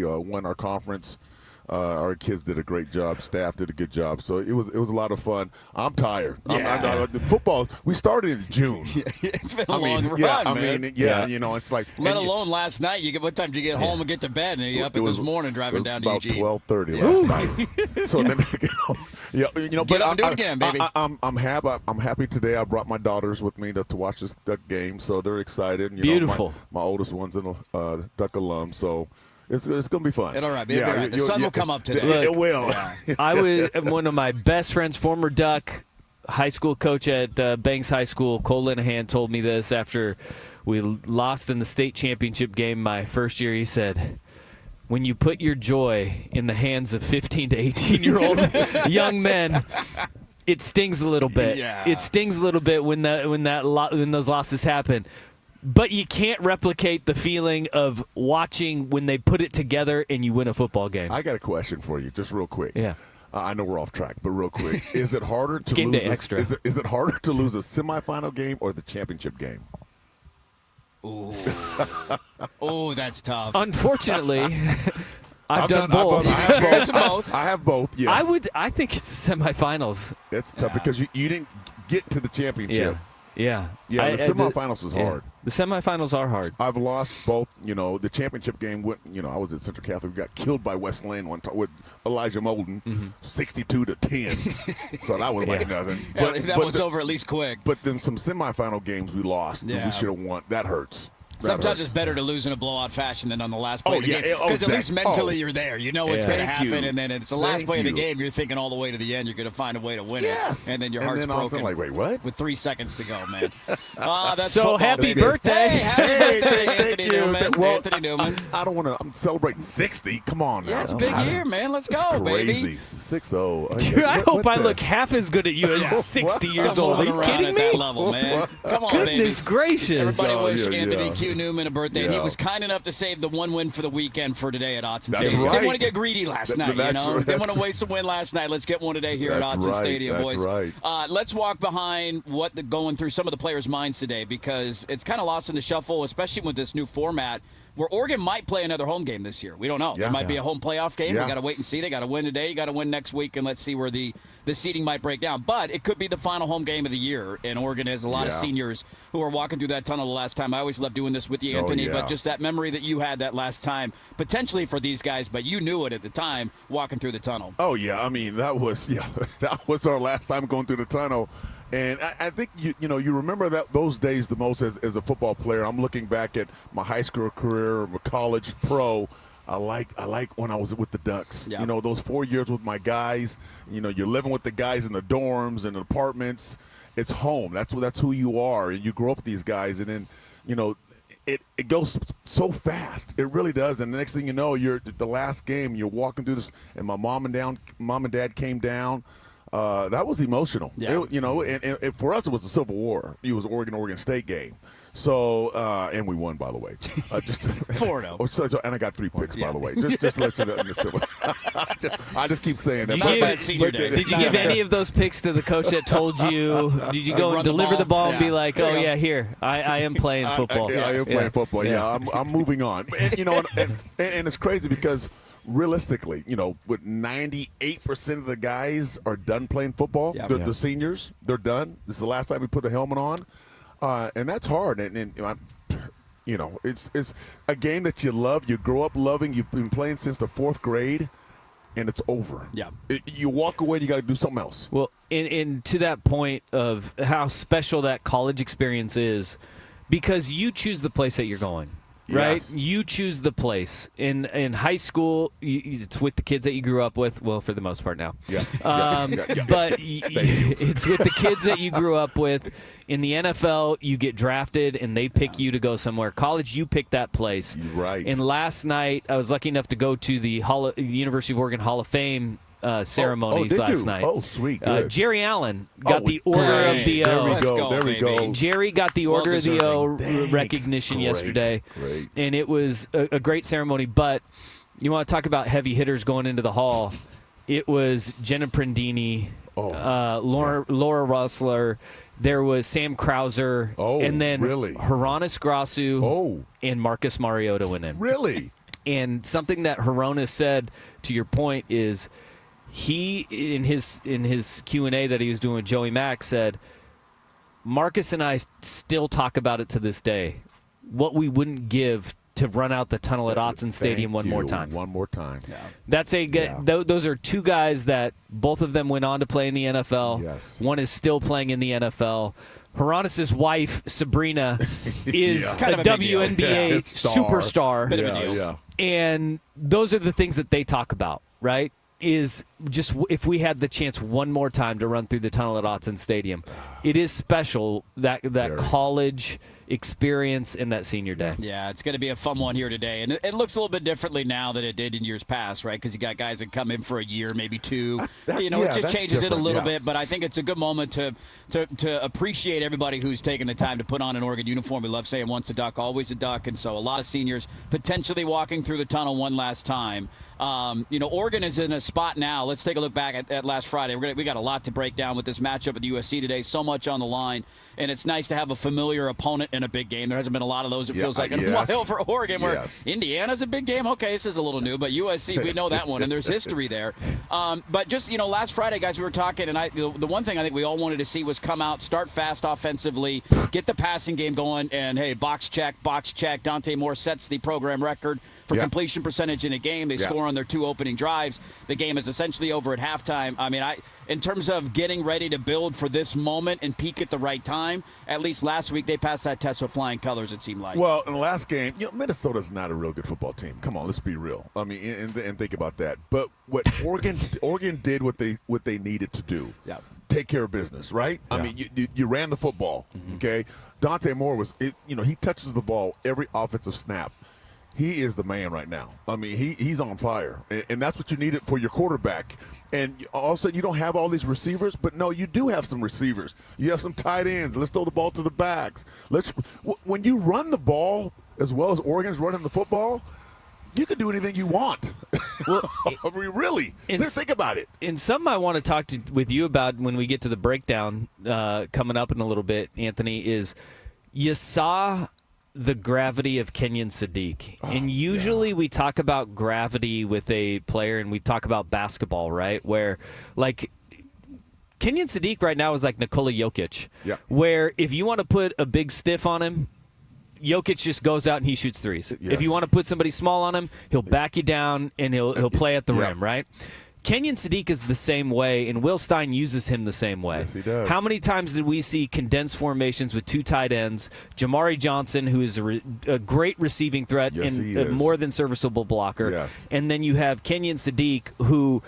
won our conference. Our kids did a great job. Staff did a good job. So it was a lot of fun. I'm tired. Yeah. The football, we started in June. It's been a long run, man. It's like. Let alone last night. What time did you get home and get to bed? And you up this morning driving down to Eugene. About 12:30 last night. So then, Get up and do it again, baby. I'm happy today. I brought my daughters with me to watch this Duck game, so they're excited. Beautiful. My oldest one's a Duck alum, so. It's going to be fun. It'll all right. It'll be right. The sun will come up today. It will. Yeah. I was one of my best friends, former Duck, high school coach at Banks High School, Cole Linehan, told me this after we lost in the state championship game my first year. He said, when you put your joy in the hands of 15 to 18-year-old young men, it stings a little bit. Yeah. It stings a little bit when those losses happen. But you can't replicate the feeling of watching when they put it together and you win a football game. I got a question for you, just real quick. Yeah. I know we're off track, but real quick, is it harder to Game lose? Day extra. Is it harder to lose a semifinal game or the championship game? Ooh. Oh, that's tough. Unfortunately, I've done both. I have both. Yes. I think it's the semifinals. It's tough because you didn't get to the championship. Yeah. The semifinals was hard. The semifinals are hard. I've lost both. The championship game went. I was at Central Catholic. We got killed by West Lane one time with Elijah Molden, 62-10. So that was like nothing. That was over at least quick. But then some semifinal games we lost. Yeah. We should have won. That hurts. Sometimes it's better to lose in a blowout fashion than on the last play of the game. Because at least mentally you're there. You know what's going to happen. And then it's the last play of the game. You're thinking all the way to the end. You're going to find a way to win it. And then your heart's broken. Like, wait, what? With 3 seconds to go, man. That's so football, happy baby. birthday. Hey, happy birthday, thank Anthony you. Newman. Well, Anthony Newman. I don't want to. I'm celebrating 60. Come on now. Yeah, it's a big year, man. Let's go, crazy. baby. 6-0. Dude, I hope I look half as good at you as 60 years old. Are you kidding me? At that level, man. Come on, Goodness baby. gracious. Everybody wish Anthony yeah. Q. Newman a birthday. And he Yeah. was kind enough to save the one win for the weekend for today at Autzen That's Stadium. right. Didn't want to get greedy last night, that's Didn't want to waste a win last night. Let's get one today here at Autzen Stadium, boys. Right. Let's walk behind going through some of the players' minds today because it's kind of lost in the shuffle, especially with this new format where Oregon might play another home game this year. We don't know. Yeah. It might be a home playoff game. Yeah. We got to wait and see. They got to win today. You got to win next week, and let's see where the seeding might break down. But it could be the final home game of the year, and Oregon has a lot of seniors who are walking through that tunnel the last time. I always love doing this with you, Anthony, but just that memory that you had that last time, potentially for these guys, but you knew it at the time, walking through the tunnel. Oh, yeah. I mean, that was our last time going through the tunnel. And I think you remember those days the most as a football player. I'm looking back at my high school career, my college, pro. I like when I was with the Ducks. Yeah. Those 4 years with my guys. You're living with the guys in the dorms and the apartments. It's home. That's who you are, and you grow up with these guys. And then it goes so fast. It really does. And the next thing you know, you're the last game. You're walking through this, and my mom and dad came down. That was emotional. Yeah. And for us, it was the Civil War. It was Oregon State game. So, and we won, by the way. Just 4-0. And I got 3 picks, by the way. Just to let you know. I just keep saying that. Not a bad senior day. Did you give any of those picks to the coach that told you? Did you go and deliver the ball and be like, "Oh yeah, here, I am playing football." I am playing football. Yeah, I'm moving on. And it's crazy because realistically, with 98% of the guys are done playing football. The seniors, they're done. This is the last time we put the helmet on. And that's hard. And it's a game that you love. You grow up loving. You've been playing since the 4th grade, and it's over. Yeah. You walk away, you got to do something else. Well, and to that point of how special that college experience is, because you choose the place that you're going. Right? Yes. You choose the place. In high school, it's with the kids that you grew up with. Well, for the most part now. Yeah. But it's with the kids that you grew up with. In the NFL, you get drafted, and they pick you to go somewhere. College, you pick that place. Right. And last night, I was lucky enough to go to the University of Oregon Hall of Fame ceremonies last night. Oh, sweet. Jerry Allen got the Order of the There O. we go. Jerry got the Order of the O recognition yesterday. Great. And it was a great ceremony. But you want to talk about heavy hitters going into the hall. It was Jenna Prandini, Laura Russler. There was Sam Krauser. And then really? Hronis Grasu and Marcus Mariota went in. Really? And something that Hronis said, to your point, is he, in his Q&A that he was doing with Joey Mack, said, Marcus and I still talk about it to this day, what we wouldn't give to run out the tunnel at Autzen Stadium one more time. One more time. Yeah. That's those are two guys that both of them went on to play in the NFL. Yes. One is still playing in the NFL. Hronis' wife, Sabrina, is kind a of a big deal. WNBA superstar. Bit of a deal. Yeah. And those are the things that they talk about, right? Is just if we had the chance one more time to run through the tunnel at Autzen Stadium. It is special, that college experience and that senior day. Yeah, it's going to be a fun one here today. And it looks a little bit differently now than it did in years past, right? Because you got guys that come in for a year, maybe two. It just changes it a little bit. But I think it's a good moment to appreciate everybody who's taken the time to put on an Oregon uniform. We love saying once a Duck, always a Duck. And so a lot of seniors potentially walking through the tunnel one last time. Oregon is in a spot now. Let's take a look back at last Friday. We got a lot to break down with this matchup at USC today. So much on the line. And it's nice to have a familiar opponent in a big game. There hasn't been a lot of those, it feels like, in a while for Oregon, where Indiana's a big game. Okay, this is a little new, but USC, we know that one, and there's history there. But just, last Friday, guys, we were talking, and the one thing I think we all wanted to see was come out, start fast offensively, get the passing game going, and, hey, box check. Dante Moore sets the program record for completion percentage in a game. They score on their 2 opening drives. The game is essentially over at halftime. I mean, in terms of getting ready to build for this moment and peak at the right time, at least last week they passed that test with flying colors, it seemed like. Well, in the last game, Minnesota's not a real good football team. Come on, let's be real. I mean, and think about that. But what Oregon did what they needed to do. Yeah. Take care of business, right? Yeah. I mean, you ran the football, okay? Dante Moore he touches the ball every offensive snap. He is the man right now. I mean, he's on fire, and that's what you needed for your quarterback. And all of a sudden, you don't have all these receivers, but no, you do have some receivers. You have some tight ends. Let's throw the ball to the backs. When you run the ball as well as Oregon's running the football, you can do anything you want. Well, I mean, really, think about it. And something I want to talk with you about when we get to the breakdown coming up in a little bit, Anthony, is you saw the gravity of Kenyon Sadiq. And usually we talk about gravity with a player and we talk about basketball, right? Where, like, Kenyon Sadiq right now is like Nikola Jokic. Yeah. Where if you want to put a big stiff on him, Jokic just goes out and he shoots threes. Yes. If you want to put somebody small on him, he'll back you down and he'll play at the rim, right? Kenyon Sadiq is the same way, and Will Stein uses him the same way. Yes, he does. How many times did we see condensed formations with 2 tight ends, Jamari Johnson, who is a great receiving threat and a more than serviceable blocker, and then you have Kenyon Sadiq, who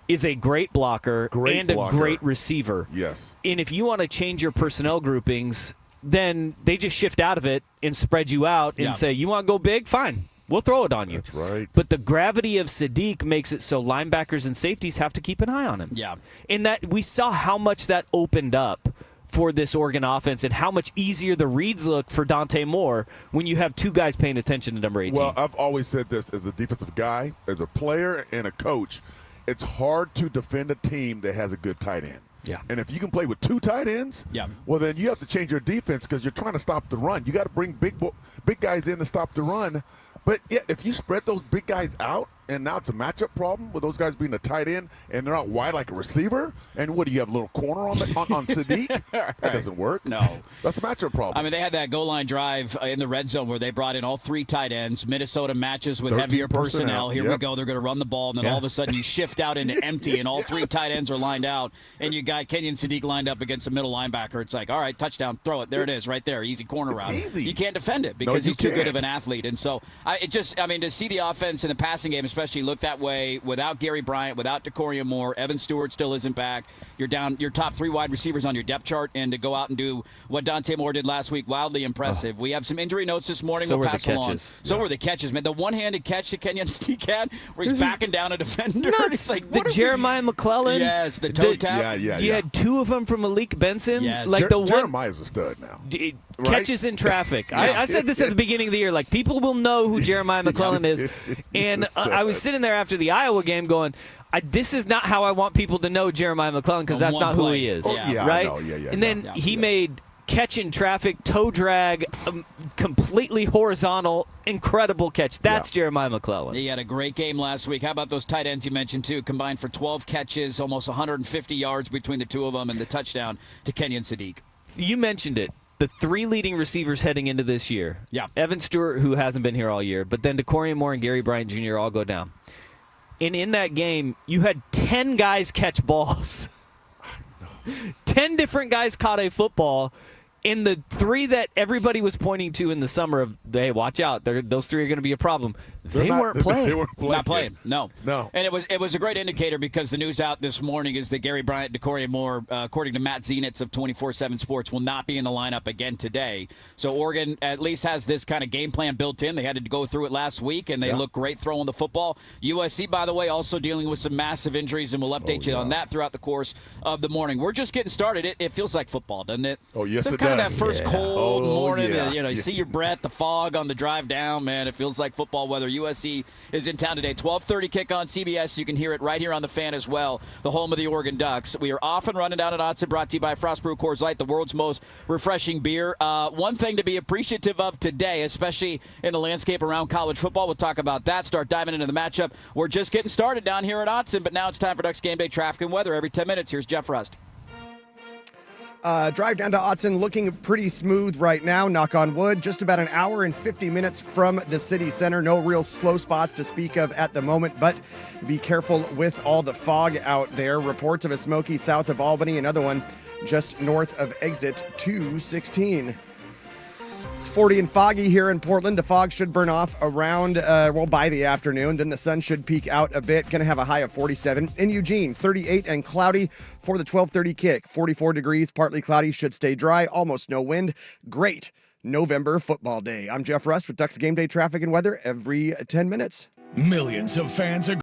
is a great blocker a great receiver. Yes. And if you want to change your personnel groupings, then they just shift out of it and spread you out and say, you want to go big? Fine. We'll throw it on you. That's right. But the gravity of Sadiq makes it so linebackers and safeties have to keep an eye on him. Yeah. And that we saw how much that opened up for this Oregon offense and how much easier the reads look for Dante Moore when you have 2 guys paying attention to number 18. Well, I've always said this as a defensive guy, as a player and a coach, it's hard to defend a team that has a good tight end. Yeah. And if you can play with 2 tight ends, well, then you have to change your defense because you're trying to stop the run. You got to bring big guys in to stop the run. But, if you spread those big guys out, and now it's a matchup problem with those guys being a tight end, and they're out wide like a receiver, and what, do you have a little corner on Sadiq? That doesn't work. No. That's a matchup problem. I mean, they had that goal line drive in the red zone where they brought in all 3 tight ends. Minnesota matches with heavier personnel. Here we go. They're going to run the ball, and then all of a sudden you shift out into empty, and all 3 tight ends are lined out, and you got Kenyon Sadiq lined up against a middle linebacker. It's like, all right, touchdown, throw it. There it is right there. Easy corner route. Easy. You can't defend it because he's too good of an athlete. And so, to see the offense in the passing game especially look that way without Gary Bryant, without Decoria Moore, Evan Stewart still isn't back. You're down your top 3 wide receivers on your depth chart, and to go out and do what Dante Moore did last week, wildly impressive. We have some injury notes this morning. We'll pass along. So were the catches, man. The one-handed catch that Kenyon Sadiq had, where he's backing down a defender. It's like the Jeremiah McClellan. Yes, the toe tap. You had 2 of them from Malik Benson. Yes. Like Jeremiah's a stud now. Catches in traffic. I said this at the beginning of the year. Like, people will know who Jeremiah McClellan is. And I was sitting there after the Iowa game going, this is not how I want people to know Jeremiah McClellan, because that's not who he is. Right? And then he made catch in traffic, toe drag, completely horizontal, incredible catch. That's Jeremiah McClellan. He had a great game last week. How about those tight ends you mentioned, too? Combined for 12 catches, almost 150 yards between the two of them, and the touchdown to Kenyon Sadiq. You mentioned it. The 3 leading receivers heading into this year. Yeah. Evan Stewart, who hasn't been here all year, but then DeCorian Moore and Gary Bryant Jr. all go down. And in that game, you had 10 guys catch balls. 10 different guys caught a football. In the 3 that everybody was pointing to in the summer of, hey, watch out, those 3 are going to be a problem. They weren't playing. They weren't playing. Not playing. No. No. And it was a great indicator because the news out this morning is that Gary Bryant, DeCorian Moore, according to Matt Zenitz of 24/7 Sports, will not be in the lineup again today. So Oregon at least has this kind of game plan built in. They had to go through it last week, and they look great throwing the football. USC, by the way, also dealing with some massive injuries, and we'll update you on that throughout the course of the morning. We're just getting started. It feels like football, doesn't it? Oh, yes, it kind does. of that first cold morning, yeah. you see your breath, the fog on the drive down, man. It feels like football weather. USC is in town today. 12:30 kick on CBS. You can hear it right here on the Fan as well, the home of the Oregon Ducks. We are off and running down at Autzen, brought to you by Frost Brew Coors Light, the world's most refreshing beer. One thing to be appreciative of today, especially in the landscape around college football, we'll talk about that, start diving into the matchup. We're just getting started down here at Autzen, but now it's time for Ducks Game Day traffic and weather. Every 10 minutes, here's Jeff Rust. Drive down to Autzen looking pretty smooth right now, knock on wood. Just about an hour and 50 minutes from the city center. No real slow spots to speak of at the moment, but be careful with all the fog out there. Reports of a smoky south of Albany, another one just north of exit 216. It's 40 and foggy here in Portland. The fog should burn off around, by the afternoon. Then the sun should peak out a bit. Going to have a high of 47. In Eugene, 38 and cloudy for the 12:30 kick. 44 degrees, partly cloudy, should stay dry, almost no wind. Great November football day. I'm Jeff Rust with Ducks Game Day traffic and weather every 10 minutes. Millions of fans agree.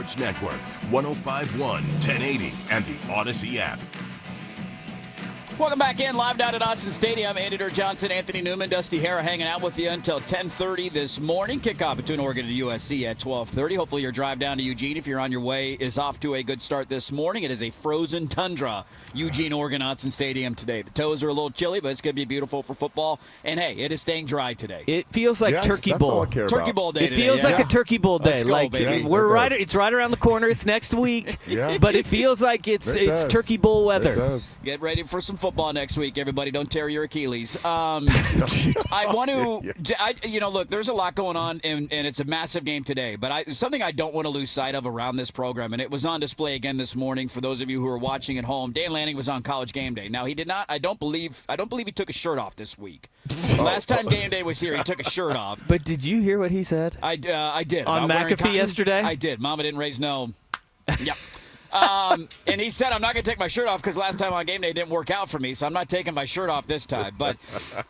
Sports Network, 105.1, 1080, and the Odyssey app. Welcome back in, live down at Autzen Stadium. Andy Johnson, Anthony Newman, Dusty Hara hanging out with you until 10:30 this morning. Kickoff between Oregon and USC at 12:30. Hopefully your drive down to Eugene, if you're on your way, is off to a good start this morning. It is a frozen tundra, Eugene, Oregon, Autzen Stadium today. The toes are a little chilly, but it's going to be beautiful for football. And, hey, it is staying dry today. It feels like Turkey Bowl. Turkey Bowl day It feels like a Turkey Bowl day. Let's go, like baby. It's right around the corner. It's next week. But it feels like it's Turkey Bowl weather. Get ready for some football next week, everybody. Don't tear your Achilles. I want to, look, there's a lot going on, and it's a massive game today. But something I don't want to lose sight of around this program, and it was on display again this morning for those of you who are watching at home. Dan Lanning was on College Game Day. Now, he did not, I don't believe he took his shirt off this week. Last time Game Day was here, he took his shirt off. But did you hear what he said? I did. On McAfee yesterday? I did. Mama didn't raise no. Yep. And he said, I'm not going to take my shirt off because last time on Game Day it didn't work out for me, so I'm not taking my shirt off this time. But,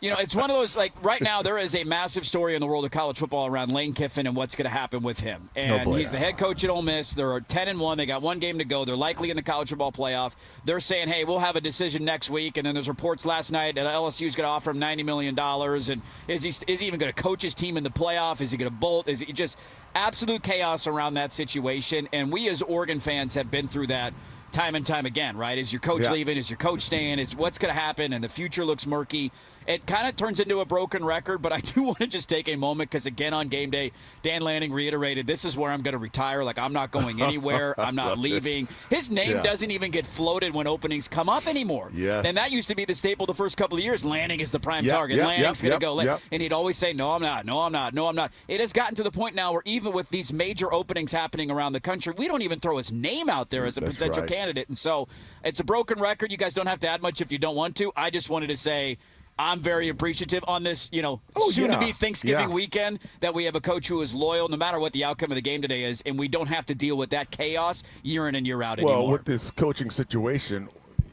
it's one of those, like, right now there is a massive story in the world of college football around Lane Kiffin and what's going to happen with him. And he's the head coach at Ole Miss. They're 10-1. They got one game to go. They're likely in the college football playoff. They're saying, hey, we'll have a decision next week. And then there's reports last night that LSU's going to offer him $90 million. And is he even going to coach his team in the playoff? Is he going to bolt? Is he just absolute chaos around that situation? And we as Oregon fans have been through that time and time again, right? Is your coach leaving? Is your coach staying? Is what's going to happen? And the future looks murky. It kind of turns into a broken record, but I do want to just take a moment because, again, on Game Day, Dan Lanning reiterated, this is where I'm going to retire. Like, I'm not going anywhere. I'm not leaving. His name doesn't even get floated when openings come up anymore. Yes. And that used to be the staple the first couple of years. Lanning is the prime target. Lanning's going to go. And he'd always say, no, I'm not. No, I'm not. No, I'm not. It has gotten to the point now where even with these major openings happening around the country, we don't even throw his name out there as a potential candidate. And so it's a broken record. You guys don't have to add much if you don't want to. I just wanted to say, I'm very appreciative on this, soon-to-be Thanksgiving weekend that we have a coach who is loyal no matter what the outcome of the game today is, and we don't have to deal with that chaos year in and year out anymore. Well, with this coaching situation,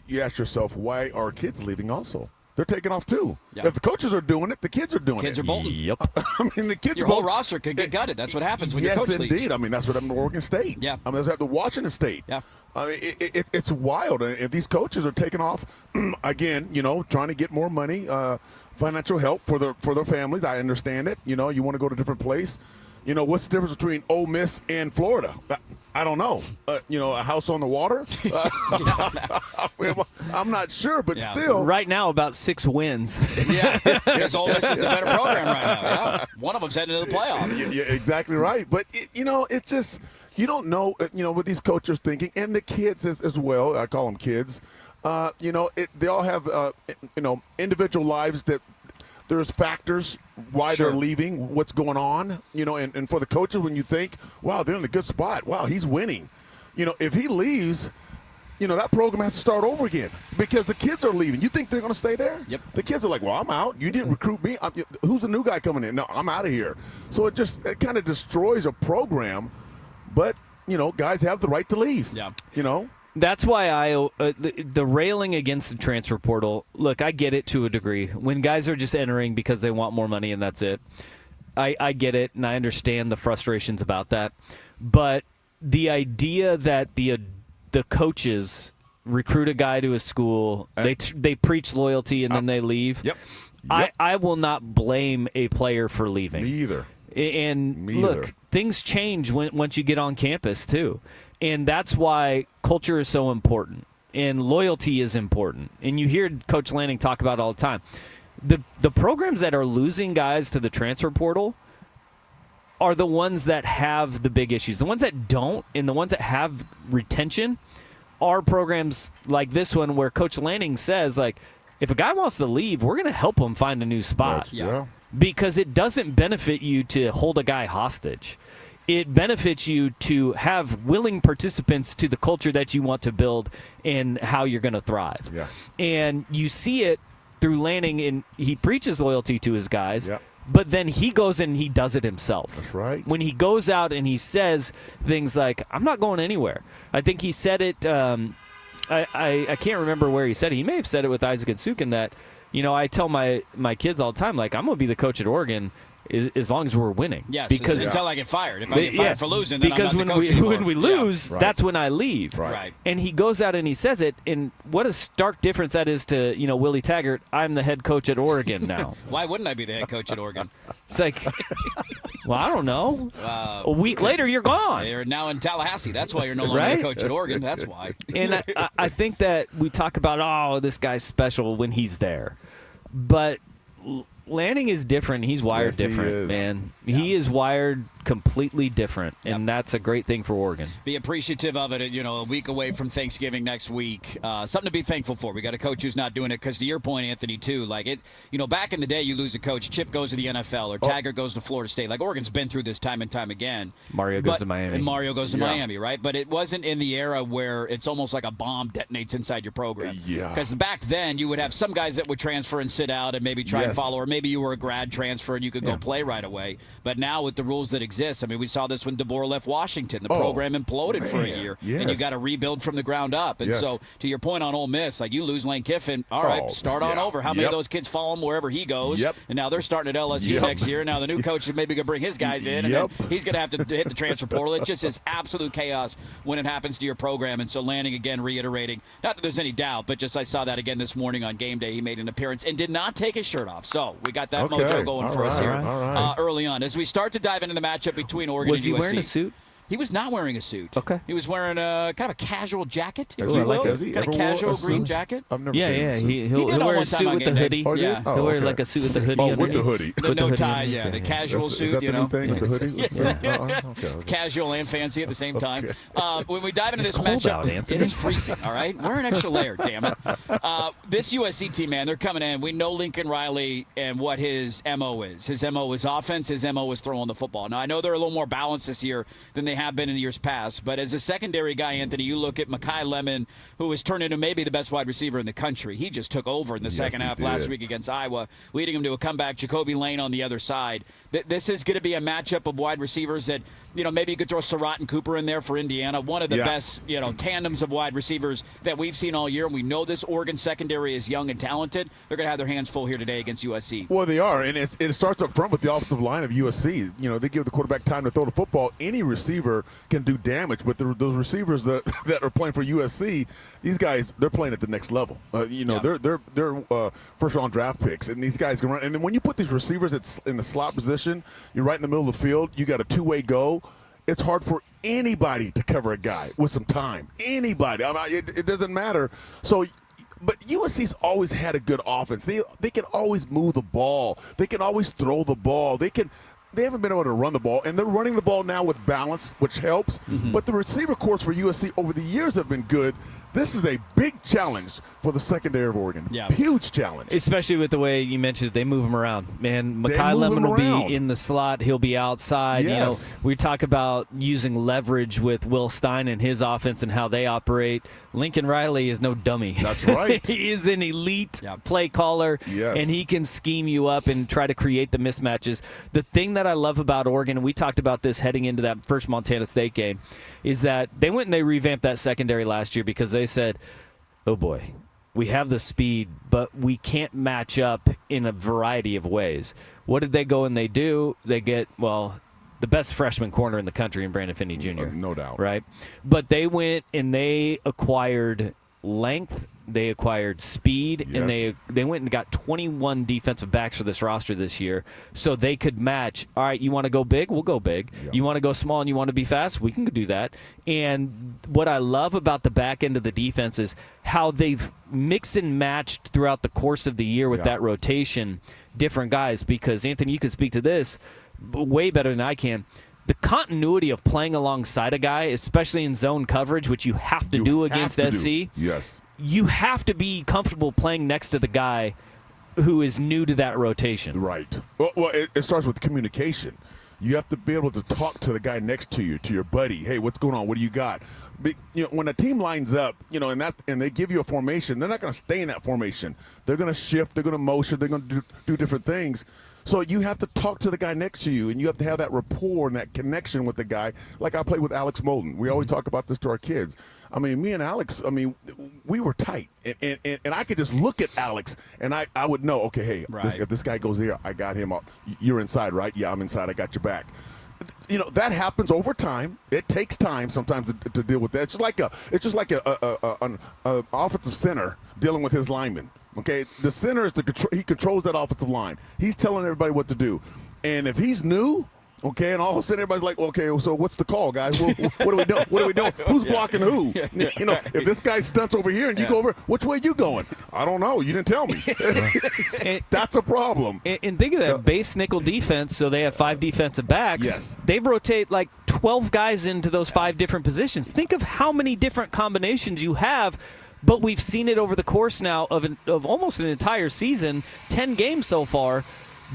you ask yourself, why are kids leaving also? They're taking off too. Yep. If the coaches are doing it, the kids are doing it. Kids are bolting. Yep. I mean, the kids. Your whole roster could get gutted. That's what happens when your coach leaves. Yes, indeed. I mean, that's what happened to Oregon State. Yeah. I mean, that's what happened to Washington State. Yeah. I mean, it's wild. And these coaches are taking off, again, trying to get more money, financial help for their families. I understand it. You want to go to a different place. What's the difference between Ole Miss and Florida? I don't know. A house on the water? I'm not sure, but still. Right now, about 6 wins. Yeah, because Ole Miss is the better program right now. Yeah. One of them's heading into the playoff. Yeah, exactly right. But, it's just – you don't know, what these coaches are thinking, and the kids as well. I call them kids. They all have, individual lives that there's factors why they're leaving, what's going on, and for the coaches, when you think, wow, they're in a good spot. Wow, he's winning. If he leaves, that program has to start over again because the kids are leaving. You think they're going to stay there? Yep. The kids are like, well, I'm out. You didn't recruit me. Who's the new guy coming in? No, I'm out of here. So it kind of destroys a program. But, guys have the right to leave. Yeah. That's why the railing against the transfer portal, look, I get it to a degree. When guys are just entering because they want more money and that's it, I get it, and I understand the frustrations about that. But the idea that the coaches recruit a guy to a school, they preach loyalty, and then they leave. Yep. I will not blame a player for leaving. Me either. And look, things change once you get on campus, too. And that's why culture is so important. And loyalty is important. And you hear Coach Lanning talk about it all the time. The programs that are losing guys to the transfer portal are the ones that have the big issues. The ones that don't, and the ones that have retention, are programs like this one where Coach Lanning says, like, if a guy wants to leave, we're going to help him find a new spot. Yeah. Because it doesn't benefit you to hold a guy hostage. It benefits you to have willing participants to the culture that you want to build and how you're going to thrive. Yeah. And you see it through Lanning, and he preaches loyalty to his guys, yeah. But then he goes and he does it himself. That's right. When he goes out and he says things like, I'm not going anywhere. I think he said it, I can't remember where he said it. He may have said it with Isaac and Sukin that, I tell my kids all the time, like, I'm going to be the coach at Oregon as long as we're winning. Yes, because until I get fired. If I get fired for losing, then because I'm not the coach when we lose, that's when I leave. Right. And he goes out and he says it, and what a stark difference that is to Willie Taggart. I'm the head coach at Oregon now. Why wouldn't I be the head coach at Oregon? It's like, well, I don't know. A week later, you're gone. You're now in Tallahassee. That's why you're no longer the coach at Oregon. That's why. And I think that we talk about, this guy's special when he's there. But Lanning is different. He's wired different, man. Yeah. He is wired completely different, and that's a great thing for Oregon. Be appreciative of it, a week away from Thanksgiving next week. Something to be thankful for. We got a coach who's not doing it because, to your point, Anthony, too, back in the day, you lose a coach, Chip goes to the NFL, or Taggart goes to Florida State. Like, Oregon's been through this time and time again. Mario goes to Miami. And Mario goes to Miami, right? But it wasn't in the era where it's almost like a bomb detonates inside your program. Yeah. Because back then, you would have some guys that would transfer and sit out and maybe try and follow, or maybe you were a grad transfer and you could go play right away. But now with the rules that exist, we saw this when DeBoer left Washington. The program imploded for a year, and you got to rebuild from the ground up. And so, to your point on Ole Miss, you lose Lane Kiffin, all right, start on over. How many of those kids follow him wherever he goes? And now they're starting at LSU next year. Now the new coach is maybe going to bring his guys in, and then he's going to have to hit the transfer portal. It just is absolute chaos when it happens to your program. And so Lanning, again, reiterating, not that there's any doubt, but just I saw that again this morning on Game Day. He made an appearance and did not take his shirt off. So we got that mojo going for us here early on. As we start to dive into the matchup between Oregon and USC. Was he wearing a suit? He was not wearing a suit. Okay. He was wearing a kind of a casual jacket, if you you will. will. Kind of casual green jacket. I've never seen him. He'll wear a suit with the hoodie. He'll wear like a suit with the hoodie. With the hoodie. The no tie, the casual suit, Is that the new thing with the hoodie? It's casual and fancy at the same time. When we dive into this matchup, it is freezing, all right? Wear an extra layer, damn it. This USC team, man, they're coming in. We know Lincoln Riley and what his MO is. His MO is offense. His MO is throwing the football. Now, I know they're a little more balanced this year than they have been in years past. But as a secondary guy, Anthony, you look at Mekhi Lemon, who has turned into maybe the best wide receiver in the country. He just took over in the second half last week against Iowa, leading him to a comeback. Jacoby Lane on the other side. This is going to be a matchup of wide receivers that, maybe you could throw Surratt and Cooper in there for Indiana. One of the best, tandems of wide receivers that we've seen all year. And we know this Oregon secondary is young and talented. They're going to have their hands full here today against USC. Well, they are. And it starts up front with the offensive line of USC. They give the quarterback time to throw the football. Any receiver can do damage. But those receivers that are playing for USC, these guys, they're playing at the next level. They're first-round draft picks. And these guys can run. And then when you put these receivers in the slot position, you're right in the middle of the field. You got a two-way go. It's hard for anybody to cover a guy with some time. Anybody. It doesn't matter. So, but USC's always had a good offense. They can always move the ball. They can always throw the ball. They haven't been able to run the ball, and they're running the ball now with balance, which helps. But the receiver corps for USC over the years have been good. This is a big challenge for the secondary of Oregon. Huge challenge. Especially with the way you mentioned it, they move him around. Man, Mekhi Lemon will be in the slot. He'll be outside. Yes. We talk about using leverage with Will Stein and his offense and how they operate. Lincoln Riley is no dummy. That's right. He is an elite play caller, and he can scheme you up and try to create the mismatches. The thing that I love about Oregon, and we talked about this heading into that first Montana State game, is that they went and they revamped that secondary last year because they said, oh boy, we have the speed, but we can't match up in a variety of ways. What did they go and they do? They get, the best freshman corner in the country in Brandon Finney Jr. No doubt. Right? But they went and they acquired length, they acquired speed, and they went and got 21 defensive backs for this roster this year so they could match. All right, you want to go big? We'll go big. You want to go small and you want to be fast? We can do that. And what I love about the back end of the defense is how they've mixed and matched throughout the course of the year with that rotation, different guys, because, Anthony, you can speak to this way better than I can. The continuity of playing alongside a guy, especially in zone coverage, which you have to do against SC. Yes. You have to be comfortable playing next to the guy who is new to that rotation. Right. Well, it starts with communication. You have to be able to talk to the guy next to you, to your buddy. Hey, what's going on? What do you got? When a team lines up, and they give you a formation, they're not going to stay in that formation. They're going to shift. They're going to motion. They're going to do different things. So you have to talk to the guy next to you, and you have to have that rapport and that connection with the guy. Like I played with Alex Molden. We always talk about this to our kids. I mean, me and Alex, I mean, we were tight. And I could just look at Alex, and I would know, okay, hey, if this guy goes there, I got him up. You're inside, right? Yeah, I'm inside. I got your back. You know, that happens over time. It takes time sometimes to deal with that. It's just like an offensive center dealing with his lineman. Okay, the center is he controls that offensive line. He's telling everybody what to do, and if he's new, okay, and all of a sudden everybody's like, okay, so what's the call, guys? What are we doing? What are we doing? Who's blocking who? You know, if this guy stunts over here and you go over, which way you going? I don't know. You didn't tell me. That's a problem. And think of that base nickel defense. So they have 5 defensive backs. Yes. They rotate like 12 guys into those 5 different positions. Think of how many different combinations you have. But we've seen it over the course now of almost an entire season, 10 games so far.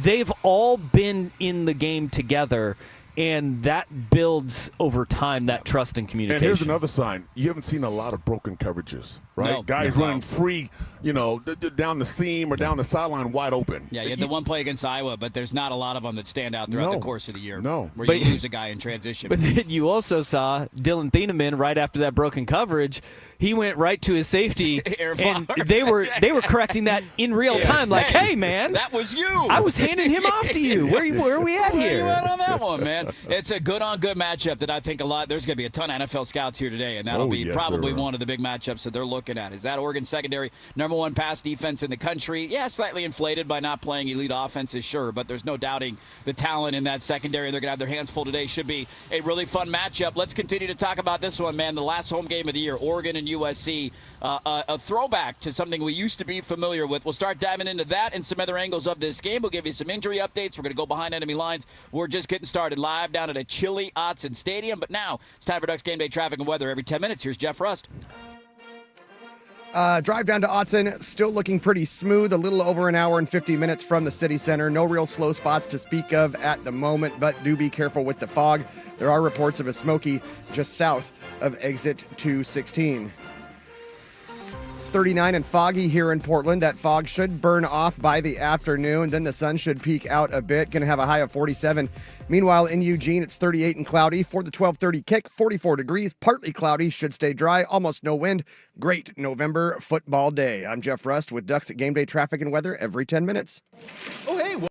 They've all been in the game together, and that builds over time that trust and communication. And here's another sign. You haven't seen a lot of broken coverages, right? No, Guys running free, you know, down the seam or down the sideline wide open. Yeah, you had the one play against Iowa, but there's not a lot of them that stand out throughout the course of the year. No. Where you lose a guy in transition. But then you also saw Dylan Thieneman right after that broken coverage. He went right to his safety, and they were correcting that in real time. Like, hey, man, that was you. I was handing him off to you. Where are we at here? Where are you at on that one, man? It's a good-on-good matchup that I think there's going to be a ton of NFL scouts here today, and that'll be probably one of the big matchups that they're looking at. Is that Oregon secondary, number 1 pass defense in the country? Yeah, slightly inflated by not playing elite offenses, sure, but there's no doubting the talent in that secondary. They're going to have their hands full today. Should be a really fun matchup. Let's continue to talk about this one, man. The last home game of the year, Oregon and USC. A throwback to something we used to be familiar with. We'll start diving into that and some other angles of this game. We'll give you some injury updates. We're going to go behind enemy lines. We're just getting started live down at a chilly Autzen Stadium. But now it's time for Ducks Game Day traffic and weather every 10 minutes. Here's Jeff Rust. Drive down to Autzen, still looking pretty smooth, a little over an hour and 50 minutes from the city center. No real slow spots to speak of at the moment, but do be careful with the fog. There are reports of a smoky just south of exit 216. It's 39 and foggy here in Portland. That fog should burn off by the afternoon. Then the sun should peek out a bit. Going to have a high of 47. Meanwhile, in Eugene, it's 38 and cloudy. For the 12:30 kick, 44 degrees, partly cloudy, should stay dry, almost no wind. Great November football day. I'm Jeff Rust with Ducks at Game Day traffic and weather every 10 minutes. Oh, hey.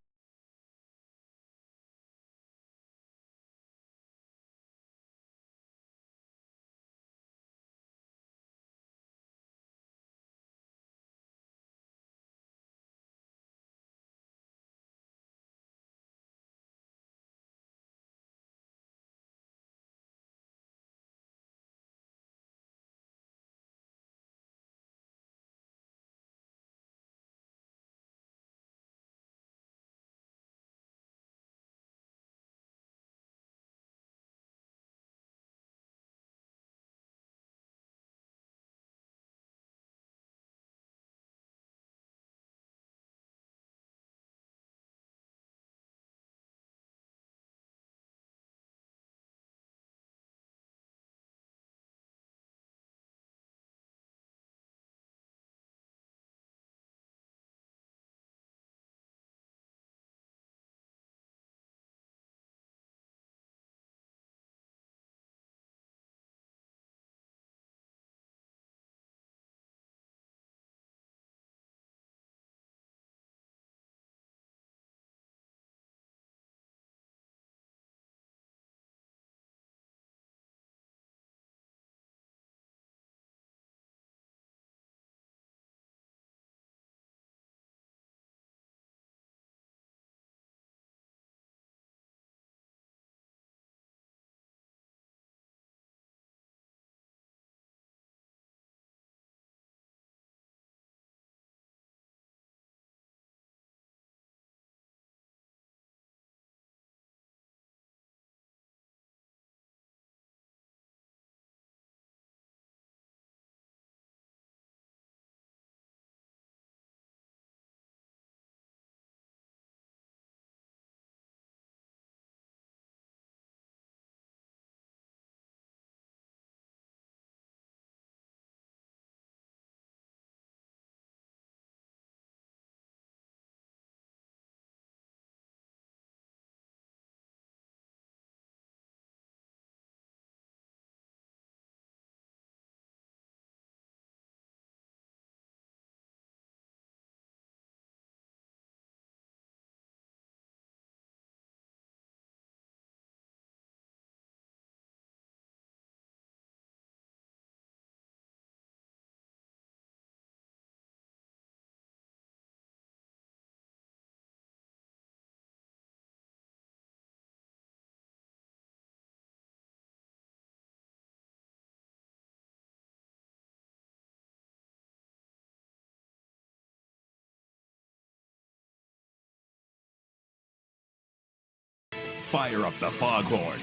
fire up the foghorn.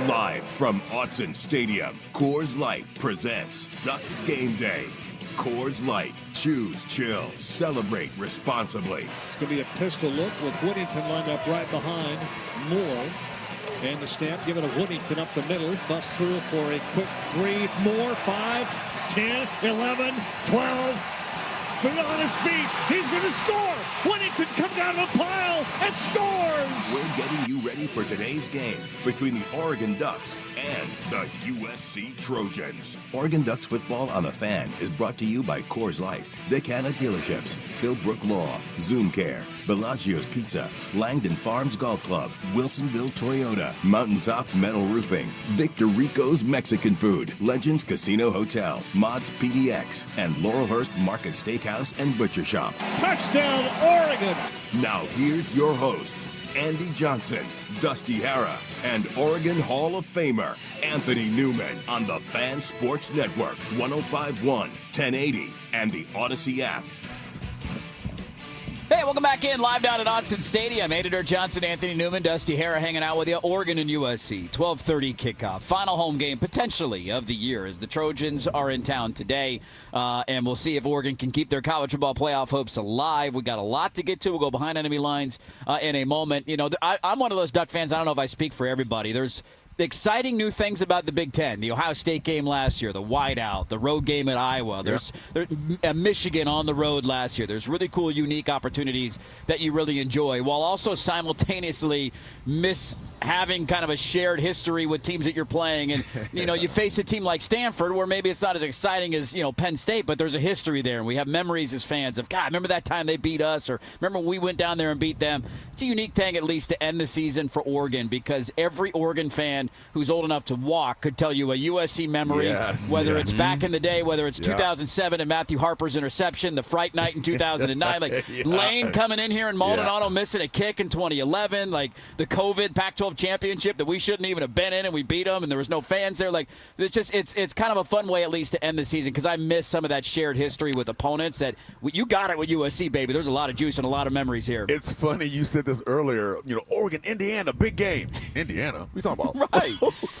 Live from Autzen Stadium, Coors Light presents Ducks Game Day. Coors Light. Choose chill. Celebrate responsibly. It's going to be a pistol look with Whittington lined up right behind Moore. And the snap given to Whittington up the middle. Busts through for a quick three. Moore, 5, 10, 11, 12. On his feet. He's going to score. Whittington comes out of a pile and scores. We're getting you ready for today's game between the Oregon Ducks and the USC Trojans. Oregon Ducks football on the Fan is brought to you by Coors Light, Dick Hanna Dealerships, Philbrook Law, Zoom Care, Bellagio's Pizza, Langdon Farms Golf Club, Wilsonville Toyota, Mountaintop Metal Roofing, Victor Rico's Mexican Food, Legends Casino Hotel, Mods PDX, and Laurelhurst Market Steakhouse and Butcher Shop. Touchdown, Oregon. Now here's your hosts, Andy Johnson, Dusty Hara, and Oregon Hall of Famer, Anthony Newman on the Fan Sports Network, 105.1, 1080, and the Odyssey app. Hey, welcome back in live down at Autzen Stadium. Editor Johnson, Anthony Newman, Dusty Hara hanging out with you. Oregon and USC, 12:30 kickoff. Final home game potentially of the year as the Trojans are in town today. And we'll see if Oregon can keep their college football playoff hopes alive. We got a lot to get to. We'll go behind enemy lines in a moment. You know, I'm one of those Duck fans. I don't know if I speak for everybody. There's exciting new things about the Big Ten. The Ohio State game last year, the whiteout, the road game at Iowa. There's Michigan on the road last year. There's really cool, unique opportunities that you really enjoy, while also simultaneously having kind of a shared history with teams that you're playing. And, you know, you face a team like Stanford where maybe it's not as exciting as, Penn State, but there's a history there. And we have memories as fans of, God, remember that time they beat us, or remember when we went down there and beat them. It's a unique thing, at least, to end the season for Oregon, because every Oregon fan who's old enough to walk could tell you a USC memory, whether it's back in the day, whether it's 2007 and Matthew Harper's interception, the Fright Night in 2009, like Lane coming in here and Maldonado missing a kick in 2011, like the COVID Pac-12 championship that we shouldn't even have been in and we beat them and there was no fans there. Like, it's kind of a fun way, at least, to end the season, because I miss some of that shared history with opponents that you got it with USC, baby. There's a lot of juice and a lot of memories here. It's funny you said this earlier. Oregon, Indiana, big game. Indiana? We talking about? Right.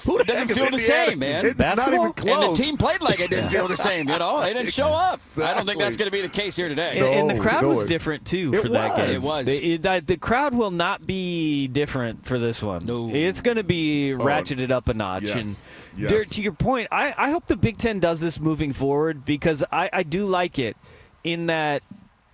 Who it doesn't feel the same, man. It's not even close. And the team played like it didn't feel the same. They didn't show up. Exactly. I don't think that's going to be the case here today. And the crowd was different, too, for that game. It was. The crowd will not be different for this one. No. It's going to be ratcheted up a notch. Yes. And Derek, to your point, I hope the Big Ten does this moving forward, because I do like it in that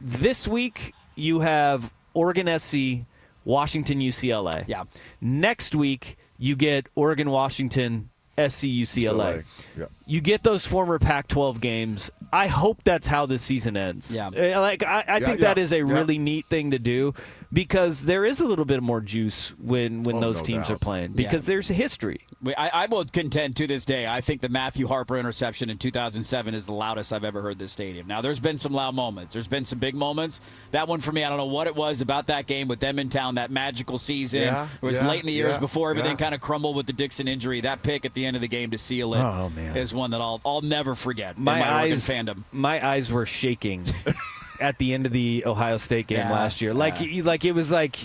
this week you have Oregon SC, Washington, UCLA. Yeah. Next week you get Oregon, Washington, SC, UCLA. Yeah. You get those former Pac-12 games. I hope that's how this season ends. Yeah. I think that is a really neat thing to do, because there is a little bit more juice when those teams are playing, because there's a history. I will contend to this day, I think the Matthew Harper interception in 2007 is the loudest I've ever heard this stadium. Now, there's been some loud moments. There's been some big moments. That one for me, I don't know what it was about that game with them in town, that magical season. It was late in the years before everything kind of crumbled with the Dixon injury. That pick at the end of the game to seal it is one that I'll never forget in my Oregon fandom. My eyes were shaking at the end of the Ohio State game last year. Like it was like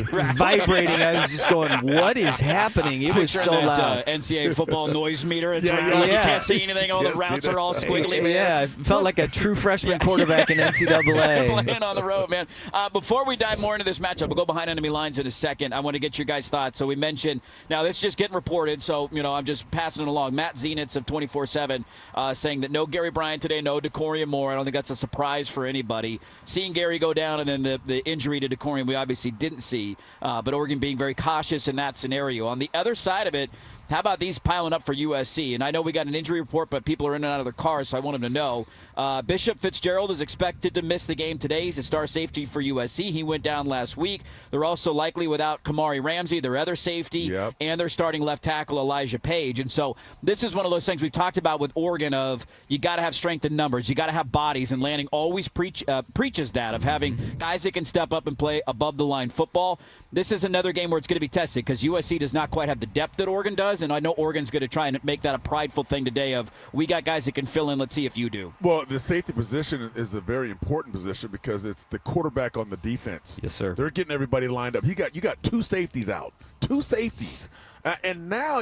vibrating. I was just going, what is happening? It was so loud. NCAA football noise meter. It's like you can't see anything. All the routes are all squiggly, man. Yeah, I felt like a true freshman quarterback in NCAA. Playing on the road, man. Before we dive more into this matchup, we'll go behind enemy lines in a second. I want to get your guys' thoughts. So we mentioned, now this is just getting reported, so I'm just passing it along. Matt Zenitz of 24/7 saying that no Gary Bryant today, no DeCorian Moore. I don't think that's a surprise for anybody. Seeing Gary go down, and then the injury to DeCorian we obviously didn't see, but Oregon being very cautious in that scenario. On the other side of it, how about these piling up for USC? And I know we got an injury report, but people are in and out of their cars, so I want them to know. Bishop Fitzgerald is expected to miss the game today. He's a star safety for USC. He went down last week. They're also likely without Kamari Ramsey, their other safety, and their starting left tackle, Elijah Page. And so this is one of those things we've talked about with Oregon of you got to have strength in numbers. You got to have bodies, and Lanning always preaches that of having guys that can step up and play above-the-line football. This is another game where it's going to be tested because USC does not quite have the depth that Oregon does. doesn't. I know Oregon's going to try and make that a prideful thing today of, we got guys that can fill in. Let's see if you do. Well, the safety position is a very important position because it's the quarterback on the defense. Yes, sir. They're getting everybody lined up. You got 2 safeties out. 2 safeties. And now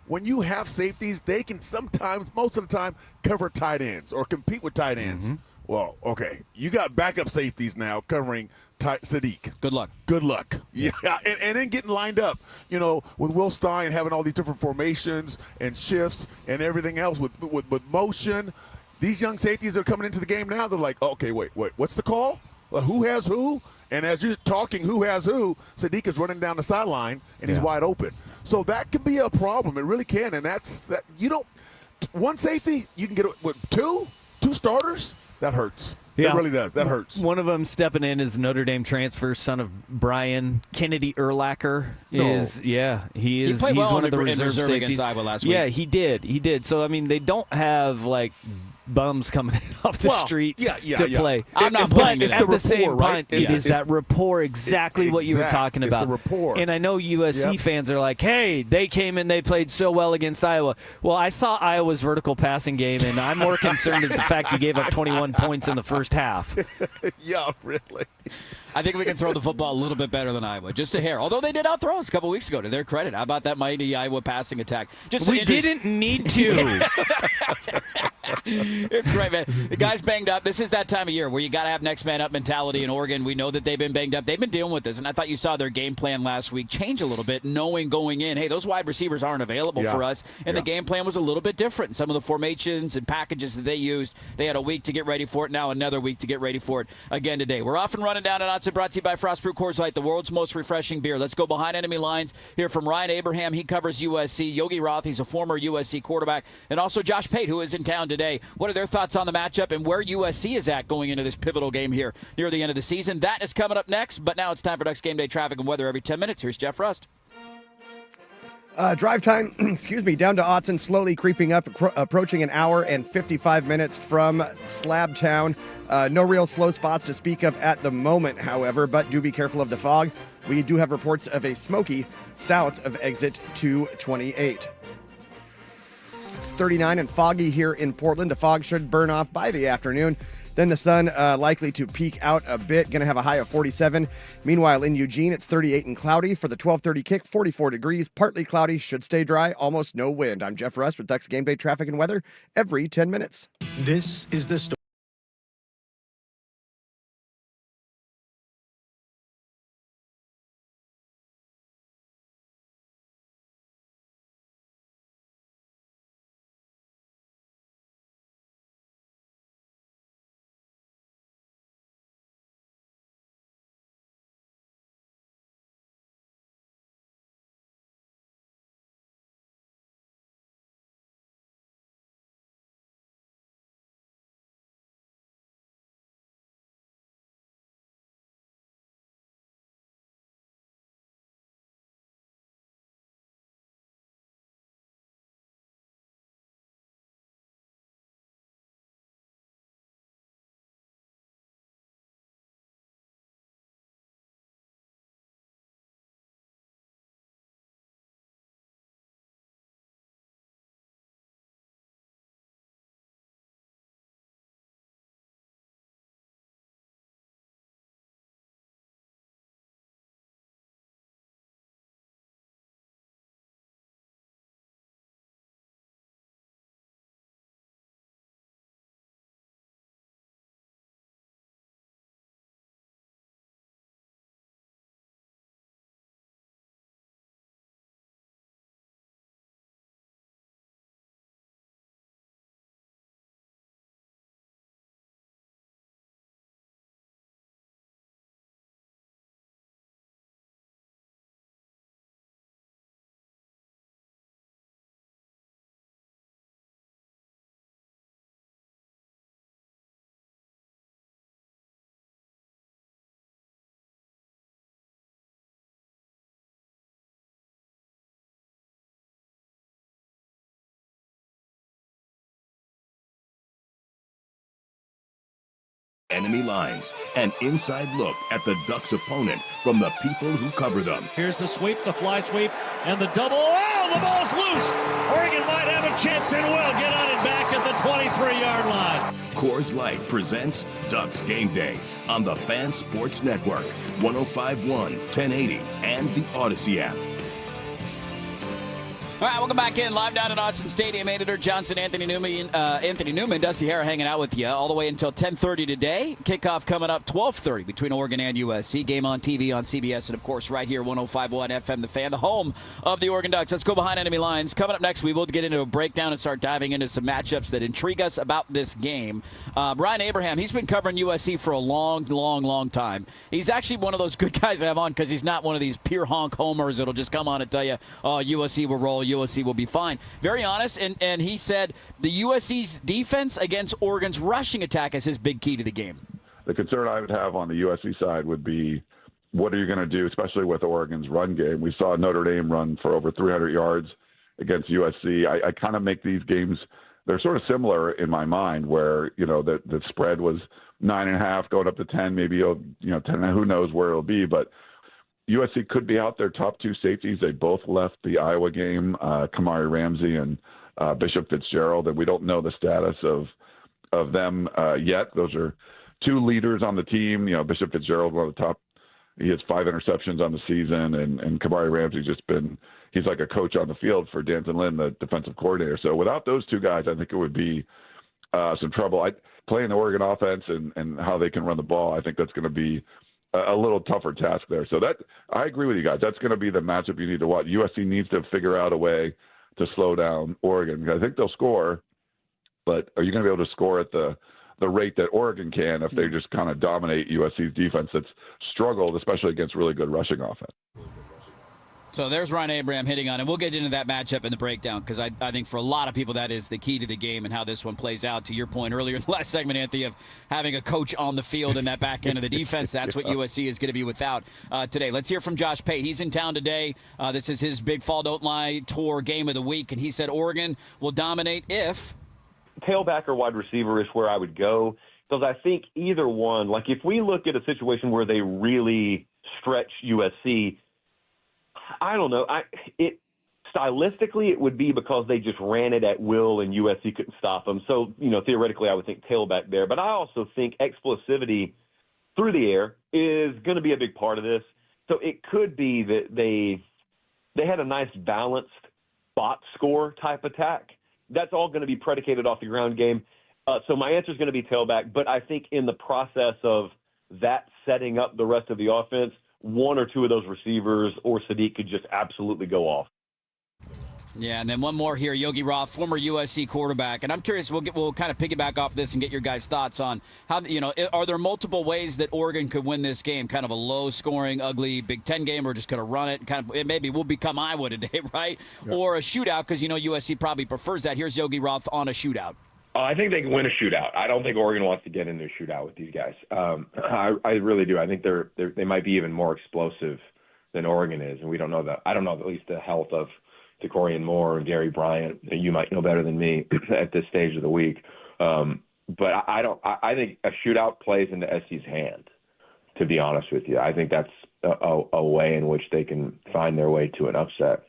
when you have safeties, they can sometimes, most of the time, cover tight ends or compete with tight ends. Mm-hmm. Well, okay, you got backup safeties now covering Sadiq. Good luck. Good luck. Yeah, and then getting lined up, with Will Stein having all these different formations and shifts and everything else with motion. These young safeties are coming into the game now. They're like, okay, wait, what's the call? Who has who? And as you're talking who has who, Sadiq is running down the sideline and he's wide open. So that can be a problem. It really can. And that you don't – one safety, you can get – what, two starters? That hurts. Yeah. It really does. That hurts. One of them stepping in is the Notre Dame transfer, son of Brian Kennedy Urlacher. He is. He played well one of the reserve safeties against Iowa last week. Yeah, he did. So I mean, they don't have like bums coming in off the street to play. I'm not playing it. At the same time, it is that rapport, exactly what you were talking about. It's the rapport. And I know USC fans are like, hey, they came in, they played so well against Iowa. Well, I saw Iowa's vertical passing game, and I'm more concerned at the fact you gave up 21 points in the first half. Yeah, really. I think we can throw the football a little bit better than Iowa, just a hair. Although they did outthrow us a couple weeks ago, to their credit. How about that mighty Iowa passing attack? We didn't need to. It's great, man. The guy's banged up. This is that time of year where you got to have next man up mentality in Oregon. We know that they've been banged up. They've been dealing with this, and I thought you saw their game plan last week change a little bit, knowing going in, hey, those wide receivers aren't available for us, and the game plan was a little bit different. Some of the formations and packages that they used, they had a week to get ready for it, now another week to get ready for it again today. We're off and running down and out, brought to you by Frost Brew Coors Light, the world's most refreshing beer. Let's go behind enemy lines. Hear from Ryan Abraham. He covers USC. Yogi Roth, he's a former USC quarterback. And also Josh Pate, who is in town today. What are their thoughts on the matchup and where USC is at going into this pivotal game here near the end of the season? That is coming up next. But now it's time for Ducks Game Day traffic and weather every 10 minutes. Here's Jeff Rust. Drive time, down to Autzen, slowly creeping up, approaching an hour and 55 minutes from Slabtown. No real slow spots to speak of at the moment, however, but do be careful of the fog. We do have reports of a smoky south of exit 228. It's 39 and foggy here in Portland. The fog should burn off by the afternoon. Then the sun likely to peak out a bit, going to have a high of 47. Meanwhile, in Eugene, it's 38 and cloudy. For the 12:30 kick, 44 degrees, partly cloudy, should stay dry, almost no wind. I'm Jeff Rust with Ducks Game Day traffic and weather every 10 minutes. This is the story. enemy lines, an inside look at the Ducks' opponent from the people who cover them. Here's the sweep, the fly sweep, and the double. Oh, the ball's loose. Oregon might have a chance and will get on it back at the 23-yard line. Coors Light presents Ducks Game Day on the Fan Sports Network, 105.1, 1080, and the Odyssey app. All right, welcome back in. Live down at Autzen Stadium. Editor Johnson, Anthony Newman, Dusty Hare hanging out with you all the way until 10:30 today. Kickoff coming up 12:30 between Oregon and USC. Game on TV on CBS and, of course, right here, 105.1 FM, The Fan, the home of the Oregon Ducks. Let's go behind enemy lines. Coming up next, we will get into a breakdown and start diving into some matchups that intrigue us about this game. Ryan Abraham, he's been covering USC for a long time. He's actually one of those good guys I have on because he's not one of these pure honk homers that'll just come on and tell you, oh, USC will roll, USC will be fine. Very honest, and he said the USC's defense against Oregon's rushing attack is his big key to the game. The concern I would have on the USC side would be, what are you going to do, especially with Oregon's run game? We saw Notre Dame run for over 300 yards against USC. I kind of make these games, they're sort of similar in my mind, where, you know, the spread was 9.5 going up to 10, maybe, 10, who knows where it'll be, but USC could be out their top two safeties. They both left the Iowa game, Kamari Ramsey and Bishop Fitzgerald, and we don't know the status of them yet. Those are two leaders on the team. You know, Bishop Fitzgerald, one of the top. He has 5 interceptions on the season, and Kamari Ramsey's just been – he's like a coach on the field for Danton Lynn, the defensive coordinator. So without those two guys, I think it would be some trouble. Playing the Oregon offense and how they can run the ball, I think that's going to be – a little tougher task there. So that, I agree with you guys. That's going to be the matchup you need to watch. USC needs to figure out a way to slow down Oregon. I think they'll score, but are you going to be able to score at the rate that Oregon can if they just kind of dominate USC's defense that's struggled, especially against really good rushing offense? So there's Ryan Abraham hitting on it. We'll get into that matchup in the breakdown because I think for a lot of people that is the key to the game and how this one plays out. To your point earlier in the last segment, Anthony, of having a coach on the field in that back end of the defense, that's what USC is going to be without today. Let's hear from Josh Pate. He's in town today. This is his Big Fall Don't Lie Tour game of the week, and he said Oregon will dominate if tailback or wide receiver is where I would go, because I think either one, like if we look at a situation where they really stretch USC, I don't know. Stylistically, it would be because they just ran it at will and USC couldn't stop them. So, theoretically, I would think tailback there. But I also think explosivity through the air is going to be a big part of this. So it could be that they had a nice balanced box score type attack. That's all going to be predicated off the ground game. So my answer is going to be tailback. But I think in the process of that setting up the rest of the offense, one or two of those receivers or Sadiq could just absolutely go off. Yeah, and then one more here, Yogi Roth, former USC quarterback. And I'm curious, we'll kind of piggyback off this and get your guys' thoughts on how, are there multiple ways that Oregon could win this game? Kind of a low-scoring, ugly Big Ten game, or just going to run it? It maybe will become Iowa today, right? Yeah. Or a shootout, because USC probably prefers that. Here's Yogi Roth on a shootout. I think they can win a shootout. I don't think Oregon wants to get into a shootout with these guys. I really do. I think they might be even more explosive than Oregon is, and we don't know that. I don't know at least the health of DeCorian Moore and Gary Bryant. You might know better than me at this stage of the week. But I think a shootout plays into SC's hand, to be honest with you. I think that's a way in which they can find their way to an upset.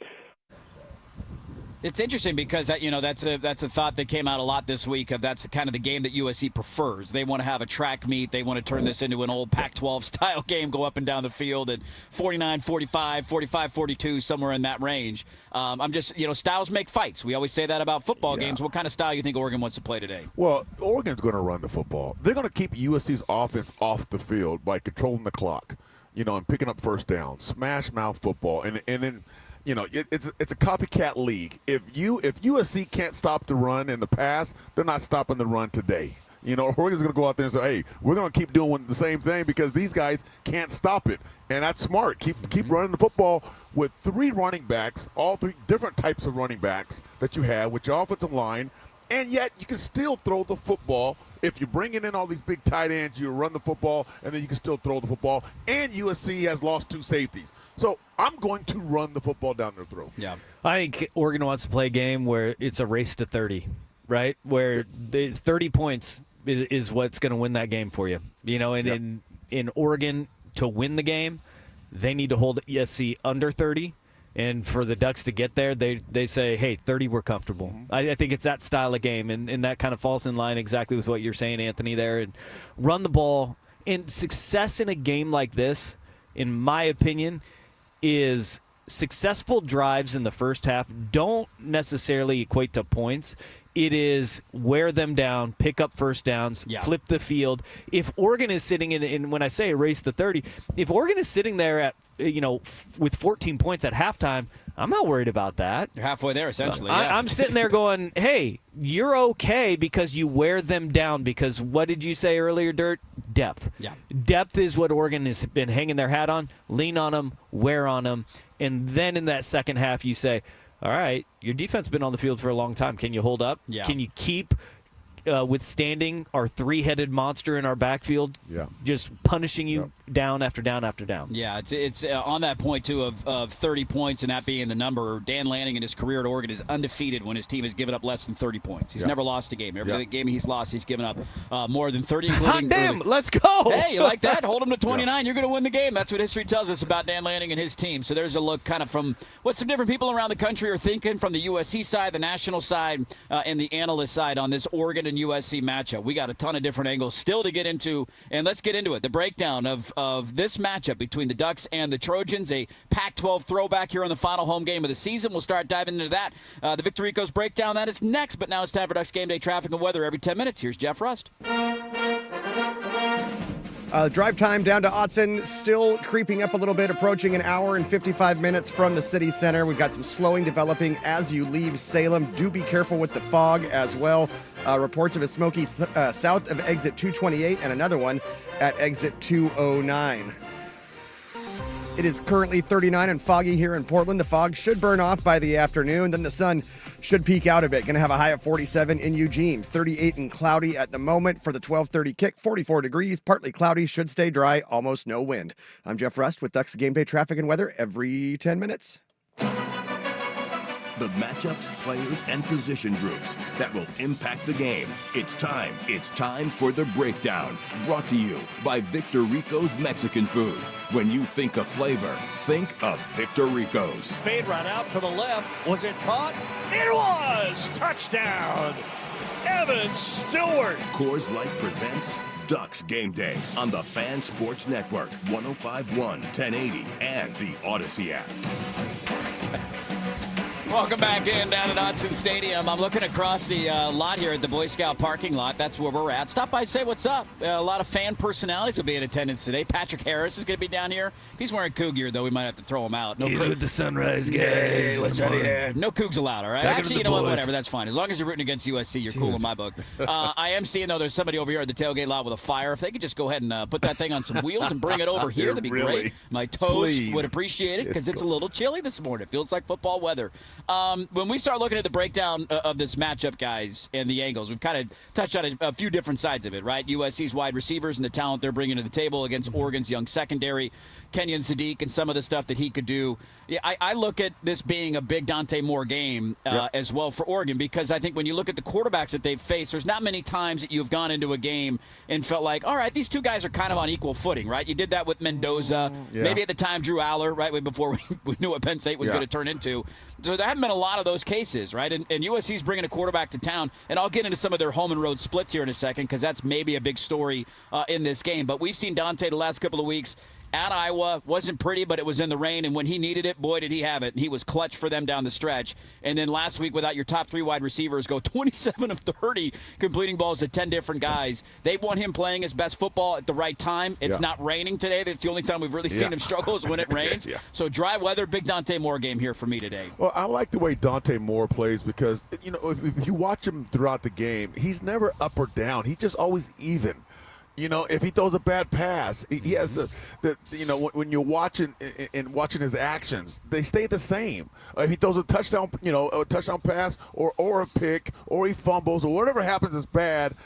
It's interesting because that's a thought that came out a lot this week. That's kind of the game that USC prefers. They want to have a track meet. They want to turn this into an old Pac-12 style game, go up and down the field at 49-45, 45-42, somewhere in that range. I'm just styles make fights. We always say that about football games. What kind of style you think Oregon wants to play today? Well, Oregon's going to run the football. They're going to keep USC's offense off the field by controlling the clock, and picking up first down, smash mouth football, and then. It's a copycat league. If USC can't stop the run in the past, they're not stopping the run today. Oregon's going to go out there and say, hey, we're going to keep doing the same thing because these guys can't stop it. And that's smart. Keep running the football with 3 running backs, all 3 different types of running backs that you have with your offensive line, and yet you can still throw the football. If you're bringing in all these big tight ends, you run the football, and then you can still throw the football. And USC has lost 2 safeties. So I'm going to run the football down their throat. Yeah, I think Oregon wants to play a game where it's a race to 30, right? Where 30 points is what's going to win that game for you. You know, and in Oregon, to win the game, they need to hold USC under 30. And for the Ducks to get there, they say, hey, 30, we're comfortable. I think it's that style of game, and that kind of falls in line exactly with what you're saying, Anthony, there. And run the ball. And success in a game like this, in my opinion, is successful drives in the first half don't necessarily equate to points. It is wear them down, pick up first downs, flip the field. If Oregon is sitting in when I say erase the 30, if Oregon is sitting there at with 14 points at halftime, I'm not worried about that. You're halfway there, essentially. I'm sitting there going, hey, you're okay because you wear them down. Because what did you say earlier, Dirt? Depth. Yeah. Depth is what Oregon has been hanging their hat on. Lean on them, wear on them. And then in that second half, you say, all right, your defense has been on the field for a long time. Can you hold up? Yeah. Can you keep withstanding our three-headed monster in our backfield, just punishing you down after down after down? Yeah, it's on that point, too, of 30 points and that being the number. Dan Lanning in his career at Oregon is undefeated when his team has given up less than 30 points. He's never lost a game. Every game he's lost, he's given up more than 30. Hot damn, let's go. Hey, you like that? Hold him to 29. You're going to win the game. That's what history tells us about Dan Lanning and his team. So there's a look kind of from what some different people around the country are thinking from the USC side, the national side, and the analyst side on this Oregon and USC matchup. We got a ton of different angles still to get into, and let's get into it. The breakdown of this matchup between the Ducks and the Trojans, a Pac-12 throwback here on the final home game of the season. We'll start diving into that. The Victor Rico's breakdown, that is next, but now it's time for Ducks Game Day traffic and weather every 10 minutes. Here's Jeff Rust. Drive time down to Autzen still creeping up a little bit, approaching an hour and 55 minutes from the city center. We've got some slowing developing as you leave Salem. Do be careful with the fog as well. Reports of a smoky south of exit 228 and another one at exit 209. It is currently 39 and foggy here in Portland. The fog should burn off by the afternoon. Then the sun should peak out a bit. Going to have a high of 47 in Eugene. 38 and cloudy at the moment for the 12:30 kick. 44 degrees, partly cloudy, should stay dry, almost no wind. I'm Jeff Rust with Ducks Game Day traffic and weather every 10 minutes. The matchups, players, and position groups that will impact the game. It's time for the breakdown. Brought to you by Victor Rico's Mexican Food. When you think of flavor, think of Victor Rico's. Fade right out to the left. Was it caught? It was! Touchdown! Evan Stewart. Coors Light presents Ducks Game Day on the Fan Sports Network, 105.1, 1080, and the Odyssey app. Welcome back in down at Autzen Stadium. I'm looking across the lot here at the Boy Scout parking lot. That's where we're at. Stop by, say what's up. A lot of fan personalities will be in attendance today. Patrick Harris is going to be down here. If he's wearing Coug gear, though, we might have to throw him out. He's with the Sunrise guys. No Cougs allowed, all right? Actually, you know what? Whatever. That's fine. As long as you're rooting against USC, you're cool in my book. I am seeing, though, there's somebody over here at the tailgate lot with a fire. If they could just go ahead and put that thing on some wheels and bring it over here, that'd be great. My toes would appreciate it because it's a little chilly this morning. It feels like football weather. When we start looking at the breakdown of this matchup, guys, and the angles, we've kind of touched on a few different sides of it, right? USC's wide receivers and the talent they're bringing to the table against Oregon's young secondary, Kenyon Sadiq and some of the stuff that he could do. Yeah, I look at this being a big Dante Moore game as well for Oregon, because I think when you look at the quarterbacks that they've faced, there's not many times that you've gone into a game and felt like, all right, these two guys are kind of on equal footing, right? You did that with Mendoza, maybe at the time Drew Aller, right, before we knew what Penn State was going to turn into. So there haven't been a lot of those cases, right? And USC's bringing a quarterback to town, and I'll get into some of their home and road splits here in a second because that's maybe a big story in this game. But we've seen Dante the last couple of weeks at Iowa. Wasn't pretty, but it was in the rain, and when he needed it, boy, did he have it. And he was clutch for them down the stretch. And then last week, without your top three wide receivers, go 27 of 30, completing balls to 10 different guys. They want him playing his best football at the right time. It's not raining today. That's the only time we've really seen him struggle is when it rains. So dry weather, big Dante Moore game here for me today. Well, I like the way Dante Moore plays because, you know, if you watch him throughout the game, he's never up or down. He's just always even. You know, if he throws a bad pass, he has the you know, when you're watching and watching his actions, they stay the same. If he throws a touchdown, you know, a touchdown pass or a pick or he fumbles or whatever happens is bad,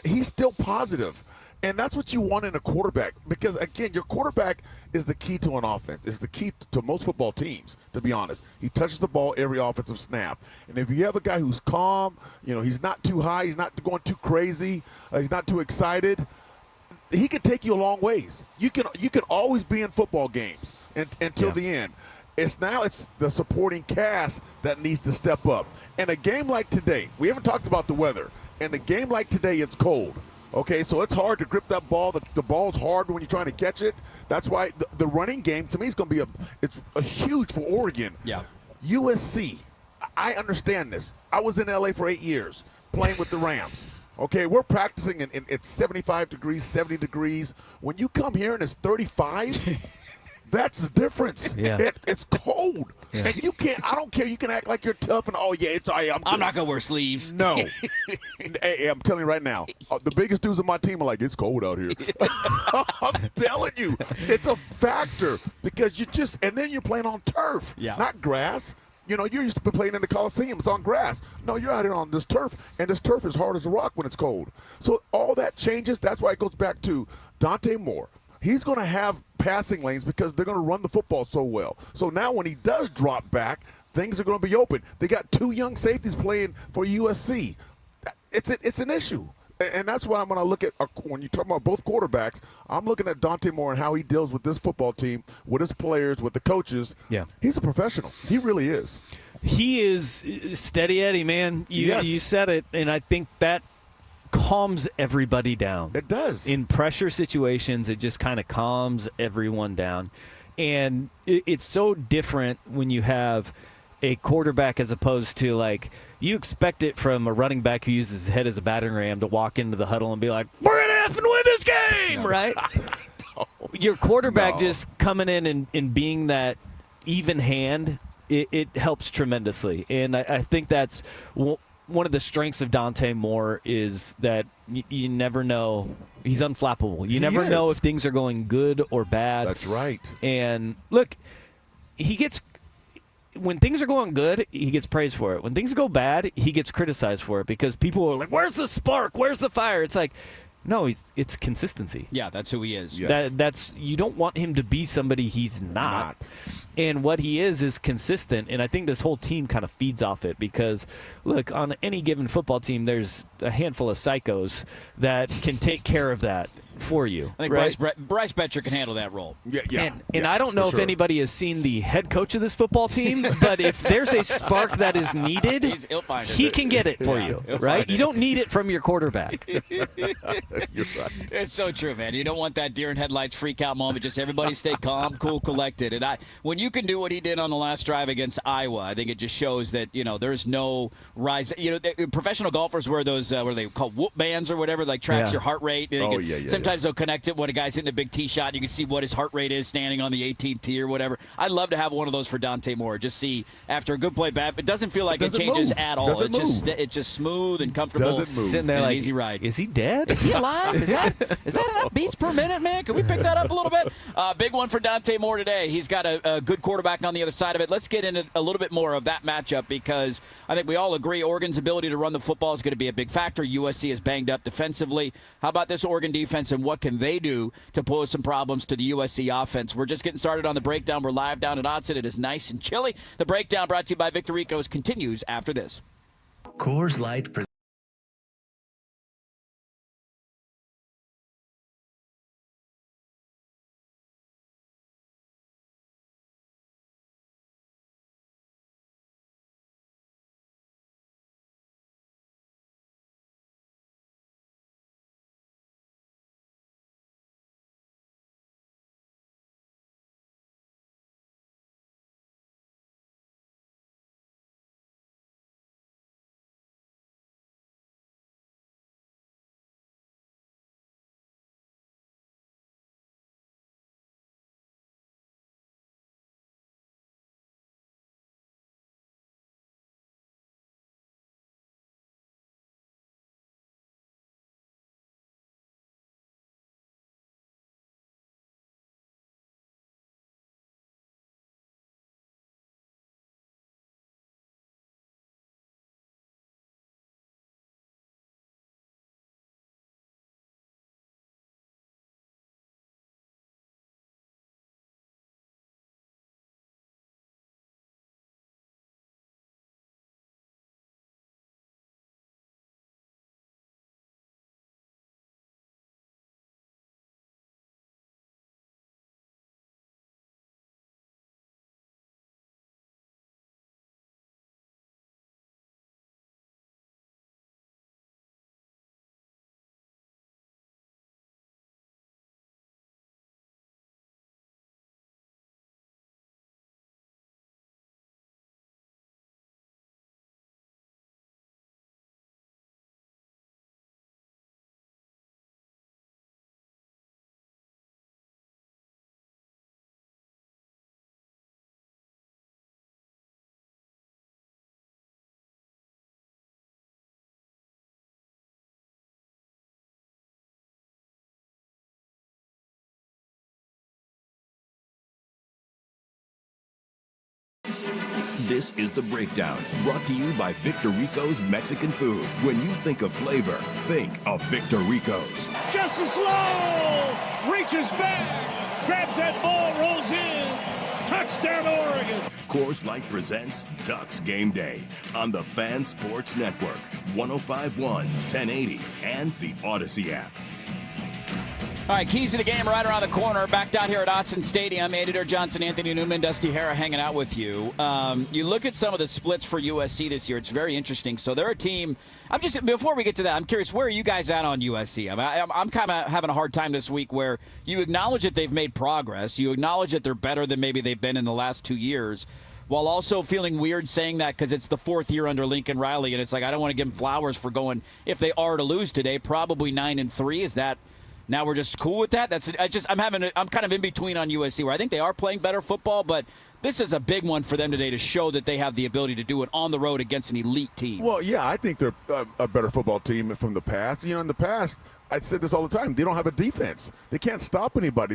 he's still positive. And that's what you want in a quarterback because, again, your quarterback is the key to an offense. It's the key to most football teams, to be honest. He touches the ball every offensive snap. And if you have a guy who's calm, he's not too high, he's not going too crazy, he's not too excited, he can take you a long ways. You can always be in football games until the end. It's the supporting cast that needs to step up. And a game like today, we haven't talked about the weather. And a game like today, it's cold. Okay, so it's hard to grip that ball. The ball's hard when you're trying to catch it. That's why the running game, to me, is going to be it's a huge for Oregon. Yeah. USC, I understand this. I was in L.A. for 8 years playing with the Rams. Okay, we're practicing it's 75 degrees, 70 degrees. When you come here and it's 35, that's the difference. Yeah. It's cold. Yeah. And you can't, I don't care. You can act like you're tough and, it's all right. I'm not going to wear sleeves. No. Hey, I'm telling you right now, the biggest dudes on my team are like, it's cold out here. I'm telling you, it's a factor because and then you're playing on turf, not grass. You're used to playing in the Coliseum. It's on grass. No, you're out here on this turf, and this turf is hard as a rock when it's cold. So all that changes. That's why it goes back to Dante Moore. He's going to have passing lanes because they're going to run the football so well. So now when he does drop back, things are going to be open. They got 2 young safeties playing for USC. It's an issue. And that's what I'm going to look at when you talk about both quarterbacks. I'm looking at Dante Moore and how he deals with this football team, with his players, with the coaches. Yeah. He's a professional. He really is. He is steady Eddie, man. You said it, and I think that calms everybody down. It does. In pressure situations, it just kind of calms everyone down. And it's so different when you have a quarterback as opposed to, like, you expect it from a running back who uses his head as a battering ram to walk into the huddle and be like, we're going to effing win this game, right? Your quarterback just coming in and being that even hand, it helps tremendously. And I think that's one of the strengths of Dante Moore is that you never know. He's unflappable. You never know if things are going good or bad. That's right. And look, when things are going good, he gets praised for it. When things go bad, he gets criticized for it because people are like, where's the spark? Where's the fire? It's like, no, it's consistency. Yeah, that's who he is. Yes. You don't want him to be somebody he's not. And what he is consistent, and I think this whole team kind of feeds off it because, look, on any given football team, there's a handful of psychos that can take care of that for you. I think Bryce Betcher can handle that role. Yeah. And I don't know if anybody has seen the head coach of this football team, but if there's a spark that is needed, he can get it for you, right? You don't need it from your quarterback. You're right. It's so true, man. You don't want that deer in headlights freak out moment. Just everybody stay calm, cool, collected. And when you can do what he did on the last drive against Iowa, I think it just shows that, there's no rise. Professional golfers wear those, what are they called, whoop bands or whatever, like tracks your heart rate. Sometimes they'll connect it when a guy's hitting a big tee shot. You can see what his heart rate is standing on the 18th tee or whatever. I'd love to have one of those for Dante Moore. Just see after a good play, bad. It doesn't feel like it changes at all. It's just smooth and comfortable. Sitting there like, easy ride. Is he dead? Is he alive? Is that enough beats per minute, man? Can we pick that up a little bit? Big one for Dante Moore today. He's got a good quarterback on the other side of it. Let's get into a little bit more of that matchup because I think we all agree Oregon's ability to run the football is going to be a big factor. USC is banged up defensively. How about this Oregon defense and what can they do to pose some problems to the USC offense? We're just getting started on the breakdown. We're live down at Odson. It is nice and chilly. The breakdown brought to you by Victor Rico's continues after this. Coors Light This is The Breakdown, brought to you by Victor Rico's Mexican Food. When you think of flavor, think of Victor Rico's. Justice Low reaches back, grabs that ball, rolls in. Touchdown, Oregon. Coors Light presents Ducks Game Day on the Fan Sports Network, 105.1, 1080, and the Odyssey app. All right, keys to the game right around the corner. Back down here at Autzen Stadium. Andy Johnson, Anthony Newman, Dusty Hara hanging out with you. You look at some of the splits for USC this year. It's very interesting. So they're a team. Before we get to that, I'm curious, where are you guys at on USC? I'm kind of having a hard time this week where you acknowledge that they've made progress. You acknowledge that they're better than maybe they've been in the last 2 years, while also feeling weird saying that because it's the fourth year under Lincoln Riley. And it's like, I don't want to give them flowers for going, if they are to lose today, probably 9-3. Is that... Now we're just cool with that? I'm kind of in between on USC, where I think they are playing better football, but this is a big one for them today to show that they have the ability to do it on the road against an elite team. Well, yeah, I think they're a better football team from the past. You know, in the past, I said this all the time, they don't have a defense. They can't stop anybody.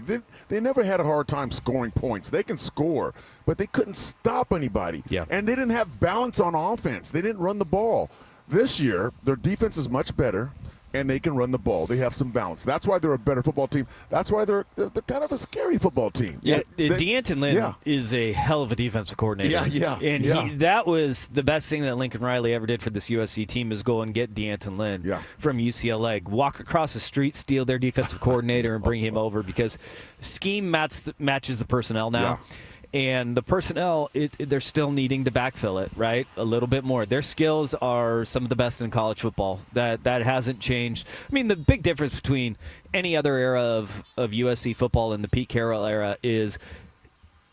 They never had a hard time scoring points. They can score, but they couldn't stop anybody. Yeah. And they didn't have balance on offense. They didn't run the ball. This year, their defense is much better, and they can run the ball. They have some balance. That's why they're a better football team. That's why they're kind of a scary football team. Yeah, D'Anton Lynn is a hell of a defensive coordinator. And that was the best thing that Lincoln Riley ever did for this USC team, is go and get D'Anton Lynn from UCLA. Walk across the street, steal their defensive coordinator, and bring him over, because scheme matches the personnel now. Yeah. And the personnel, they're still needing to backfill it, right? A little bit more. Their skills are some of the best in college football. That hasn't changed. I mean, the big difference between any other era of USC football and the Pete Carroll era is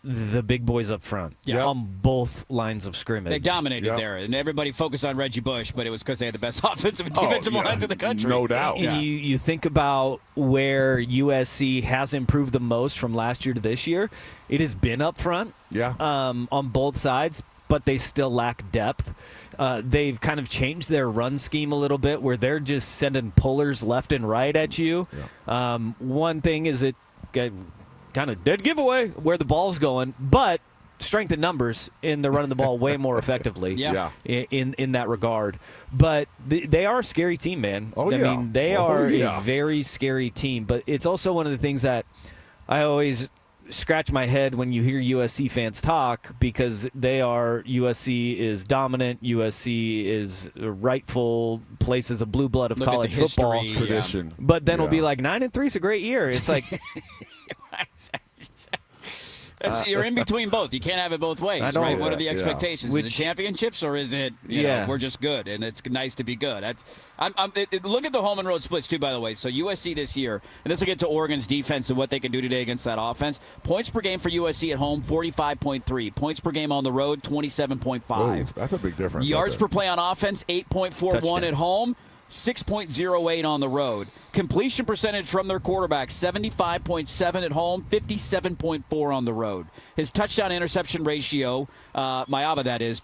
the big boys up front on both lines of scrimmage. They dominated there, and everybody focused on Reggie Bush, but it was because they had the best offensive and defensive lines in the country. No doubt. And you think about where USC has improved the most from last year to this year, it has been up front on both sides, but they still lack depth. They've kind of changed their run scheme a little bit, where they're just sending pullers left and right at you. One thing is kind of dead giveaway where the ball's going, but strength in numbers in the running the ball way more effectively in that regard. But they are a scary team, man. I mean, they are a very scary team, but it's also one of the things that I always scratch my head when you hear USC fans talk, because USC is dominant. USC is rightful place as a blue blood of college football tradition. But then we'll be like, 9-3 is a great year. It's like... You're in between both. You can't have it both ways, right? What are the expectations? Is it championships, or is it we're just good and it's nice to be good? Look at the home and road splits too, by the way. So USC this year, and this will get to Oregon's defense and what they can do today against that offense. Points per game for USC at home, 45.3. Points per game on the road, 27.5. That's a big difference. Yards per play on offense, 8.41 at home, 6.08 on the road. Completion percentage from their quarterback, 75.7 at home, 57.4 on the road. His touchdown interception ratio, Mayaba that is,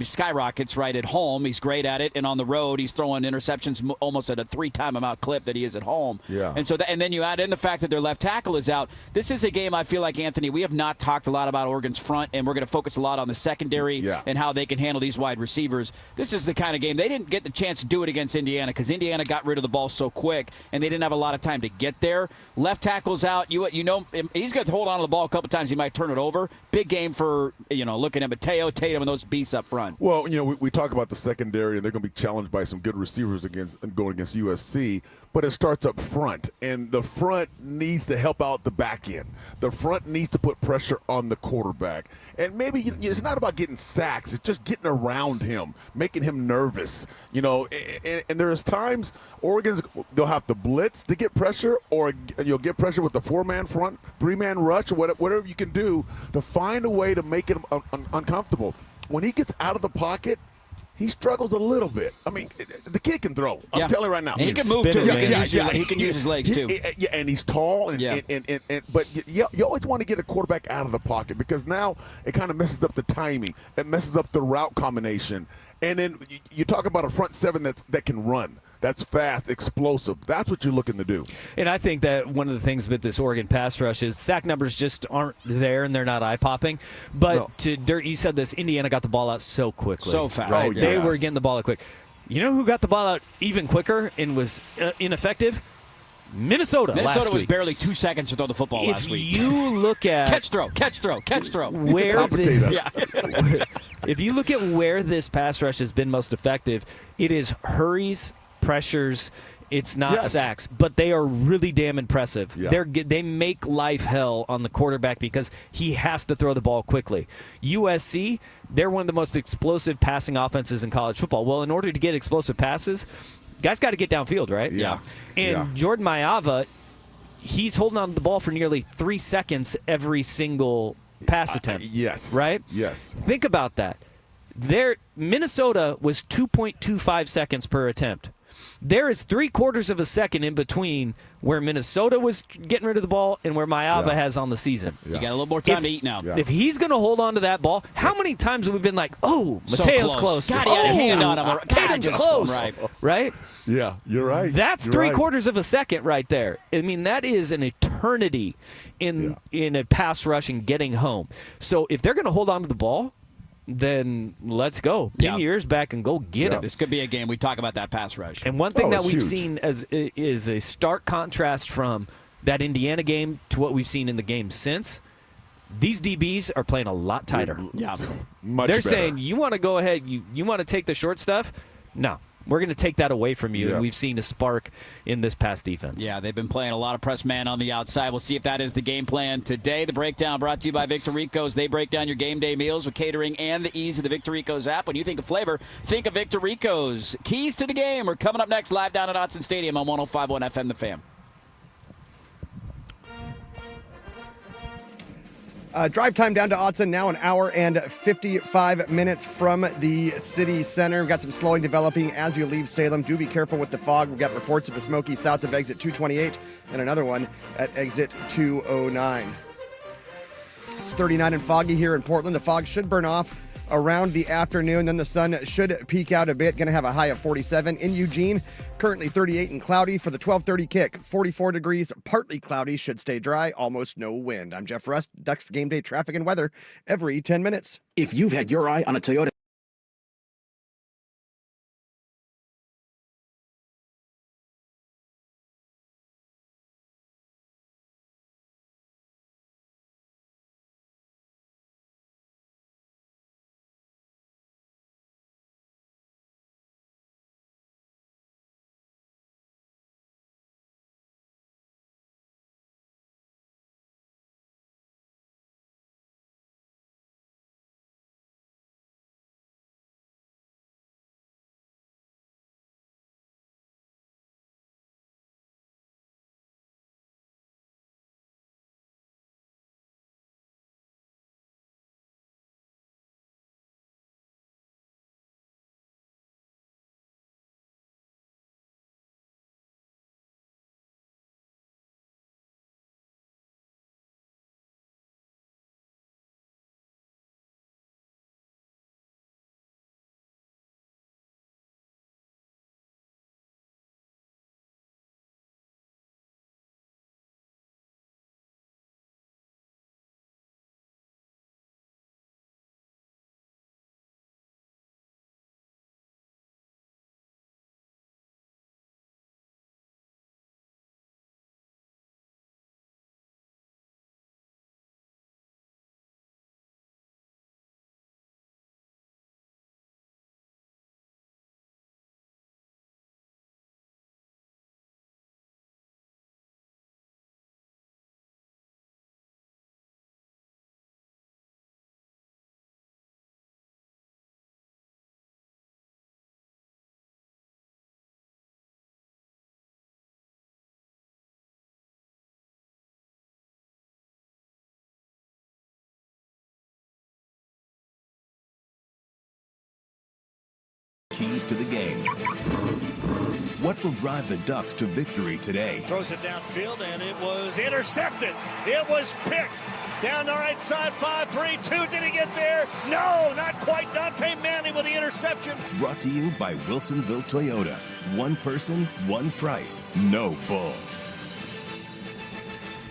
skyrockets right at home. He's great at it, and on the road he's throwing interceptions almost at a 3-time amount clip that he is at home. And then you add in the fact that their left tackle is out. This is a game, I feel like, Anthony, we have not talked a lot about Oregon's front, and we're going to focus a lot on the secondary and how they can handle these wide receivers. This is the kind of game they didn't get the chance to do it against Indiana, because Indiana got rid of the ball so quick, and they didn't have a lot of time to get there. Left tackle's out. You know he's going to hold on to the ball a couple times. He might turn it over. Big game for looking at Mateo, Tatum, and those beasts up front. Well, we talk about the secondary, and they're going to be challenged by some good receivers going against USC. But it starts up front, and the front needs to help out the back end. The front needs to put pressure on the quarterback. And maybe it's not about getting sacks. It's just getting around him, making him nervous. And there's times they'll have to blitz to get pressure, or you'll get pressure with the 4-man front, 3-man rush, or whatever you can do to find a way to make it uncomfortable. When he gets out of the pocket, he struggles a little bit. I mean, the kid can throw. I'm telling you right now. And he can move, too. He can use his legs, too. And he's tall. But you always want to get a quarterback out of the pocket, because now it kind of messes up the timing. It messes up the route combination. And then you talk about a front seven that can run. that's fast, explosive. That's what you're looking to do. And I think that one of the things with this Oregon pass rush is sack numbers just aren't there and they're not eye-popping. But you said this, Indiana got the ball out so quickly. So fast. Right? Oh, yes. They were getting the ball out quick. You know who got the ball out even quicker and was ineffective? Minnesota last was week. barely 2 seconds to throw the football last week. If you look at catch throw. Where if you look at where this pass rush has been most effective, it is hurries, pressures. It's not sacks, but they are really damn impressive. Yeah. They make life hell on the quarterback because he has to throw the ball quickly. USC, they're one of the most explosive passing offenses in college football. Well, in order to get explosive passes, guys got to get downfield, right? Yeah. And Jordan Mailata, he's holding on to the ball for nearly 3 seconds every single pass attempt. Yes. Right? Yes. Think about that. Minnesota was 2.25 seconds per attempt. There is 3/4 of a second in between where Minnesota was getting rid of the ball and where Mailata has on the season. You got a little more time to eat now. If he's going to hold on to that ball, how many times have we been like, oh, Mateo's close. God, he had a hand on him. Tatum's close. Right? Yeah, you're right. That's 3/4 of a second right there. I mean, that is an eternity in a pass rush and getting home. So if they're going to hold on to the ball, then let's go. Pin your ears back and go get him. This could be a game. We talk about that pass rush. And one thing that we've seen is a stark contrast from that Indiana game to what we've seen in the game since. These DBs are playing a lot tighter. Yeah, much They're better. saying, you want to go ahead, you want to take the short stuff? No. We're going to take that away from you, and we've seen a spark in this pass defense. Yeah, they've been playing a lot of press man on the outside. We'll see if that is the game plan today. The breakdown brought to you by Victor Rico's. They break down your game day meals with catering and the ease of the Victor Rico's app. When you think of flavor, think of Victor Rico's. Keys to the game are coming up next live down at Autzen Stadium on 105.1 FM The Fan. Drive time down to Autzen, now an hour and 55 minutes from the city center. We've got some slowing developing as you leave Salem. Do be careful with the fog. We've got reports of a smoky south of exit 228 and another one at exit 209. It's 39 and foggy here in Portland. The fog should burn off around the afternoon. Then the sun should peek out a bit. Going to have a high of 47 in Eugene. Currently 38 and cloudy for the 12:30 kick. 44 degrees, partly cloudy, should stay dry, almost no wind. I'm Jeff Rust, Ducks Game Day traffic and weather every 10 minutes. If you've had your eye on a Toyota Keys to the game. What will drive the Ducks to victory today? Throws it downfield, and it was intercepted. It was picked. Down the right side, 5-3-2. Did he get there? No, not quite. Dante Manning with the interception. Brought to you by Wilsonville Toyota. One person, one price. No bull.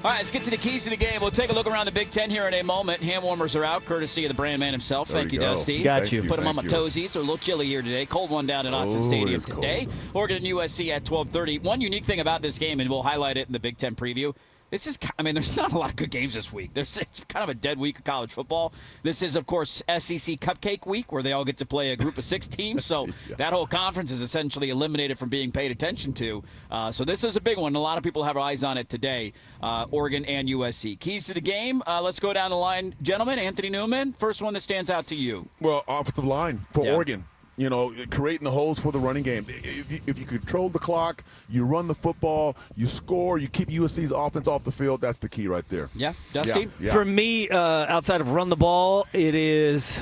All right, let's get to the keys to the game. We'll take a look around the Big Ten here in a moment. Hand warmers are out, courtesy of the brand man himself. There Thank you, go. Dusty. Got you. Put them on my toesies. They're a little chilly here today. Cold one down at Autzen Stadium today. Cold. Oregon and USC at 12:30. One unique thing about this game, and we'll highlight it in the Big Ten preview. This is, I mean, there's not a lot of good games this week. It's kind of a dead week of college football. This is, of course, SEC Cupcake Week, where they all get to play a group of 6 teams. So that whole conference is essentially eliminated from being paid attention to. So this is a big one. A lot of people have eyes on it today, Oregon and USC. Keys to the game. Let's go down the line. Gentlemen, Anthony Newman, first one that stands out to you. Well, offensive line for Oregon. You know, creating the holes for the running game. If you control the clock, you run the football, you score, you keep USC's offense off the field, that's the key right there. Yeah, Dusty? Yeah. For me, outside of run the ball, it is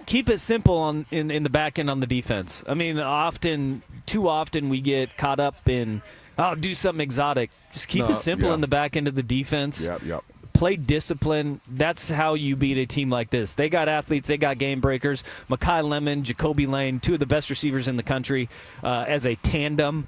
keep it simple in the back end on the defense. I mean, too often we get caught up in, do something exotic. Just keep it simple in the back end of the defense. Yep. Play discipline. That's how you beat a team like this. They got athletes. They got game breakers. Mekhi Lemon, Jacoby Lane, 2 of the best receivers in the country as a tandem.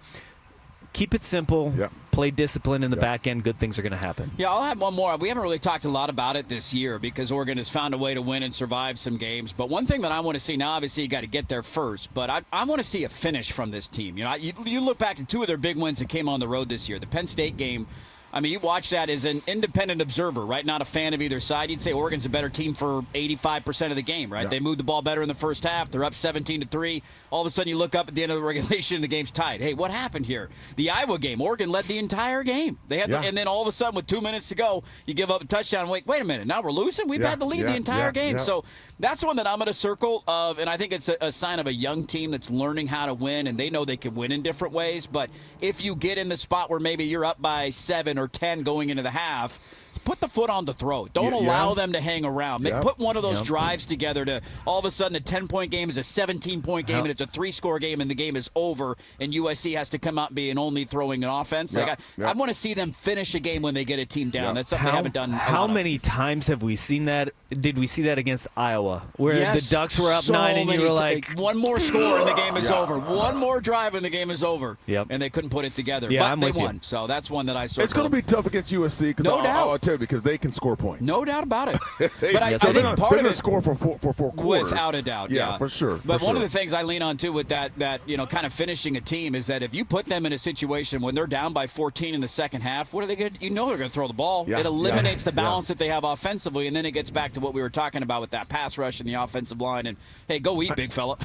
Keep it simple. Yep. Play discipline in the back end. Good things are going to happen. Yeah, I'll have one more. We haven't really talked a lot about it this year because Oregon has found a way to win and survive some games. But one thing that I want to see now, obviously, you got to get there first. But I want to see a finish from this team. You know, you look back at 2 of their big wins that came on the road this year. The Penn State game. I mean, you watch that as an independent observer, right? Not a fan of either side. You'd say Oregon's a better team for 85% of the game, right? Yeah. They moved the ball better in the first half. They're up 17-3. All of a sudden, you look up at the end of the regulation, and the game's tied. Hey, what happened here? The Iowa game, Oregon led the entire game. They had, and then all of a sudden, with 2 minutes to go, you give up a touchdown. Wait a minute. Now we're losing. We've had the lead the entire game. So that's one that I'm going to circle of, and I think it's a sign of a young team that's learning how to win, and they know they can win in different ways. But if you get in the spot where maybe you're up by 7 or 10 going into the half, put the foot on the throat. Don't allow them to hang around. Put one of those drives together to all of a sudden a 10-point game is a 17-point game and it's a 3-score game and the game is over and USC has to come out being only throwing an offense. I want to see them finish a game when they get a team down. That's something they haven't done. How many times have we seen that? Did we see that against Iowa where the Ducks were up 9 and you were like, one more score and the game is over. One more drive and the game is over. And they couldn't put it together. Yeah, but they won. So that's one that I circled. It's going to be tough against USC because because they can score points. No doubt about it. But I think part of it, they're going to score for 4 quarters. Without a doubt. Yeah, for sure. But one of the things I lean on too with that kind of finishing a team is that if you put them in a situation when they're down by 14 in the second half, what are they going to? You know they're going to throw the ball. It eliminates the balance that they have offensively, and then it gets back to what we were talking about with that pass rush and the offensive line. And hey, go eat, big fella.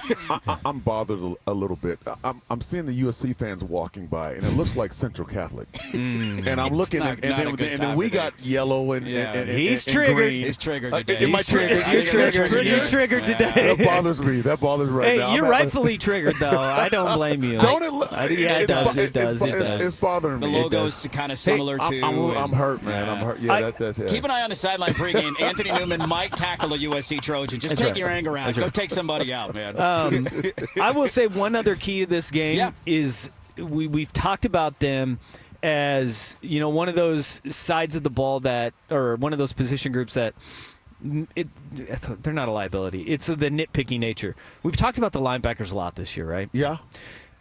I'm bothered a little bit. I'm seeing the USC fans walking by, and it looks like Central Catholic. And I'm looking, and then we got yellow and he's triggered. Green. He's triggered today. You're triggered today. That bothers me. That bothers right now. Hey, you're rightfully triggered, though. I don't blame you. Don't it? Yeah, it does. It does. It's bothering me. The logo's kind of similar to. I'm hurt, man. I'm hurt. Yeah, that's it. Keep an eye on the sideline pregame. Anthony Newman might tackle a USC Trojan. Just take your anger out. Go take somebody out, man. I will say one other key to this game is we've talked about them as, one of those sides of the ball or one of those position groups that they're not a liability. It's the nitpicky nature. We've talked about the linebackers a lot this year, right? Yeah.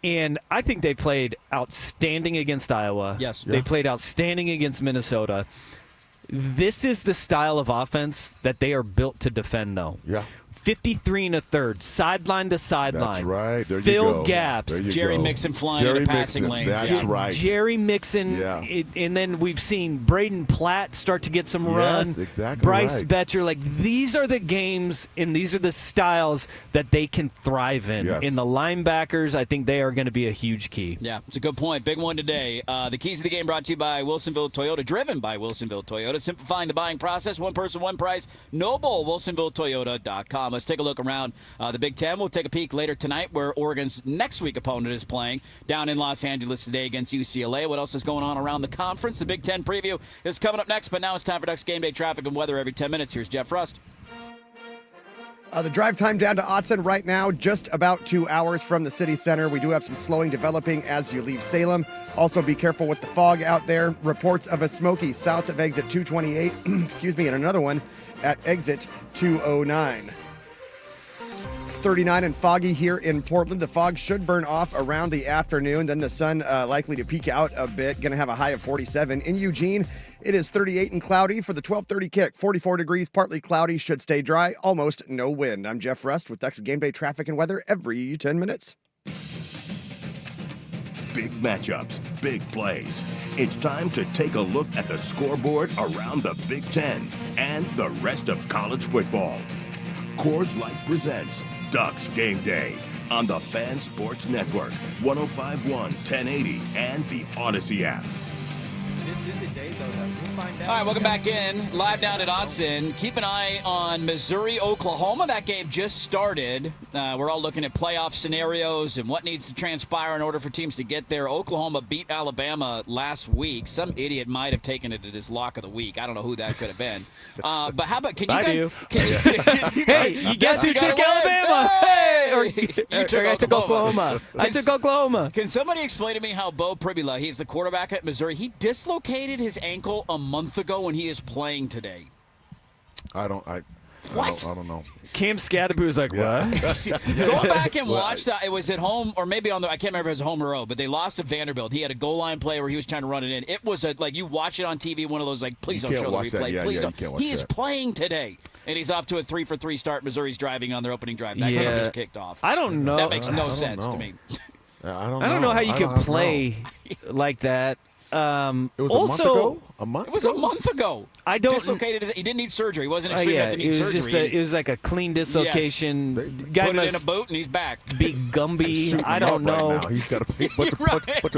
And I think they played outstanding against Iowa. Yes. They played outstanding against Minnesota. This is the style of offense that they are built to defend, though. Yeah. 53 1/3, sideline to sideline. That's right. There you Fill go. gaps. Jerry Mixon flying into passing lanes. That's right. Jerry Mixon. Yeah. And then we've seen Braden Platt start to get some run. Yes, exactly. Bryce Betcher. Like, these are the games and these are the styles that they can thrive in. Yes. In the linebackers, I think they are going to be a huge key. Yeah, it's a good point. Big one today. The keys of the game brought to you by Wilsonville Toyota, driven by Wilsonville Toyota. Simplifying the buying process. One person, one price. No bull. WilsonvilleToyota.com. Let's take a look around the Big Ten. We'll take a peek later tonight where Oregon's next week opponent is playing down in Los Angeles today against UCLA. What else is going on around the conference? The Big Ten preview is coming up next, but now it's time for Ducks Game Day traffic and weather every 10 minutes. Here's Jeff Rust. The drive time down to Autzen right now, just about 2 hours from the city center. We do have some slowing developing as you leave Salem. Also, be careful with the fog out there. Reports of a smoky south of exit 228, and another one at exit 209. It's 39 and foggy here in Portland. The fog should burn off around the afternoon. Then the sun likely to peek out a bit. Going to have a high of 47. In Eugene, it is 38 and cloudy for the 12:30 kick. 44 degrees, partly cloudy, should stay dry, almost no wind. I'm Jeff Rust with Texas Game Day traffic and weather every 10 minutes. Big matchups, big plays. It's time to take a look at the scoreboard around the Big Ten and the rest of college football. Coors Light presents Ducks Game Day on the Fan Sports Network, 105.1, 1080, and the Odyssey app. This is the day, though, that we'll find out. All right, welcome back in. Live down at Autzen. Keep an eye on Missouri, Oklahoma. That game just started. We're all looking at playoff scenarios and what needs to transpire in order for teams to get there. Oklahoma beat Alabama last week. Some idiot might have taken it as his lock of the week. I don't know who that could have been. But how about, can you Hey, you guess who took Alabama? Hey! I took Oklahoma. I took Oklahoma. Can somebody explain to me how Bo Pribula, he's the quarterback at Missouri, he dislocated his ankle a month ago and he is playing today? I don't know. Cam Scadaboo was like, what? Go back and watch that. It was at home, or maybe on the, I can't remember if it was home or road, but they lost to Vanderbilt. He had a goal line play where he was trying to run it in. It was like you watch it on TV, one of those like, please don't show the replay. Please don't. He is playing today, and he's off to a 3-for-3 start. Missouri's driving on their opening drive. That game just kicked off. I don't know. That makes no sense to me. I don't know how you could play like that. It was also a month ago. It was a month ago. I don't. Dislocated. He didn't need surgery. He wasn't extreme enough to need surgery. Just it was like a clean dislocation. Yes. Guy Put it in a must boot and he's back. be Gumby. I don't know. Right now. He's got a bunch of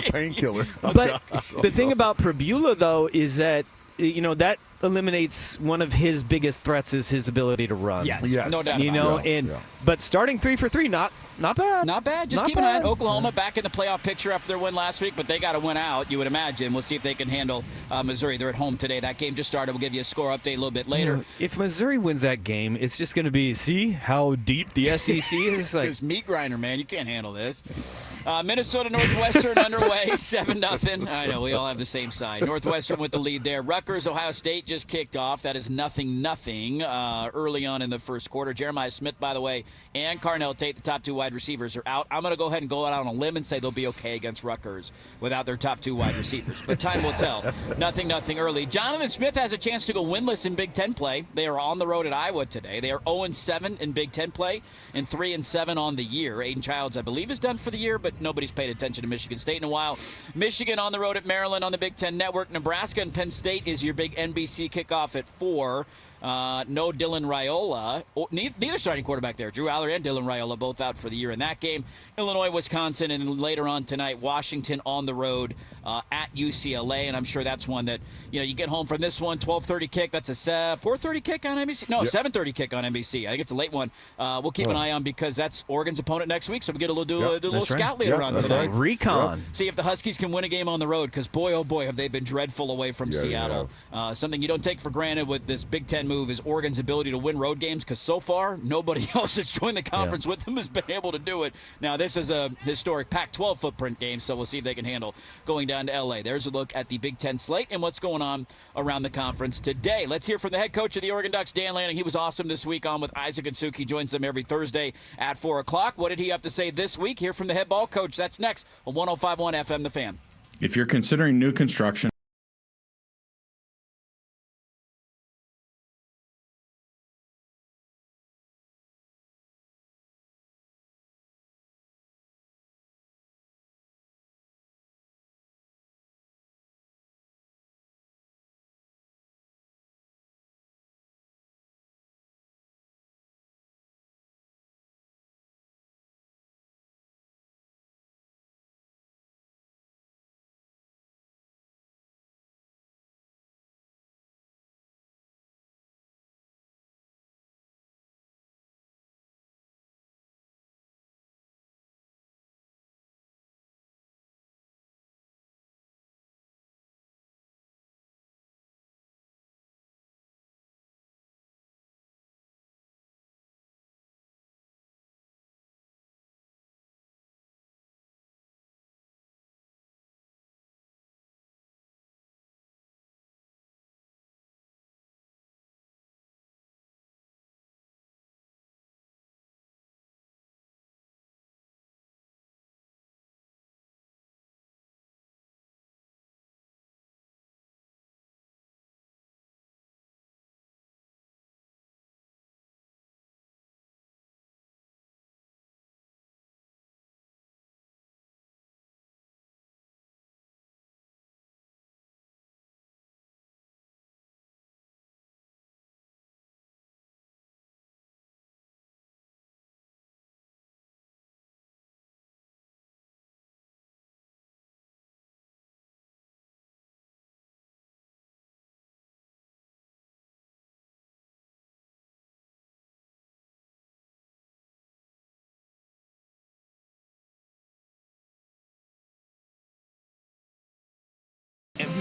painkillers. But the thing about Pribula, though, is that that eliminates one of his biggest threats is his ability to run. Yes, no doubt. But starting 3-for-3, not bad. Not bad. Just keep an eye on Oklahoma back in the playoff picture after their win last week, but they got to win out, you would imagine. We'll see if they can handle Missouri. They're at home today. That game just started. We'll give you a score update a little bit later. If Missouri wins that game, it's just going to be, see how deep the SEC is? Like, it's meat grinder, man. You can't handle this. Minnesota Northwestern underway, 7-0. I know, we all have the same side. Northwestern with the lead there. Rutgers, Ohio State just kicked off. That is 0-0 early on in the first quarter. Jeremiah Smith, by the way, and Carnell Tate, the top two wide receivers, are out. I'm going to go ahead and go out on a limb and say they'll be okay against Rutgers without their top two wide receivers. But time will tell. 0-0 early. Jonathan Smith has a chance to go winless in Big Ten play. They are on the road at Iowa today. They are 0-7 in Big Ten play and 3-7 on the year. Aiden Childs, I believe, is done for the year, but nobody's paid attention to Michigan State in a while. Michigan on the road at Maryland on the Big Ten Network. Nebraska and Penn State is your big NBC kickoff at 4. No Dylan Raiola. Neither starting quarterback there. Drew Aller and Dylan Raiola both out for the year in that game. Illinois, Wisconsin, and later on tonight, Washington on the road at UCLA. And I'm sure that's one that, you get home from this one, 12:30 kick. That's a 4:30 kick on NBC? No, 7:30 kick on NBC. I think it's a late one. We'll keep an eye on because that's Oregon's opponent next week. So we get a little scout later on today. Right. Recon. See if the Huskies can win a game on the road because, boy, oh boy, have they been dreadful away from Seattle. Something you don't take for granted with this Big Ten move is Oregon's ability to win road games because so far nobody else that's joined the conference with them has been able to do it. Now this is a historic Pac-12 footprint game, so we'll see if they can handle going down to LA. There's a look at the Big Ten slate and what's going on around the conference today. Let's hear from the head coach of the Oregon Ducks, Dan Lanning. He was awesome this week on with Isaac and Suk. He joins them every Thursday at 4 o'clock. What did he have to say this week? Hear from the head ball coach. That's next on 105.1 FM The Fan. If you're considering new construction,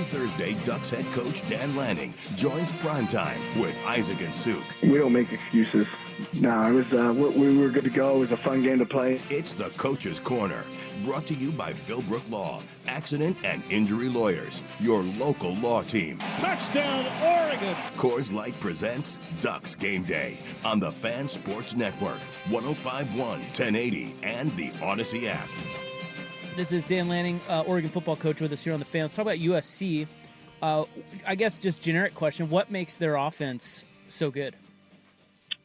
Thursday, Ducks head coach Dan Lanning joins Primetime with Isaac and Suk. We don't make excuses. No, it was we were good to go. It was a fun game to play. It's the Coach's Corner, brought to you by Philbrook Law, Accident and Injury Lawyers, your local law team. Touchdown, Oregon! Coors Light presents Ducks Game Day on the Fan Sports Network, 105.1, 1080, and the Odyssey app. This is Dan Lanning, Oregon football coach with us here on the Fan. Let's talk about USC. I guess just generic question, what makes their offense so good?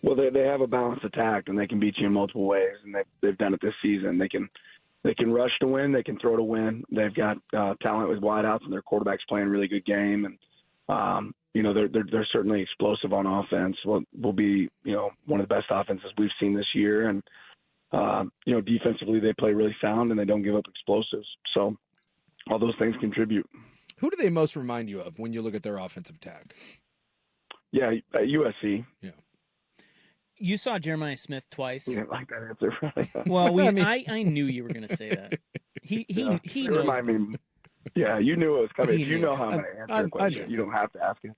Well, they have a balanced attack, and they can beat you in multiple ways, and they've done it this season. They can rush to win. They can throw to win. They've got talent with wideouts, and their quarterback's playing a really good game. And they're certainly explosive on offense. Will be one of the best offenses we've seen this year. And defensively they play really sound, and they don't give up explosives. So all those things contribute. Who do they most remind you of when you look at their offensive attack? Yeah, USC. Yeah. You saw Jeremiah Smith twice. You didn't like that answer, right? Well, I knew you were going to say that. He knows. Remind me. Yeah, you knew it was coming. You know how I'm going to answer a question. You don't have to ask it.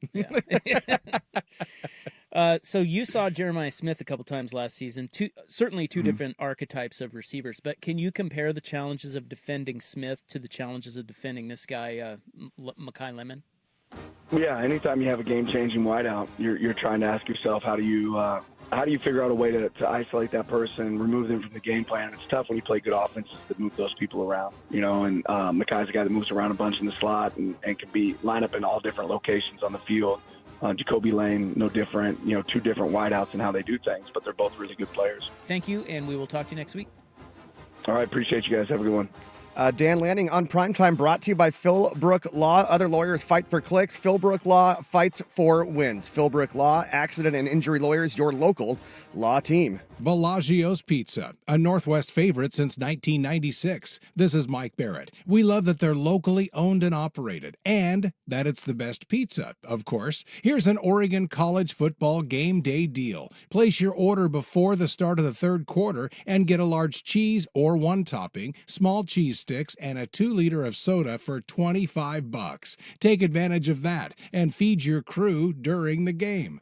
Yeah. So you saw Jeremiah Smith a couple times last season. Certainly two different archetypes of receivers. But can you compare the challenges of defending Smith to the challenges of defending this guy, Mekhi Lemon? Yeah. Anytime you have a game-changing wideout, you're trying to ask yourself, how do you figure out a way to isolate that person, remove them from the game plan? It's tough when you play good offenses to move those people around, and Mekhi's a guy that moves around a bunch in the slot and can line up in all different locations on the field. Jacoby Lane, no different, two different wideouts in how they do things, but they're both really good players. Thank you, and we will talk to you next week. All right, appreciate you guys. Have a good one. Dan Lanning on Primetime, brought to you by Philbrook Law. Other lawyers fight for clicks. Philbrook Law fights for wins. Philbrook Law, Accident and Injury Lawyers, your local law team. Bellagio's Pizza, a Northwest favorite since 1996. This is Mike Barrett. We love that they're locally owned and operated, and that it's the best pizza, of course. Here's an Oregon college football game day deal. Place your order before the start of the third quarter and get a large cheese or one topping, small cheese sticks, and a 2-liter of soda for $25. Take advantage of that and feed your crew during the game.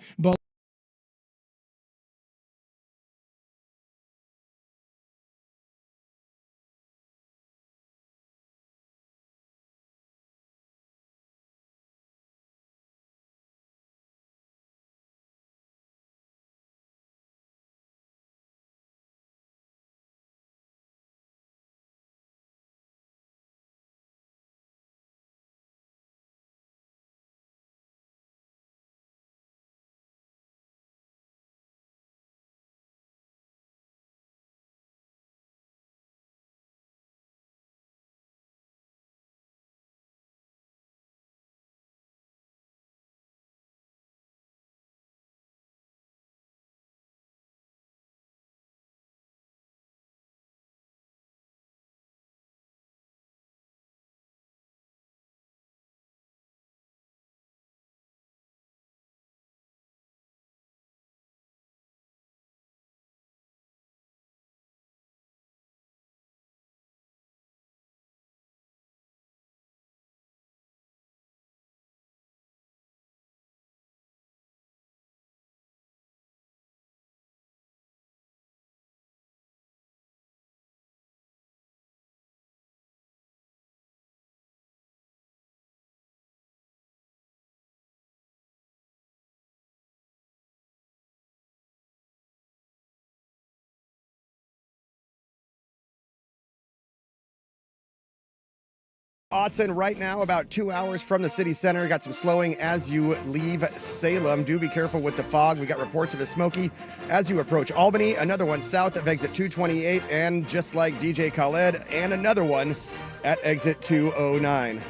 Autzen right now, about 2 hours from the city center. Got some slowing as you leave Salem. Do be careful with the fog. We got reports of a smoky as you approach Albany. Another one south of exit 228, and just like DJ Khaled, and another one at exit 209.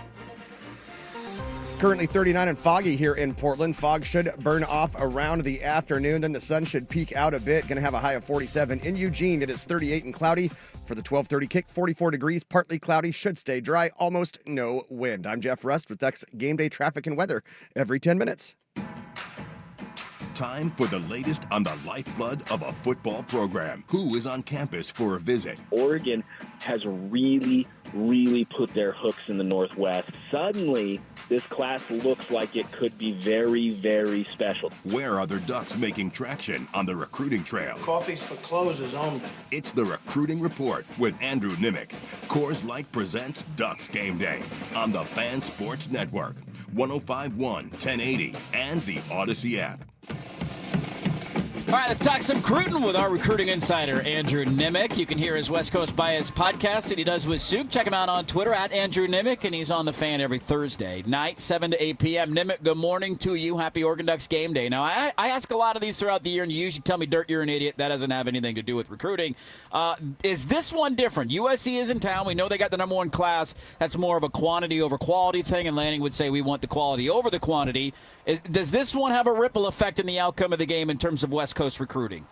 It's currently 39 and foggy here in Portland. Fog should burn off around the afternoon. Then the sun should peak out a bit. Going to have a high of 47. In Eugene, it is 38 and cloudy. For the 12:30 kick, 44 degrees, partly cloudy, should stay dry, almost no wind. I'm Jeff Rust with Ducks Game Day traffic and weather every 10 minutes. Time for the latest on the lifeblood of a football program. Who is on campus for a visit? Oregon has really put their hooks in the Northwest. Suddenly, this class looks like it could be very, very special. Where are their Ducks making traction on the recruiting trail? Coffee's for closers only. It's the Recruiting Report with Andrew Nimick. Coors Light presents Ducks Game Day on the Fan Sports Network, 105.1, 1080, and the Odyssey app. All right, let's talk some recruiting with our recruiting insider, Andrew Nimick. You can hear his West Coast Bias podcast that he does with Souk. Check him out on Twitter at Andrew Nimick, and he's on The Fan every Thursday night, 7 to 8 p.m. Nimick, good morning to you. Happy Oregon Ducks Game Day. Now, I ask a lot of these throughout the year, and you usually tell me, Dirt, you're an idiot. That doesn't have anything to do with recruiting. Is this one different? USC is in town. We know they got the number one class. That's more of a quantity over quality thing, and Lanning would say we want the quality over the quantity. Does this one have a ripple effect in the outcome of the game in terms of West Coast recruiting?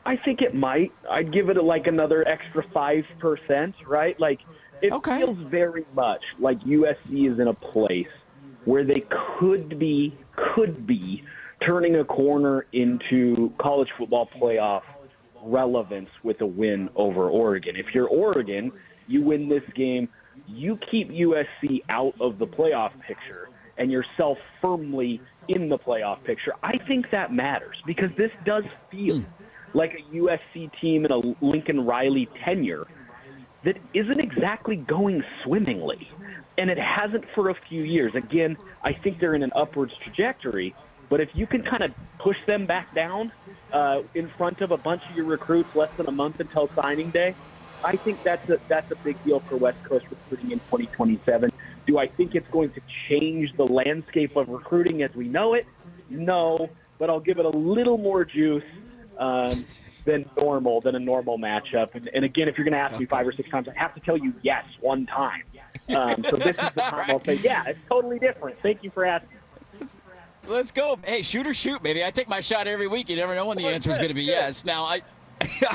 I think it might. I'd give it another extra 5%, right? Like, it feels very much like USC is in a place where they could be turning a corner into college football playoff relevance with a win over Oregon. If you're Oregon, you win this game, you keep USC out of the playoff picture and yourself firmly in the playoff picture. I think that matters because this does feel like a USC team in a Lincoln Riley tenure that isn't exactly going swimmingly. And it hasn't for a few years. Again, I think they're in an upwards trajectory, but if you can kind of push them back down in front of a bunch of your recruits less than a month until signing day, I think that's a big deal for West Coast recruiting in 2027. Do I think it's going to change the landscape of recruiting as we know it? No, but I'll give it a little more juice than a normal matchup. And again, if you're going to ask me 5 or 6 times, I have to tell you yes one time. So this is the time I'll say, yeah, it's totally different. Thank you for asking. Let's go. Hey, shoot or shoot, baby. I take my shot every week. You never know when the answer is going to be yes. Now,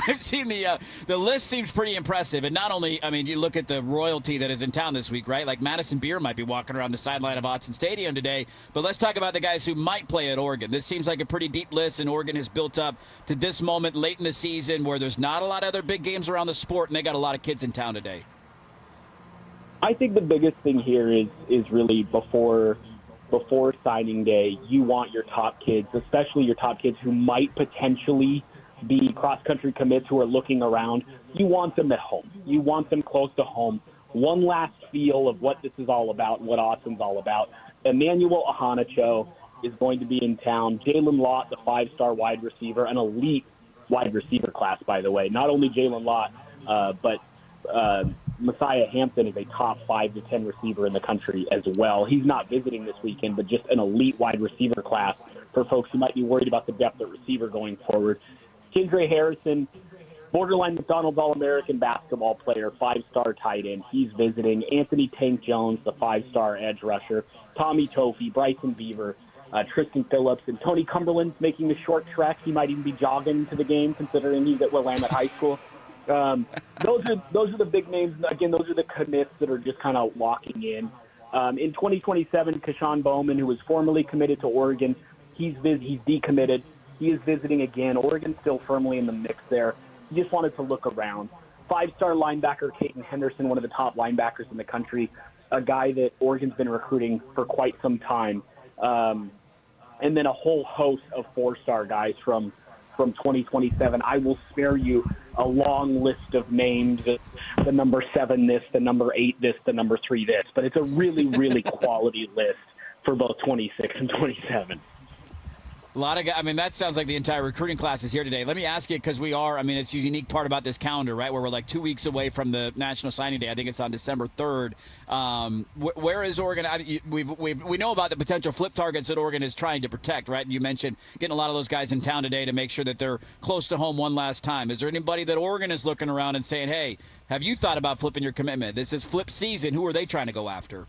I've seen the list seems pretty impressive. And not only, I mean, you look at the royalty that is in town this week, right? Like Madison Beer might be walking around the sideline of Autzen Stadium today. But let's talk about the guys who might play at Oregon. This seems like a pretty deep list, and Oregon has built up to this moment late in the season where there's not a lot of other big games around the sport, and they got a lot of kids in town today. I think the biggest thing here is really before signing day, you want your top kids, especially your top kids who might potentially be cross-country commits who are looking around. You want them at home. You want them close to home. One last feel of what this is all about and what Austin's all about. Emmanuel Ahanacho is going to be in town. Jalen Lott, the 5-star wide receiver, an elite wide receiver class, by the way. Not only Jalen Lott, but Messiah Hampton is a top 5 to 10 receiver in the country as well. He's not visiting this weekend, but just an elite wide receiver class for folks who might be worried about the depth at receiver going forward. Kendra Harrison, borderline McDonald's All-American basketball player, 5-star tight end. He's visiting. Anthony Tank Jones, the 5-star edge rusher. Tommy Tofi, Bryson Beaver, Tristan Phillips, and Tony Cumberland's making the short trek. He might even be jogging to the game, considering he's at Willamette High School. Those are the big names. Again, those are the commits that are just kind of walking in. In 2027, Kashawn Bowman, who was formerly committed to Oregon, he's decommitted. He is visiting again. Oregon's still firmly in the mix there. He just wanted to look around. 5-star linebacker Caden Henderson, one of the top linebackers in the country, a guy that Oregon's been recruiting for quite some time. And then a whole host of 4-star guys from 2027. I will spare you a long list of names, the number 7 this, the number 8 this, the number 3 this. But it's a really, really quality list for both 26 and 27. A lot of guys. I mean, that sounds like the entire recruiting class is here today. Let me ask you, because we are, I mean, it's a unique part about this calendar, right, where we're like 2 weeks away from the National Signing Day. I think it's on December 3rd. Where is Oregon? We know about the potential flip targets that Oregon is trying to protect, right? You mentioned getting a lot of those guys in town today to make sure that they're close to home one last time. Is there anybody that Oregon is looking around and saying, hey, have you thought about flipping your commitment? This is flip season. Who are they trying to go after?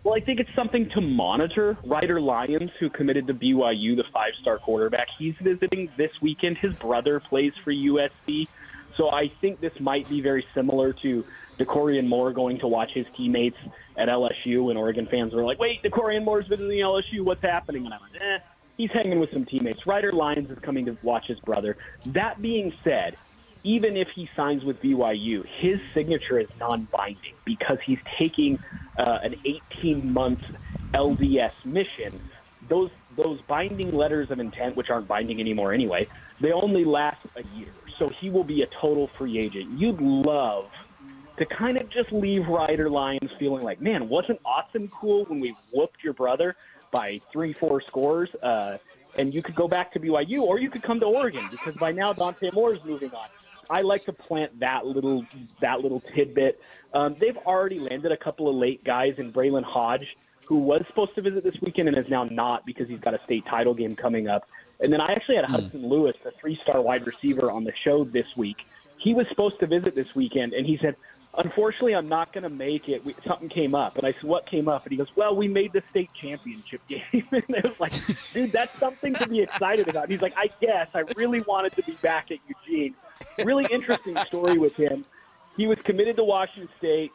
Well, I think it's something to monitor. Ryder Lyons, who committed to BYU, the 5-star quarterback, he's visiting this weekend. His brother plays for USC. So I think this might be very similar to DeCorian Moore going to watch his teammates at LSU, and Oregon fans were like, wait, DeCorian Moore's visiting LSU. What's happening? And I went, he's hanging with some teammates. Ryder Lyons is coming to watch his brother. That being said, even if he signs with BYU, his signature is non-binding because he's taking an 18-month LDS mission. Those binding letters of intent, which aren't binding anymore anyway, they only last a year. So he will be a total free agent. You'd love to kind of just leave Ryder Lyons feeling like, man, wasn't Autzen cool when we whooped your brother by 3-4 scores? And you could go back to BYU, or you could come to Oregon, because by now Dante Moore is moving on. I like to plant that little tidbit. They've already landed a couple of late guys in Braylon Hodge, who was supposed to visit this weekend and is now not because he's got a state title game coming up. And then I actually had Hudson Lewis, the 3-star wide receiver, on the show this week. He was supposed to visit this weekend, and he said, unfortunately, I'm not going to make it. Something came up. And I said, what came up? And he goes, well, we made the state championship game. And it was like, dude, that's something to be excited about. And he's like, I guess. I really wanted to be back at Eugene. Really interesting story with him. He was committed to Washington State,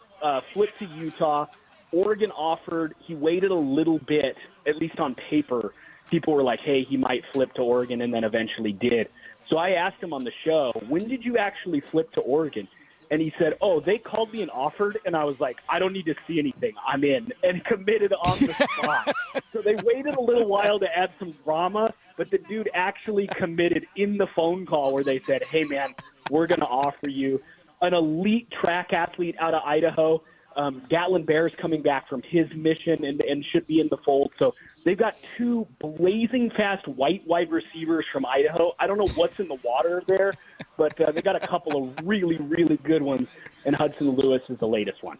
flipped to Utah. Oregon offered. He waited a little bit, at least on paper. People were like, hey, he might flip to Oregon, and then eventually did. So I asked him on the show, when did you actually flip to Oregon? And he said, oh, they called me and offered, and I was like, I don't need to see anything. I'm in, and committed on the spot. So they waited a little while to add some drama, but the dude actually committed in the phone call where they said, hey, man, we're going to offer you an elite track athlete out of Idaho. Gatlin Bear's coming back from his mission and should be in the fold. So they've got two blazing fast white wide receivers from Idaho. I don't know what's in the water there, but they got a couple of really, really good ones, and Hudson Lewis is the latest one.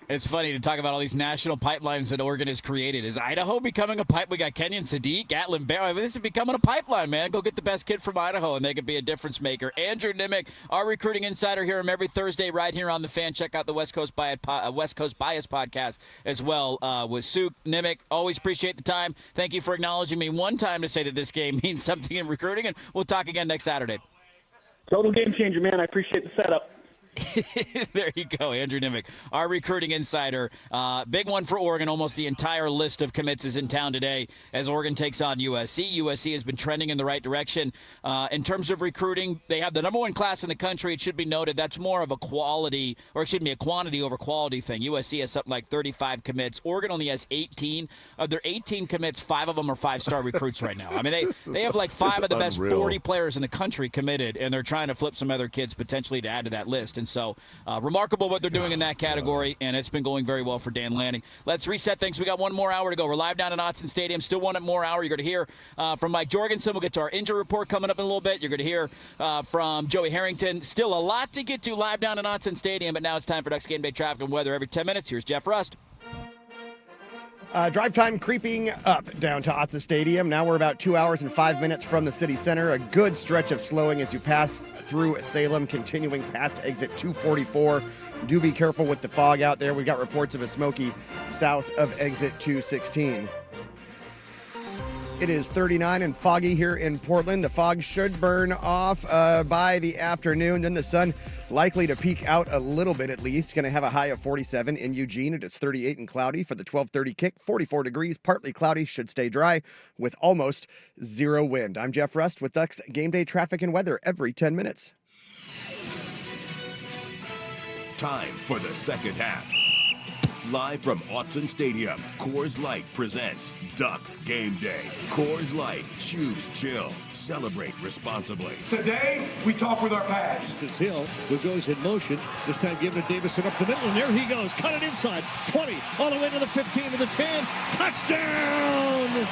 It's funny to talk about all these national pipelines that Oregon has created. Is Idaho becoming a pipe? We got Kenyon Sadiq, Gatlin Bear. I mean, this is becoming a pipeline, man. Go get the best kid from Idaho, and they could be a difference maker. Andrew Nimick, our recruiting insider, hear him every Thursday right here on The Fan. Check out the West Coast Bias podcast as well with Suk. Nimick, always appreciate the time. Thank you for acknowledging me one time to say that this game means something in recruiting, and we'll talk again next Saturday. Total game changer, man. I appreciate the setup. There you go, Andrew Nimick, our recruiting insider. Big one for Oregon. Almost the entire list of commits is in town today as Oregon takes on USC. USC has been trending in the right direction. In terms of recruiting, they have the number one class in the country. It should be noted that's more of a quantity over quality thing. USC has something like 35 commits. Oregon only has 18. Of their 18 commits, 5 of them are 5-star recruits right now. I mean, they have like 5 of the best 40 players in the country committed, and they're trying to flip some other kids potentially to add to that list. And so remarkable what they're doing in that category, and it's been going very well for Dan Lanning. Let's reset things. We got one more hour to go. We're live down at Autzen Stadium. Still one more hour. You're going to hear from Mike Jorgensen. We'll get to our injury report coming up in a little bit. You're going to hear from Joey Harrington. Still a lot to get to live down at Autzen Stadium, but now it's time for Ducks Game Day traffic and weather every 10 minutes. Here's Jeff Rust. Drive time creeping up down to Autzen Stadium. Now we're about 2 hours and 5 minutes from the city center. A good stretch of slowing as you pass through Salem, continuing past exit 244. Do be careful with the fog out there. We got reports of a smoky south of exit 216. It is 39 and foggy here in Portland. The fog should burn off by the afternoon. Then the sun likely to peek out a little bit at least. Going to have a high of 47 in Eugene. It is 38 and cloudy for the 12:30 kick. 44 degrees, partly cloudy, should stay dry with almost zero wind. I'm Jeff Rust with Ducks Game Day traffic and weather every 10 minutes. Time for the second half. Live from Autzen Stadium, Coors Light presents Ducks Game Day. Coors Light, choose chill, celebrate responsibly. Today, we talk with our pads. It's Hill who goes in motion. This time giving it to Davison up the middle, and there he goes. Cut it inside. 20, all the way to the 15, to the 10. Touchdown!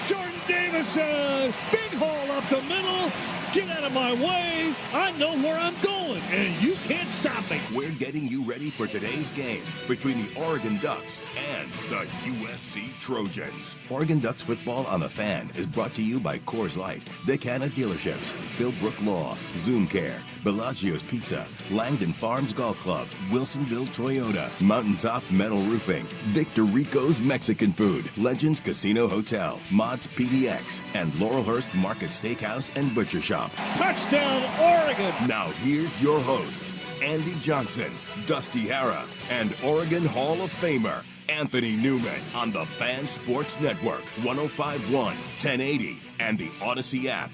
Jordan Davison! Big hole up the middle. Get out of my way. I know where I'm going, and you can't stop me. We're getting you ready for today's game between the Oregon Ducks and the USC Trojans. Oregon Ducks football on the Fan is brought to you by Coors Light, Vic Hanna Dealerships, Philbrook Law, Zoom Care, Bellagio's Pizza, Langdon Farms Golf Club, Wilsonville Toyota, Mountaintop Metal Roofing, Victor Rico's Mexican Food, Legends Casino Hotel, Mott's PDX, and Laurelhurst Market Steakhouse and Butcher Shop. Touchdown, Oregon! Now here's your hosts, Andy Johnson, Dusty Hara, and Oregon Hall of Famer, Anthony Newman on the Fan Sports Network, 105.1, 1080, and the Odyssey app.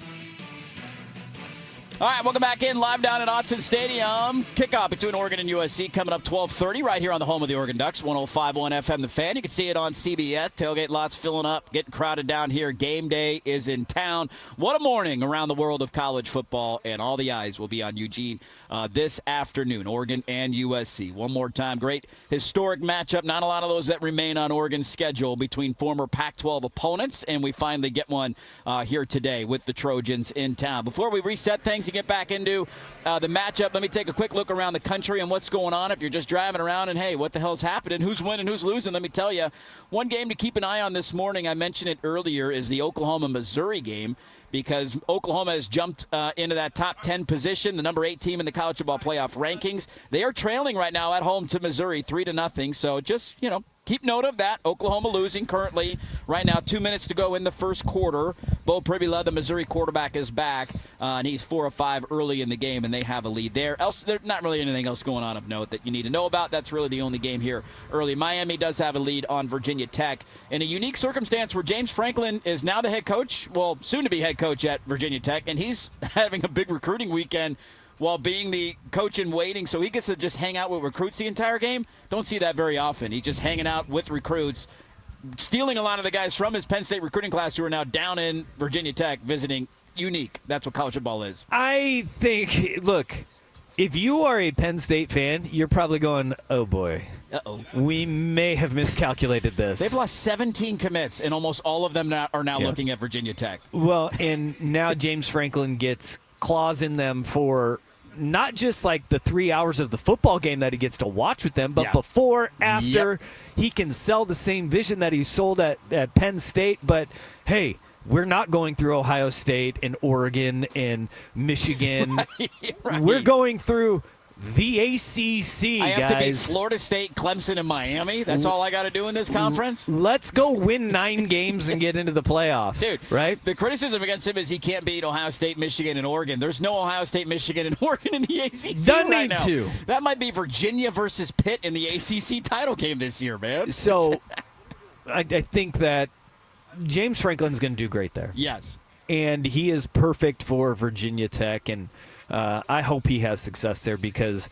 All right, welcome back in live down at Autzen Stadium. Kickoff between Oregon and USC coming up 12:30 right here on the home of the Oregon Ducks, 105.1 FM The Fan. You can see it on CBS. Tailgate lots filling up, getting crowded down here. Game day is in town. What a morning around the world of college football, and all the eyes will be on Eugene this afternoon, Oregon and USC. One more time, great historic matchup. Not a lot of those that remain on Oregon's schedule between former Pac-12 opponents, and we finally get one here today with the Trojans in town. Before we reset things, get back into the matchup, let me take a quick look around the country and what's going on. If you're just driving around and, hey, what the hell's happening? Who's winning? Who's losing? Let me tell you. One game to keep an eye on this morning, I mentioned it earlier, is the Oklahoma-Missouri game, because Oklahoma has jumped into that top 10 position, the number 8 team in the college football playoff rankings. They are trailing right now at home to Missouri 3-0. So just, keep note of that. Oklahoma losing currently right now. 2 minutes to go in the first quarter. Bo Pribula, the Missouri quarterback, is back, and he's 4 of 5 early in the game, and they have a lead there. There's not really anything else going on of note that you need to know about. That's really the only game here early. Miami does have a lead on Virginia Tech in a unique circumstance where James Franklin is now the head coach, well, soon to be head coach at Virginia Tech, and he's having a big recruiting weekend while being the coach in waiting, so he gets to just hang out with recruits the entire game. Don't see that very often. He's just hanging out with recruits, stealing a lot of the guys from his Penn State recruiting class who are now down in Virginia Tech visiting. Unique. That's what college football is. I think, look, if you are a Penn State fan, you're probably going, oh boy. Uh-oh. We may have miscalculated this. They've lost 17 commits, and almost all of them are now looking at Virginia Tech. Well, and now James Franklin gets claws in them for not just like the 3 hours of the football game that he gets to watch with them, but before, after, he can sell the same vision that he sold at Penn State. But, hey, we're not going through Ohio State and Oregon and Michigan. Right. We're going through the ACC, I have guys. to beat Florida State, Clemson, and Miami. That's all I got to do in this conference? Let's go win 9 games and get into the playoff. Dude, right? The criticism against him is he can't beat Ohio State, Michigan, and Oregon. There's no Ohio State, Michigan, and Oregon in the ACC right now. To. That might be Virginia versus Pitt in the ACC title game this year, man. So I think that James Franklin's going to do great there. Yes. And he is perfect for Virginia Tech, and I hope he has success there because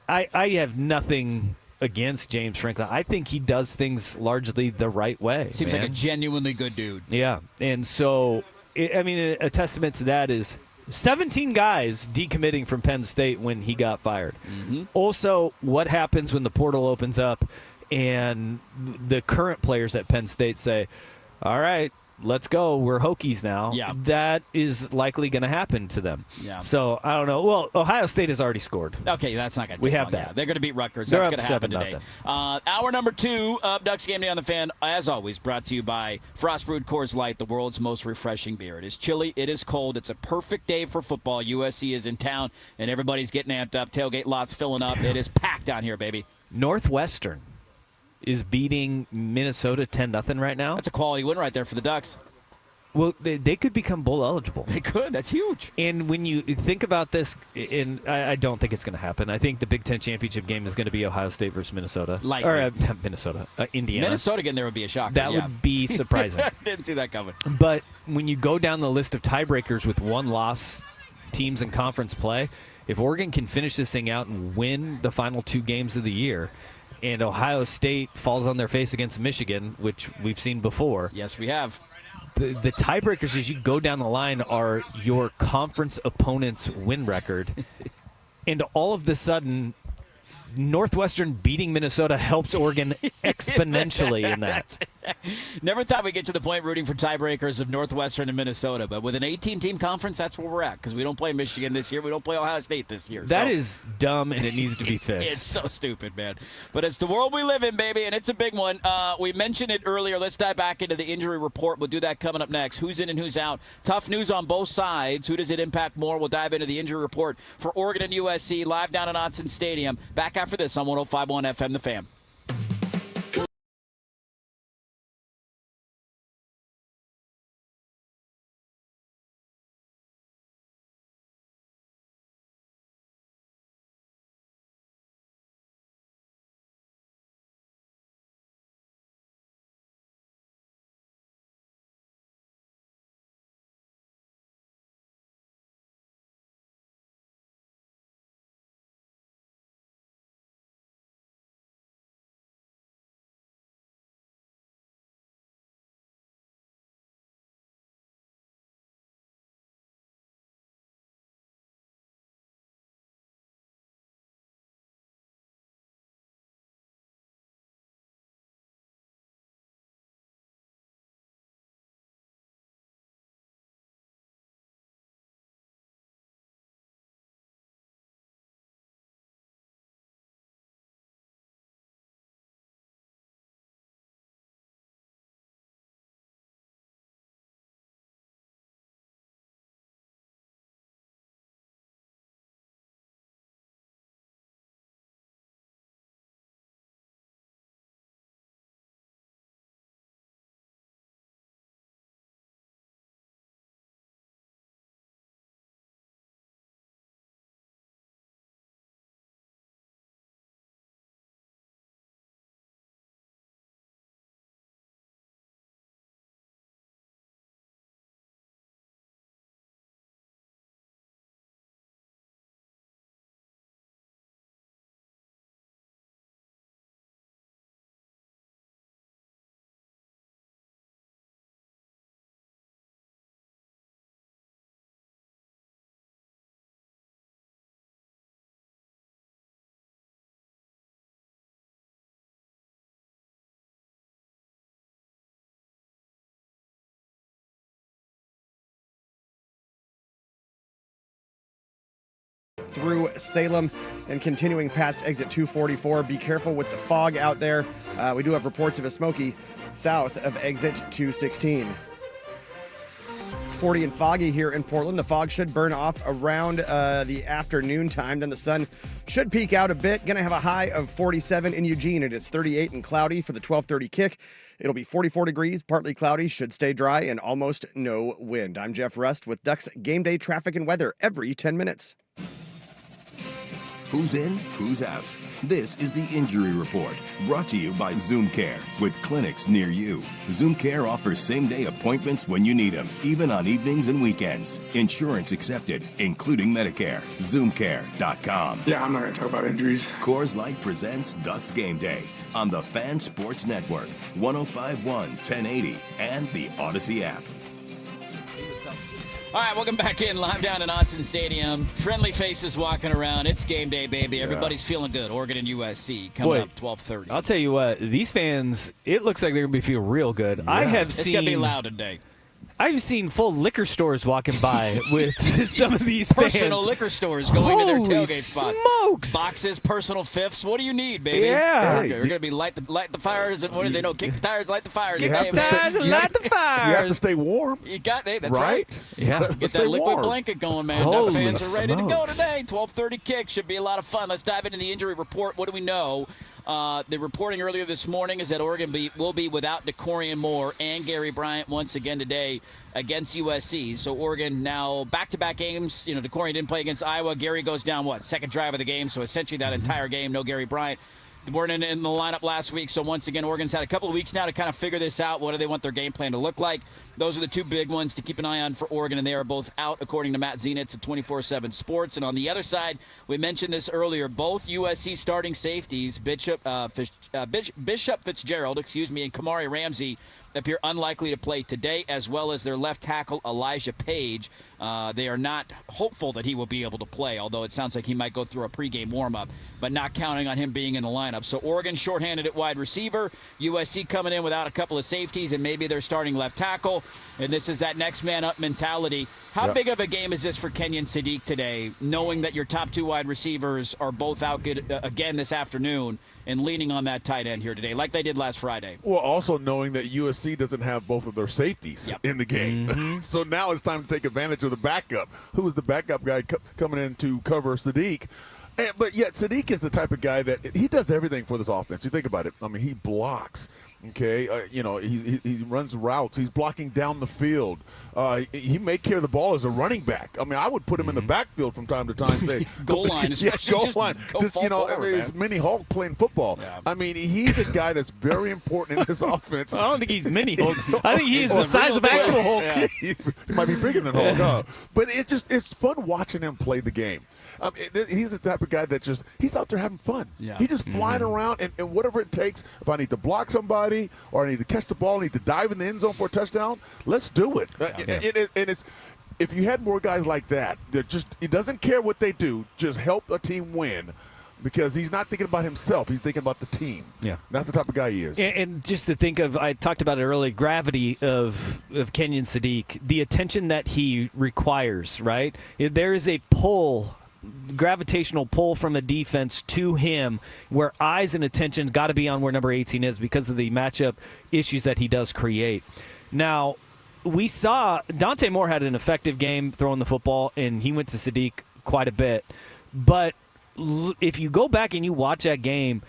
I have nothing against James Franklin. I think he does things largely the right way. Seems like a genuinely good dude. Yeah, and so, a testament to that is 17 guys decommitting from Penn State when he got fired. Mm-hmm. Also, what happens when the portal opens up and the current players at Penn State say, all right, let's go. We're Hokies now. Yeah. That is likely going to happen to them. Yeah. So, I don't know. Well, Ohio State has already scored. Okay, that's not going to We take have long. that. Yeah, they're going to beat Rutgers. They're That's up going to happen today. 7-0. Hour number 2 of Ducks Game Day on the Fan, as always, brought to you by Frost Brewed Coors Light, the world's most refreshing beer. It is chilly. It is cold. It's a perfect day for football. USC is in town, and everybody's getting amped up. Tailgate lots filling up. It is packed down here, baby. Northwestern is beating Minnesota 10-0 right now. That's a quality win right there for the Ducks. Well, they could become bowl eligible. They could. That's huge. And when you think about this, and I don't think it's going to happen. I think the Big Ten championship game is going to be Ohio State versus Minnesota. Likely. Or Minnesota, Indiana. Minnesota getting there would be a shocker. That would be surprising. Didn't see that coming. But when you go down the list of tiebreakers with one loss teams in conference play, if Oregon can finish this thing out and win the final 2 games of the year, and Ohio State falls on their face against Michigan, which we've seen before. Yes, we have. The tiebreakers as you go down the line are your conference opponent's win record. And all of the sudden, Northwestern beating Minnesota helps Oregon exponentially in that. Never thought we'd get to the point rooting for tiebreakers of Northwestern and Minnesota, but with an 18-team conference, that's where we're at because we don't play Michigan this year. We don't play Ohio State this year. That is dumb, and it needs to be fixed. It's so stupid, man. But it's the world we live in, baby, and it's a big one. We mentioned it earlier. Let's dive back into the injury report. We'll do that coming up next. Who's in and who's out? Tough news on both sides. Who does it impact more? We'll dive into the injury report for Oregon and USC live down at Autzen Stadium. Back after this on 105.1 FM The Fan. through Salem and continuing past exit 244. Be careful with the fog out there. We do have reports of a smoky south of exit 216. It's 40 and foggy here in Portland. The fog should burn off around the afternoon time. Then the sun should peek out a bit. Going to have a high of 47 in Eugene. It is 38 and cloudy for the 12:30 kick. It'll be 44 degrees, partly cloudy, should stay dry, and almost no wind. I'm Jeff Rust with Ducks Game Day traffic and weather every 10 minutes. Who's in, who's out? This is the Injury Report, brought to you by Zoom Care, with clinics near you. Zoom Care offers same-day appointments when you need them, even on evenings and weekends. Insurance accepted, including Medicare. ZoomCare.com. Yeah, I'm not going to talk about injuries. Coors Light presents Ducks Game Day on the Fan Sports Network, 105.1, 1080, and the Odyssey app. All right, welcome back in live down in Autzen Stadium. Friendly faces walking around. It's game day, baby. Everybody's feeling good. Oregon and USC coming up 12:30. I'll tell you what, these fans, it looks like they're going to be feeling real good. Yeah. It's going to be loud today. I've seen full liquor stores walking by with some of these fans. Personal liquor stores going to their tailgate spots. Smokes! Boxes, personal fifths. What do you need, baby? Yeah. You're going to be light the fires, and what do they know? Kick the tires, light the fires. Kick the tires and light the fires. You have to stay warm. You got it. That's right. Yeah. Get that liquid blanket going, man. Holy Duck fans are ready to go smokes. today. 12:30 kick. Should be a lot of fun. Let's dive into the injury report. What do we know? The reporting earlier this morning is that Oregon will be without DeCorian Moore and Gary Bryant once again today against USC. So Oregon now back-to-back games. You know, DeCorian didn't play against Iowa. Gary goes down, second drive of the game. So essentially that entire game, no Gary Bryant. They weren't in the lineup last week. So once again, Oregon's had a couple of weeks now to kind of figure this out. What do they want their game plan to look like? Those are the two big ones to keep an eye on for Oregon, and they are both out, according to Matt Zenitz at 24/7 Sports. And on the other side, we mentioned this earlier, both USC starting safeties, Bishop Fitzgerald, and Kamari Ramsey, appear unlikely to play today, as well as their left tackle, Elijah Page. They are not hopeful that he will be able to play, although it sounds like he might go through a pregame warm-up, but not counting on him being in the lineup. So Oregon shorthanded at wide receiver, USC coming in without a couple of safeties, and maybe their starting left tackle. And this is that next man up mentality. How big of a game is this for Kenyon Sadiq today, knowing that your top two wide receivers are both out good again this afternoon and leaning on that tight end here today, like they did last Friday? Well, also knowing that USC doesn't have both of their safeties in the game. So now it's time to take advantage of the backup. Who is the backup guy coming in to cover Sadiq? But yet Sadiq is the type of guy that he does everything for this offense. You think about it. I mean, he blocks. Okay, he runs routes. He's blocking down the field. He may carry the ball as a running back. I mean, I would put him in the backfield from time to time. Say goal line, especially. Goal line. It's Mini Hulk playing football. Yeah. I mean, he's a guy that's very important in this offense. I don't think he's Mini Hulk. I think he's the size of actual Hulk. Yeah. He might be bigger than Hulk, huh? But it's fun watching him play the game. He's the type of guy that he's out there having fun. Yeah. He's just flying around, and whatever it takes, if I need to block somebody or I need to catch the ball, I need to dive in the end zone for a touchdown, let's do it. And it's if you had more guys like that he doesn't care what they do, just help a team win. Because he's not thinking about himself. He's thinking about the team. Yeah. That's the type of guy he is. And just to think of, I talked about it earlier, gravity of Kenyon Sadiq, the attention that he requires, right? There is a gravitational pull from a defense to him where eyes and attention got to be on where number 18 is because of the matchup issues that he does create. Now, we saw Dante Moore had an effective game throwing the football, and he went to Sadiq quite a bit. But if you go back and you watch that game,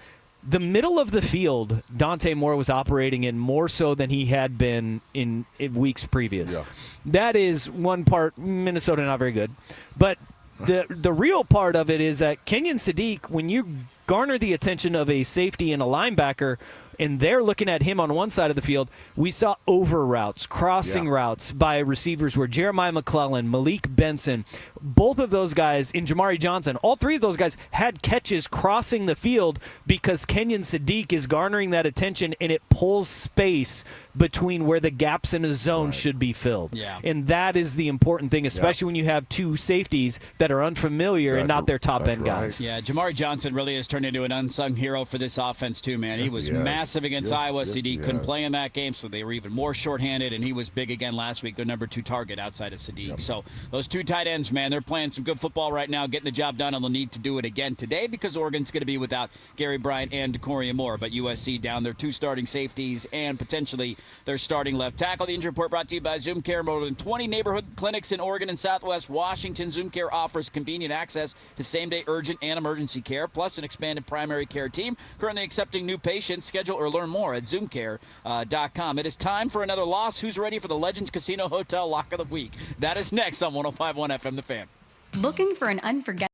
the middle of the field, Dante Moore was operating in more so than he had been in weeks previous. Yeah. That is one part. Minnesota not very good. But the real part of it is that Kenyon Sadiq, when you garner the attention of a safety and a linebacker, and they're looking at him on one side of the field, we saw over routes, crossing routes by receivers where Jeremiah McClellan, Malik Benson, both of those guys, and Jamari Johnson, all three of those guys had catches crossing the field because Kenyon Sadiq is garnering that attention, and it pulls space between where the gaps in a zone should be filled. Yeah. And that is the important thing, especially when you have two safeties that are unfamiliar and not their top-end guys. Yeah, Jamari Johnson really has turned into an unsung hero for this offense too, man. He was massive against Iowa. CD couldn't play in that game, so they were even more shorthanded, and he was big again last week, their number 2 target outside of Sadiq. So those 2 tight ends, man, they're playing some good football right now, getting the job done, and they'll need to do it again today because Oregon's going to be without Gary Bryant and DeCorian Moore. But USC down their 2 starting safeties and potentially their starting left tackle. The injury report brought to you by Zoom Care. More than 20 neighborhood clinics in Oregon and Southwest Washington. Zoom Care offers convenient access to same-day urgent and emergency care, plus an expanded primary care team. Currently accepting new patients. Schedule or learn more at zoomcare.com. It is time for another loss. Who's ready for the Legends Casino Hotel Lock of the Week? That is next on 105.1 FM The Fan. Looking for an unforgettable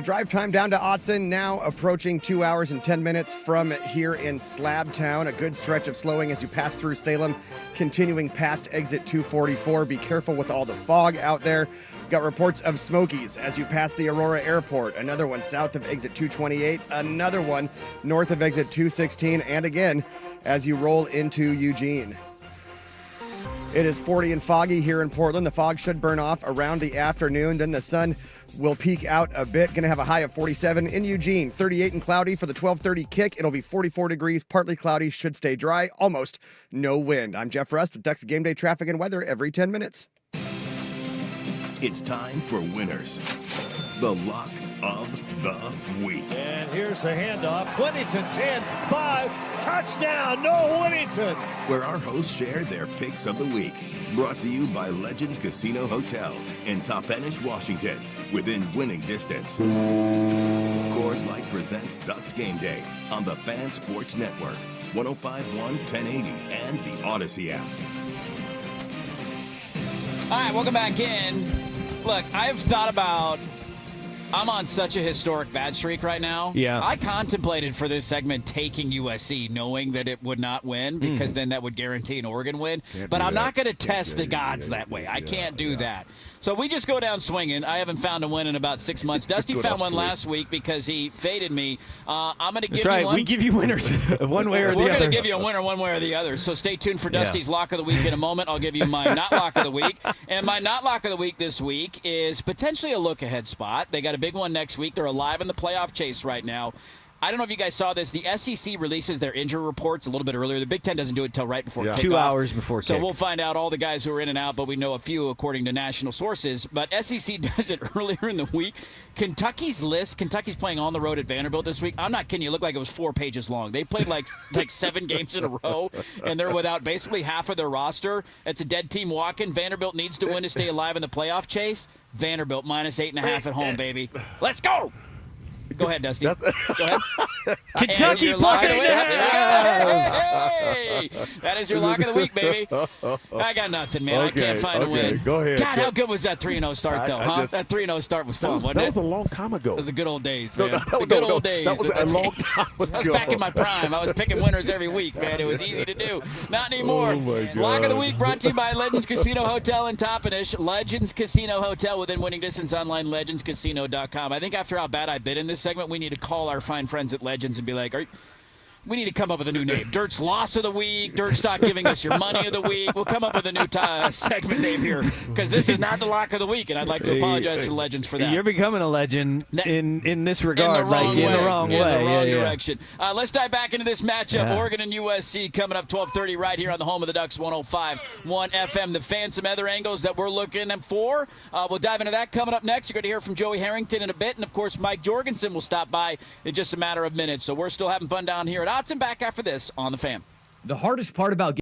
Drive time down to Autzen, now approaching 2 hours and 10 minutes from here in Slabtown. A good stretch of slowing as you pass through Salem, continuing past exit 244. Be careful with all the fog out there. Got reports of Smokies as you pass the Aurora Airport. Another one south of exit 228. Another one north of exit 216. And again, as you roll into Eugene. It is 40 and foggy here in Portland. The fog should burn off around the afternoon. Then the sun will peak out a bit. Going to have a high of 47 in Eugene. 38 and cloudy for the 12:30 kick. It'll be 44 degrees, partly cloudy, should stay dry, almost no wind. I'm Jeff Rust with Ducks Game Day traffic and weather every 10 minutes. It's time for winners. The Lock of the Week. And here's the handoff. Whittington 10, 5, touchdown, no Whittington. Where our hosts share their picks of the week. Brought to you by Legends Casino Hotel in Toppenish, Washington. Within winning distance. Coors Light presents Ducks Game Day on the Fan Sports Network, 105.1, 1080, and the Odyssey app. All right, welcome back in. Look, I've thought about, I'm on such a historic bad streak right now. Yeah. I contemplated for this segment taking USC, knowing that it would not win, because then that would guarantee an Oregon win. But I'm not going to test the gods that way. I can't do that. So we just go down swinging. I haven't found a win in about 6 months. Dusty found one last week because he faded me. I'm going to give you one. We give you winners one way or the other. We're going to give you a winner one way or the other. So stay tuned for Dusty's Lock of the Week in a moment. I'll give you my not Lock of the Week. And my not Lock of the Week this week is potentially a look-ahead spot. They got a big one next week. They're alive in the playoff chase right now. I don't know if you guys saw this. The SEC releases their injury reports a little bit earlier. The Big Ten doesn't do it until right before kickoff. 2 hours before So kick. we'll find out all the guys who are in and out, but we know a few according to national sources. But SEC does it earlier in the week. Kentucky's list, Kentucky's playing on the road at Vanderbilt this week. I'm not kidding you. It looked like it was 4 pages long. They played like 7 games in a row, and they're without basically half of their roster. It's a dead team walking. Vanderbilt needs to win to stay alive in the playoff chase. Vanderbilt minus 8.5 at home, baby. Let's go! Go ahead, Dusty. Go ahead. Kentucky plus 8.5. Hey, that is your lock of the week, baby. I got nothing, man. I can't find a win. Go ahead. God, how good was that 3-0 start, though? That 3-0 start was fun, wasn't it? That was a long time ago. That was the good old days, man. The good old days. That was a long time ago. I was back in my prime. I was picking winners every week, man. It was easy to do. Not anymore. Oh, my God. Lock of the week brought to you by Legends Casino Hotel in Toppenish. Legends Casino Hotel within winning distance online, legendscasino.com. I think after how bad I've been in this segment, we need to call our fine friends at Legends and be like, we need to come up with a new name. Dirt's Loss of the Week. Dirt's not giving us your money of the week. We'll come up with a new segment name here because this is not the lock of the week, and I'd like to apologize to Legends for that. You're becoming a legend in this regard, in the wrong way. Direction. Let's dive back into this matchup. Oregon and USC coming up 12:30 right here on the home of the Ducks, 105.1 FM. The Fan, some other angles that we're looking for. We'll dive into that coming up next. You're going to hear from Joey Harrington in a bit, and of course Mike Jorgensen will stop by in just a matter of minutes. So we're still having fun down here at Otson. Back after this on the Fan. The hardest part about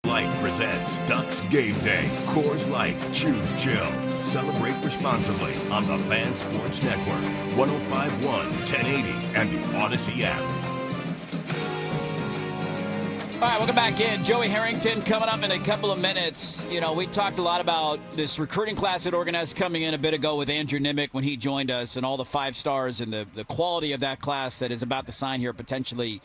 Light presents Ducks Game Day. Coors Light, choose chill. Celebrate responsibly on the Fan Sports Network, 105.1, 1080, and the Odyssey app. All right, welcome back in. Joey Harrington coming up in a couple of minutes. You know, we talked a lot about this recruiting class that Oregon has coming in a bit ago with Andrew Nimick when he joined us and all the 5 stars and the quality of that class that is about to sign here potentially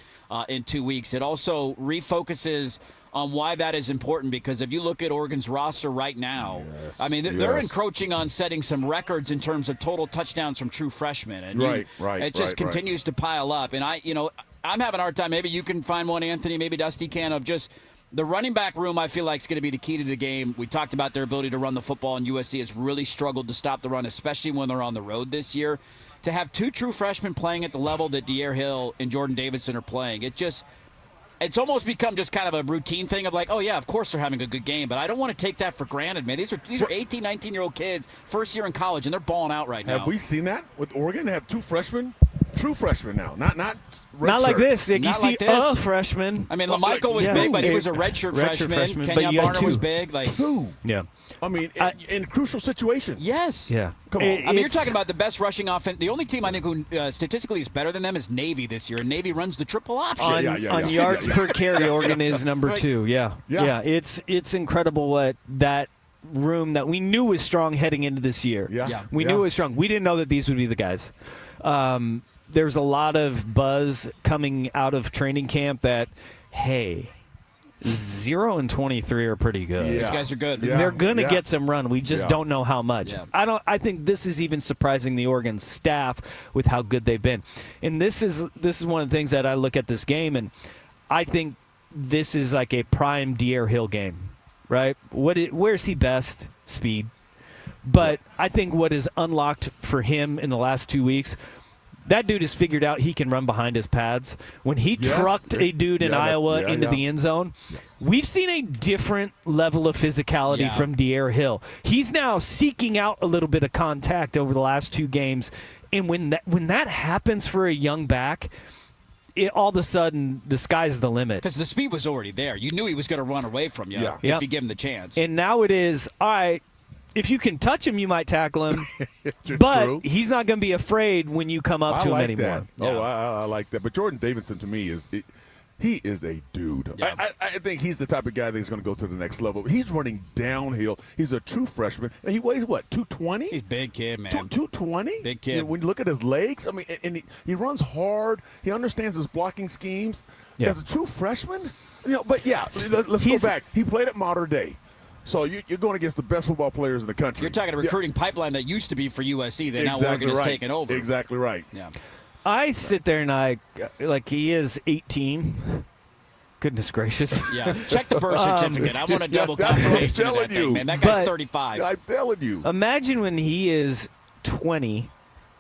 in 2 weeks. It also refocuses on why that is important, because if you look at Oregon's roster right now, I mean, they're encroaching on setting some records in terms of total touchdowns from true freshmen. And it just continues to pile up. And I'm having a hard time. Maybe you can find one, Anthony, maybe Dusty can, of just the running back room. I feel like is going to be the key to the game. We talked about their ability to run the football, and USC has really struggled to stop the run, especially when they're on the road this year. To have 2 true freshmen playing at the level that De'Aaron Hill and Jordan Davidson are playing, it's almost become just kind of a routine thing of like, oh, yeah, of course they're having a good game, but I don't want to take that for granted, man. These are 18, 19-year-old kids, first year in college, and they're balling out right now. Have we seen that with Oregon? They have 2 freshmen? True freshmen now, not like this. Like you see like this. A freshman. I mean, LaMichael was big, but he was a redshirt freshman. Kenyon Barner was big. Like 2. Yeah. I mean, in crucial situations. Yes. Yeah. Come on. I mean, you're talking about the best rushing offense. The only team I think who statistically is better than them is Navy this year, and Navy runs the triple option. On yards per carry, Oregon is number 2. Yeah. It's incredible what that room that we knew was strong heading into this year. We knew it was strong. We didn't know that these would be the guys. There's a lot of buzz coming out of training camp that, hey, 0 and 23 are pretty good. These guys are good. Yeah. They're going to get some run. We just don't know how much. Yeah. I think this is even surprising the Oregon staff with how good they've been. And this is one of the things that I look at this game, and I think this is like a prime De'Aaron Hill game, right? Where's he best? Speed. But I think what is unlocked for him in the last 2 weeks, that dude has figured out he can run behind his pads. When he trucked a dude in Iowa into the end zone, we've seen a different level of physicality from De'Aaron Hill. He's now seeking out a little bit of contact over the last 2 games. And when that happens for a young back, all of a sudden, the sky's the limit. Because the speed was already there. You knew he was going to run away from you if you give him the chance. And now it is, all right, if you can touch him, you might tackle him. But he's not going to be afraid when you come up to him anymore. That. Oh, I like that. But Jordan Davidson, to me, he is a dude. Yeah. I think he's the type of guy that's going to go to the next level. He's running downhill. He's a true freshman. And he weighs, what, 220? He's a big kid, man. 220? Big kid. You know, when you look at his legs, I mean, and he runs hard. He understands his blocking schemes. Yeah. As a true freshman, let's go back. He played at Mater Dei. So you're going against the best football players in the country. You're talking a recruiting pipeline that used to be for USC that now Oregon has taken over. Exactly right. Yeah. I sit there and he is 18. Goodness gracious. Yeah. Check the birth certificate. I want a double confirmation of that thing, man. That guy's 35. I'm telling you. Imagine when he is 20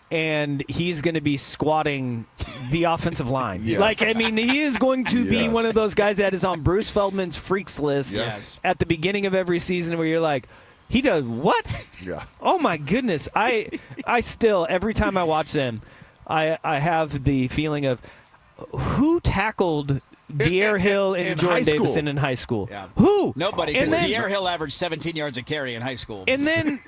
and he's going to be squatting the offensive line. Yes. He is going to be one of those guys that is on Bruce Feldman's freaks list at the beginning of every season where you're like, he does what? Yeah. Oh, my goodness. I still, every time I watch them, I have the feeling of who tackled De'Aaron Hill and Jordan Davidson in high school. Yeah. Who? Nobody, because De'Aaron Hill averaged 17 yards a carry in high school. And then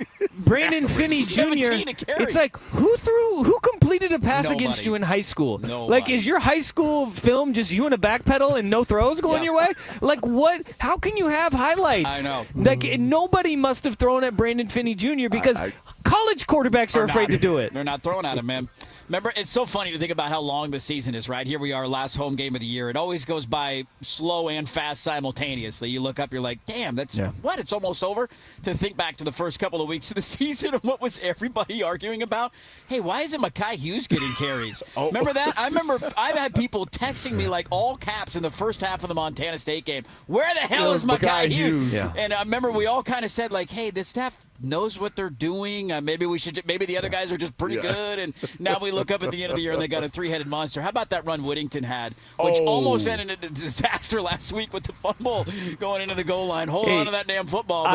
Brandon Finney Jr. 17 a carry. It's like, who completed a pass against you in high school? Nobody. Like, is your high school film just you and a back pedal and no throws going your way? Like, what? How can you have highlights? I know. Like, nobody must have thrown at Brandon Finney Jr. because college quarterbacks are afraid to do it. They're not throwing at him, man. Remember, it's so funny to think about how long the season is, right? Here we are, last home game of the year. It always goes by slow and fast simultaneously. You look up, you're like, damn, that's what? It's almost over. To think back to the first couple of weeks of the season and what was everybody arguing about? Hey, why isn't Mekhi Hughes getting carries? Remember that? I've had people texting me like all caps in the first half of the Montana State game. Where the hell is Mekhi Hughes? Yeah. And I remember we all kind of said like, hey, this staff knows what they're doing. Maybe the other guys are just pretty good. And now we look up at the end of the year and they got a 3-headed monster. How about that run Whittington had, which almost ended in a disaster last week with the fumble going into the goal line. Hold on to that damn football.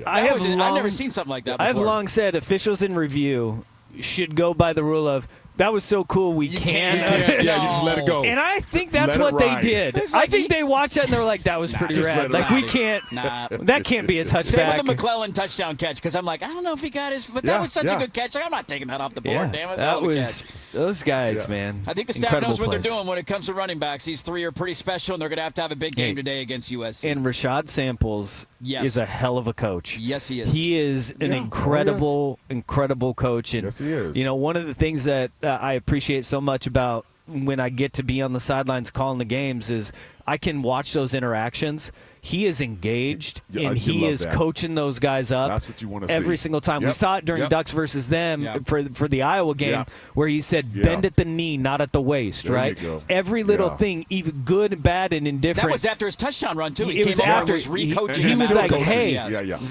I've never seen something like that before. I've long said officials in review should go by the rule of, that was so cool, we can't. You just let it go. And I think that's what they did. I think they watched that and they were like, that was pretty rad. Like, we can't. That can't be a touchback. Same with the McClellan touchdown catch, because I'm like, I don't know if he got his, but that was such a good catch. Like, I'm not taking that off the board. Damn it, that was those guys, man. I think the staff knows what they're doing when it comes to running backs. These 3 are pretty special, and they're going to have a big game today against USC. And Rashad Samples is a hell of a coach. Yes, he is. He is an incredible coach. And, yes, he is. You know, one of the things that I appreciate so much about when I get to be on the sidelines calling the games is I can watch those interactions. He is engaged, and he is coaching those guys up. That's what you want to see. Every single time. We saw it during Ducks versus them for the Iowa game where he said, bend at the knee, not at the waist, right? Every little thing, even good, bad, and indifferent. That was after his touchdown run, too. He came after was re-coaching. He was like, hey,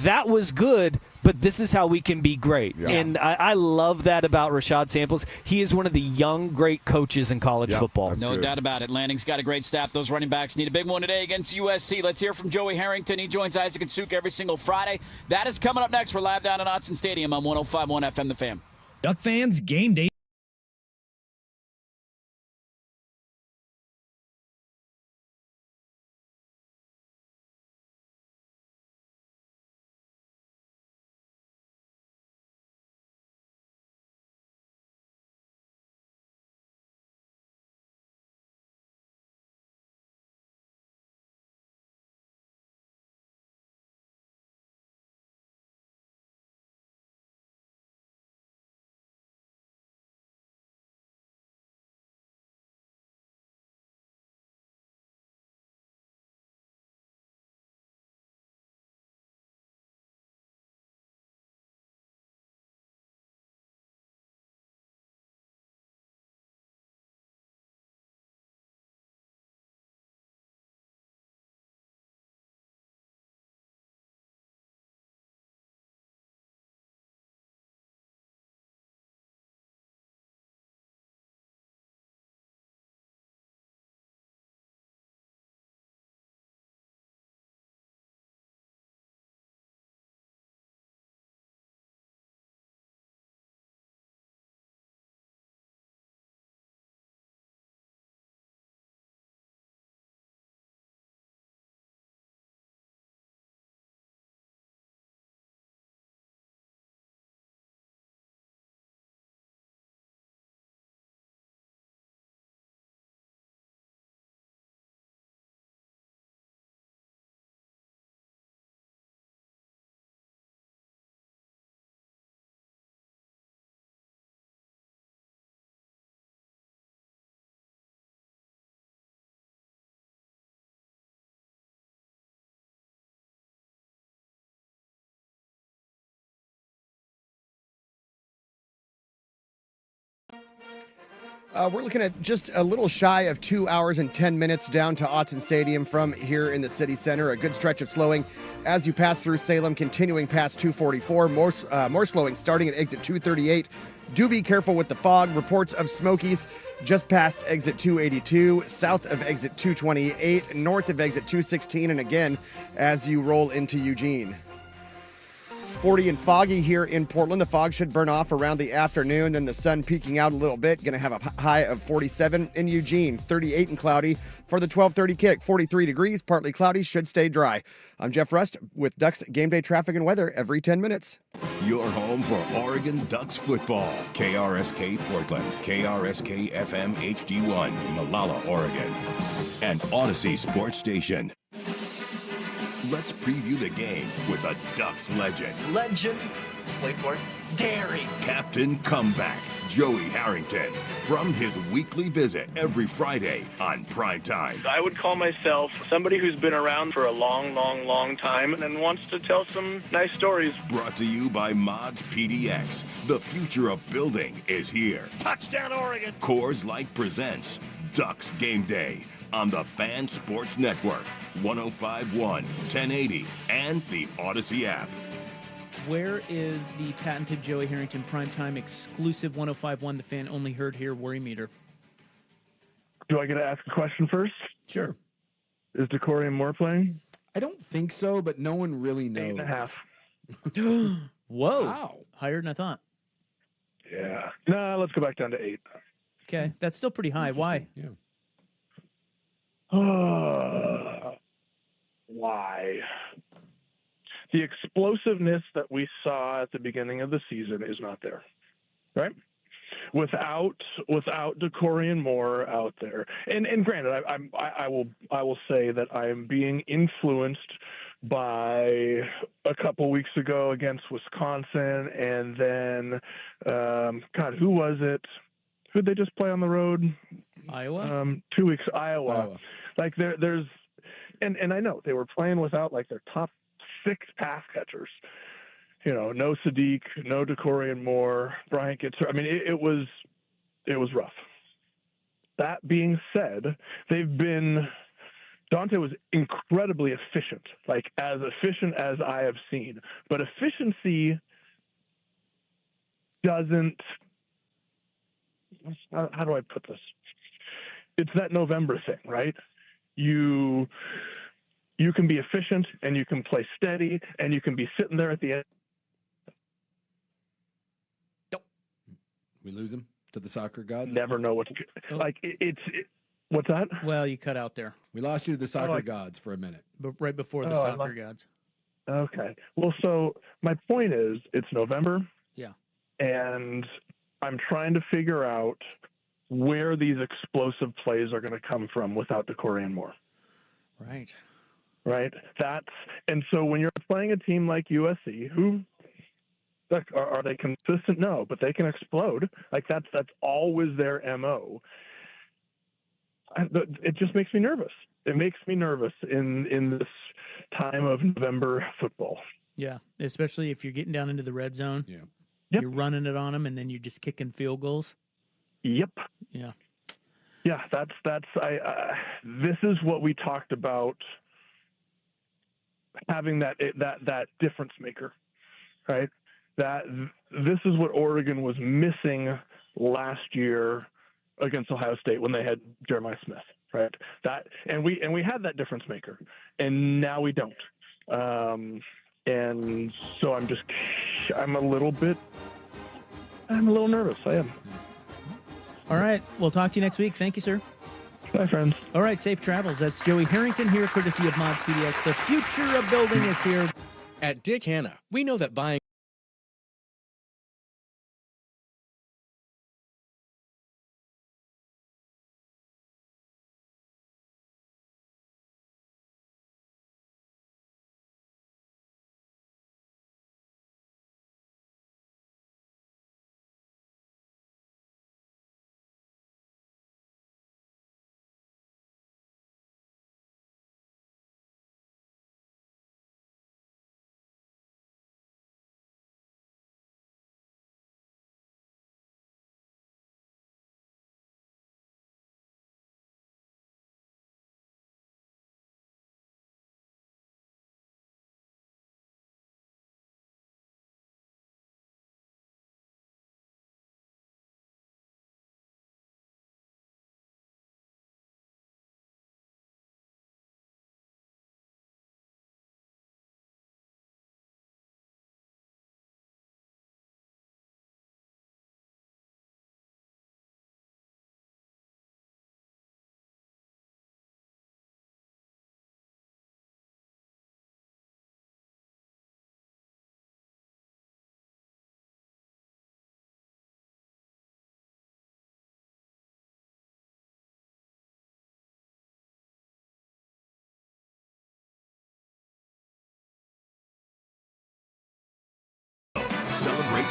that was good, but this is how we can be great. And I love that about Rashad Samples. He is one of the young, great coaches in college football. No doubt about it. Lanning's got a great staff. Those running backs need a big one today against USC. Let's hear from Joey Harrington. He joins Isaac and Suk every single Friday. That is coming up next. We're live down at Autzen Stadium on 105.1 FM The Fan. Duck fans, game day. We're looking at just a little shy of 2 hours and 10 minutes down to Autzen Stadium from here in the city center. A good stretch of slowing as you pass through Salem, continuing past 244. More slowing starting at exit 238. Do be careful with the fog. Reports of Smokies just past exit 282, south of exit 228, north of exit 216, and again as you roll into Eugene. It's 40 and foggy here in Portland. The fog should burn off around the afternoon, then the sun peeking out a little bit. Going to have a high of 47 in Eugene, 38 and cloudy for the 12:30 kick. 43 degrees, partly cloudy, should stay dry. I'm Jeff Rust with Ducks Game Day traffic and weather every 10 minutes. Your home for Oregon Ducks football. KRSK Portland, KRSK FM HD1, Malala, Oregon, and Odyssey Sports Station. Let's preview the game with a Ducks legend. Wait for it. Daring. Captain Comeback, Joey Harrington. From his weekly visit every Friday on Primetime. I would call myself somebody who's been around for a long time and wants to tell some nice stories. Brought to you by Mods PDX. The future of building is here. Touchdown, Oregon. Coors Light presents Ducks Game Day on the Fan Sports Network, 105.1, 1080, and the Odyssey app. Where is the patented Joey Harrington primetime exclusive 105.1 The Fan only heard here worry meter? Do I get to ask a question first? Sure. Is Decorian Moore playing? I don't think so, but no one really knows. 8.5. Whoa. Wow. Higher than I thought. Yeah. No, let's go back down to 8. Okay. That's still pretty high. Why? Yeah. Why? The explosiveness that we saw at the beginning of the season is not there, right? Without Decorian Moore out there, and granted, I will say that I am being influenced by a couple weeks ago against Wisconsin, and then God, who was it? Who'd they just play on the road? Iowa. 2 weeks, Iowa. Like there's, and I know they were playing without like their top 6 pass catchers. You know, no Sadiq, no Decorian Moore, Brian Kitzer. I mean, it was rough. That being said, Dante was incredibly efficient, like as efficient as I have seen. But efficiency doesn't, how do I put this? It's that November thing, right? You can be efficient and you can play steady and you can be sitting there at the end. We lose him to the soccer gods? Never know what to, like what's that? Well, you cut out there. We lost you to the soccer gods for a minute. But right before the soccer gods. Okay. Well, so my point is it's November. Yeah. And I'm trying to figure out where these explosive plays are going to come from without Decorian Moore. Right. Right. And so when you're playing a team like USC, who are they consistent? No, but they can explode. Like that's always their MO. It just makes me nervous. It makes me nervous in this time of November football. Yeah, especially if you're getting down into the red zone. Yeah. Yep. You're running it on them, and then you're just kicking field goals. Yep. Yeah. Yeah, this is what we talked about, having that difference maker, right? This is what Oregon was missing last year against Ohio State when they had Jeremiah Smith, right? And we had that difference maker, and now we don't. And so I'm a little nervous. I am. All right. We'll talk to you next week. Thank you, sir. Bye, friends. All right. Safe travels. That's Joey Harrington here, courtesy of Mods PDX. The future of building is here. At Dick Hanna, we know that buying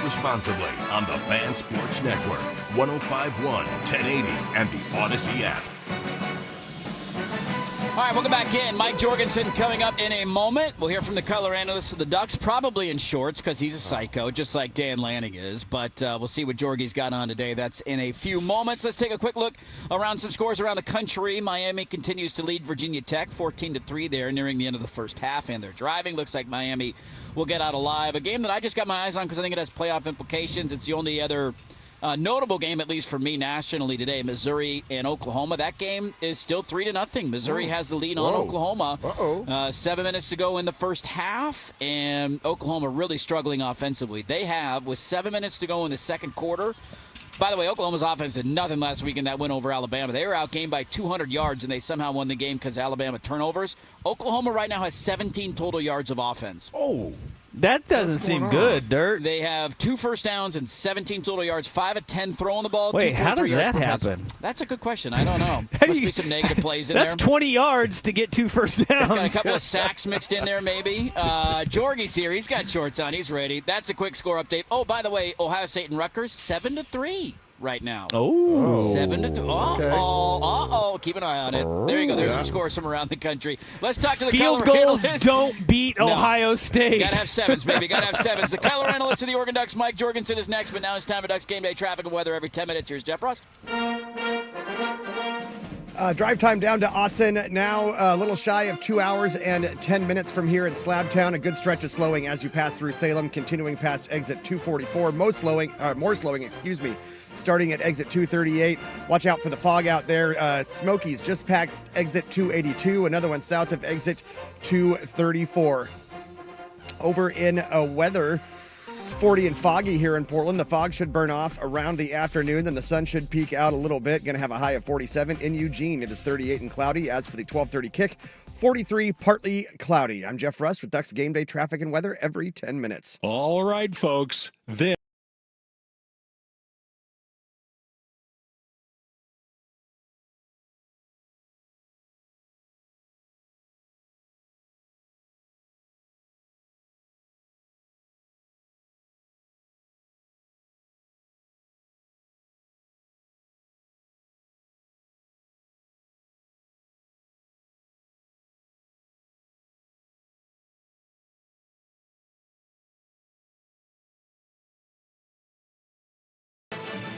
responsibly on the Fan Sports Network, 105.1, 1080, and the Odyssey app. All right, welcome back in. Mike Jorgensen coming up in a moment. We'll hear from the color analyst of the Ducks, probably in shorts because he's a psycho, just like Dan Lanning is. But we'll see what Jorgie's got on today. That's in a few moments. Let's take a quick look around some scores around the country. Miami continues to lead Virginia Tech 14-3 there, nearing the end of the first half, and they're driving. Looks like Miami will get out alive. A game that I just got my eyes on because I think it has playoff implications. It's the only other notable game, at least for me, nationally today, Missouri and Oklahoma. That game is still 3-0. Missouri has the lead on Oklahoma. 7 minutes to go in the first half, and Oklahoma really struggling offensively. They have, with 7 minutes to go in the second quarter. By the way, Oklahoma's offense did nothing last week in that win over Alabama. They were outgained by 200 yards, and they somehow won the game because of Alabama turnovers. Oklahoma right now has 17 total yards of offense. Oh, that doesn't seem good, Dirt. They have 2 first downs and 17 total yards, 5 of 10 throwing the ball. Wait, how does that happen? That's a good question. I don't know. Must be some negative plays in there. That's 20 yards to get 2 first downs. Got a couple of sacks mixed in there, maybe. Jorgie's here. He's got shorts on. He's ready. That's a quick score update. Oh, by the way, Ohio State and Rutgers, 7-3. Right now. 7-3. Uh-oh. Keep an eye on it. There you go. There's some scores from around the country. Let's talk to the Field color goals analyst. don't beat Ohio State. Gotta have 7s, baby. Gotta have 7s. The color analyst of the Oregon Ducks, Mike Jorgensen, is next, but now it's time for Ducks Game Day traffic and weather every 10 minutes. Here's Jeff Ross. Drive time down to Autzen now, a little shy of 2 hours and 10 minutes from here in Slabtown. A good stretch of slowing as you pass through Salem, continuing past exit 244. More slowing, starting at exit 238. Watch out for the fog out there. Smokies just past exit 282. Another one south of exit 234. Over in weather, it's 40 and foggy here in Portland. The fog should burn off around the afternoon, then the sun should peek out a little bit. Going to have a high of 47 in Eugene. It is 38 and cloudy. As for the 12:30 kick, 43 partly cloudy. I'm Jeff Rust with Ducks Game Day traffic and weather every 10 minutes. All right, folks. This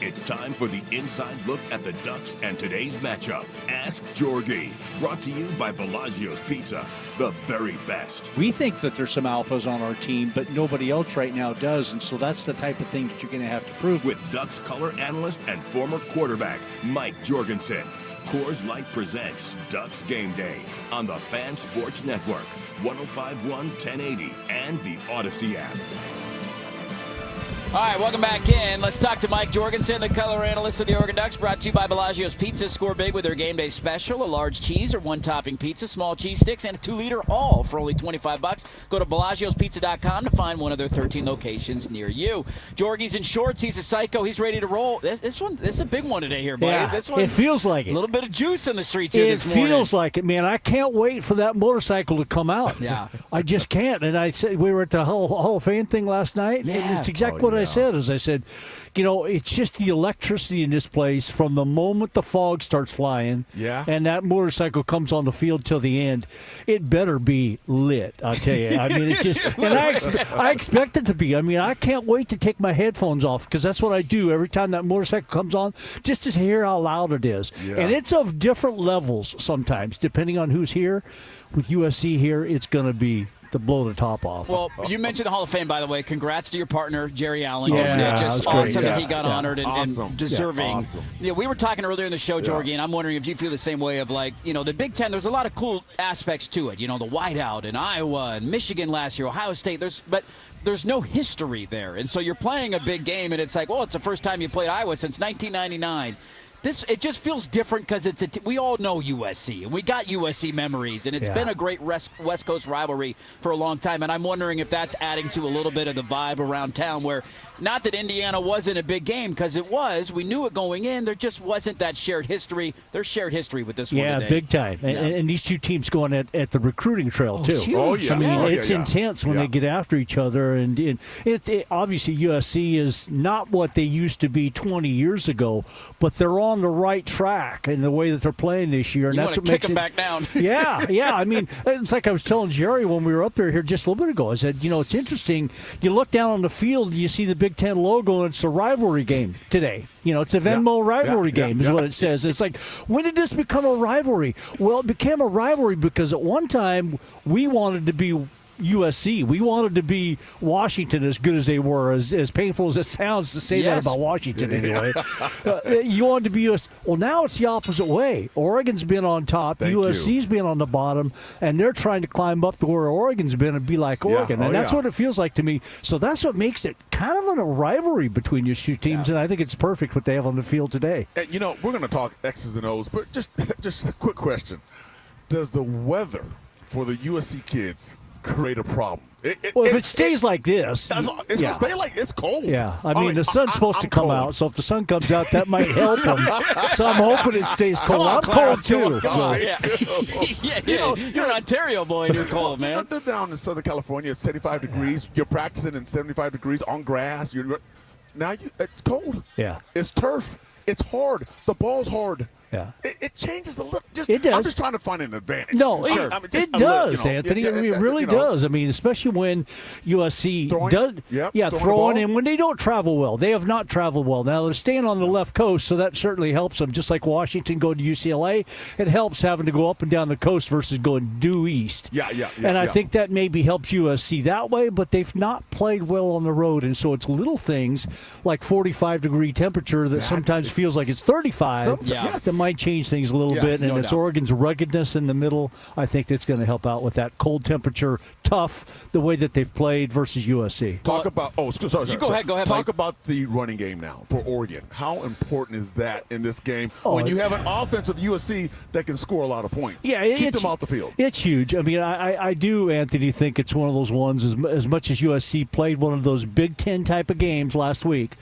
It's time for the inside look at the Ducks and today's matchup. Ask Jorgie. Brought to you by Bellagio's Pizza, the very best. We think that there's some alphas on our team, but nobody else right now does, and so that's the type of thing that you're going to have to prove. With Ducks color analyst and former quarterback Mike Jorgensen, Coors Light presents Ducks Game Day on the Fan Sports Network, 105.1, 1080, and the Odyssey app. All right, welcome back in. Let's talk to Mike Jorgensen, the color analyst of the Oregon Ducks, brought to you by Bellagio's Pizza. Score big with their Game Day special, a large cheese or one-topping pizza, small cheese sticks, and a 2-liter all for only $25. Go to Bellagio'sPizza.com to find one of their 13 locations near you. Jorgie's in shorts. He's a psycho. He's ready to roll. This is a big one today here, buddy. Yeah, this one it feels like it. A little bit of juice in the streets here this morning. It feels like it, man. I can't wait for that motorcycle to come out. Yeah. I just can't. And I said we were at the Hall of Fame thing last night, and it's exactly what I said. As I said, you know, it's just the electricity in this place from the moment the fog starts flying and that motorcycle comes on the field till the end. It better be lit, I'll tell you. I mean, it's just, and I expect it to be. I mean, I can't wait to take my headphones off because that's what I do every time that motorcycle comes on, just to hear how loud it is. Yeah. And it's of different levels sometimes, depending on who's here. With USC here, it's going to be to blow the top off. Well, you mentioned the Hall of Fame, by the way. Congrats to your partner, Jerry Allen. Yeah, just awesome that he got honored and deserving. Yeah, awesome. Yeah, we were talking earlier in the show, Jorgie, and I'm wondering if you feel the same way of, like, you know, the Big Ten, there's a lot of cool aspects to it. You know, the whiteout in Iowa and Michigan last year, Ohio State. But there's no history there. And so you're playing a big game, and it's like, well, it's the first time you played Iowa since 1999. it just feels different because we all know USC, and we got USC memories, and it's been a great West Coast rivalry for a long time, and I'm wondering if that's adding to a little bit of the vibe around town where, not that Indiana wasn't a big game, because it was. We knew it going in. There just wasn't that shared history. There's shared history with this one today. Yeah, big time. And these two teams going at the recruiting trail, too. Oh, yeah. I mean, it's intense when they get after each other. And it obviously USC is not what they used to be 20 years ago, but they're on the right track in the way that they're playing this year. And You that's what kick makes them it back down. Yeah. I mean, it's like I was telling Jerry when we were up there here just a little bit ago. I said, it's interesting. You look down on the field and you see the Big Ten logo, and it's a rivalry game today. It's a Venmo rivalry game is what it says. It's like, when did this become a rivalry? Well, it became a rivalry because at one time we wanted to be USC. We wanted to be Washington, as good as they were, as painful as it sounds to say that about Washington anyway. You wanted to be US. Well, now it's the opposite way. Oregon's been on top. USC's been on the bottom, and they're trying to climb up to where Oregon's been and be like Oregon. And that's what it feels like to me. So that's what makes it kind of a rivalry between these two teams, and I think it's perfect what they have on the field today. We're going to talk X's and O's, but just a quick question. Does the weather for the USC kids create a problem? If it stays like this, it's going to stay like it's cold. Yeah, I mean the sun's supposed to come out, so if the sun comes out, that might help them. So I'm hoping it stays cold. I'm cold too. You're an Ontario boy and you're cold, man. They're down in Southern California. It's 75 degrees. You're practicing in 75 degrees on grass. It's cold. Yeah, it's turf. It's hard. The ball's hard. Yeah. It changes a little. It does. I'm just trying to find an advantage. No, sure. it does, Anthony. It really does. I mean, especially when USC does throwing, and when they don't travel well. They have not traveled well. Now, they're staying on the left coast, so that certainly helps them. Just like Washington going to UCLA, it helps having to go up and down the coast versus going due east. And I think that maybe helps USC that way, but they've not played well on the road, and so it's little things like 45-degree temperature that sometimes feels like it's 35. That might change things a little bit, and it's Oregon's ruggedness in the middle. I think that's going to help out with that cold temperature, tough, the way that they've played versus USC. Talk about Go ahead. Talk Mike. about the running game now for Oregon. How important is that in this game when you have an offensive USC that can score a lot of points? Yeah, keep them off the field. It's huge. I mean, I do, Anthony, think it's one of those ones as much as USC played one of those Big Ten type of games last week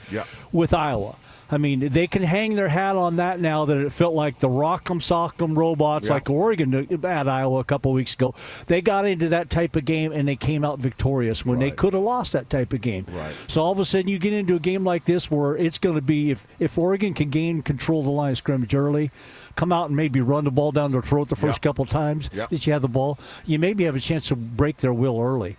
with Iowa. I mean, they can hang their hat on that now that it felt like the rock'em sock'em robots like Oregon at Iowa a couple weeks ago. They got into that type of game and they came out victorious when they could have lost that type of game. So all of a sudden you get into a game like this where it's going to be, if Oregon can gain control of the line of scrimmage early, come out and maybe run the ball down their throat the first couple of times that you have the ball, you maybe have a chance to break their will early.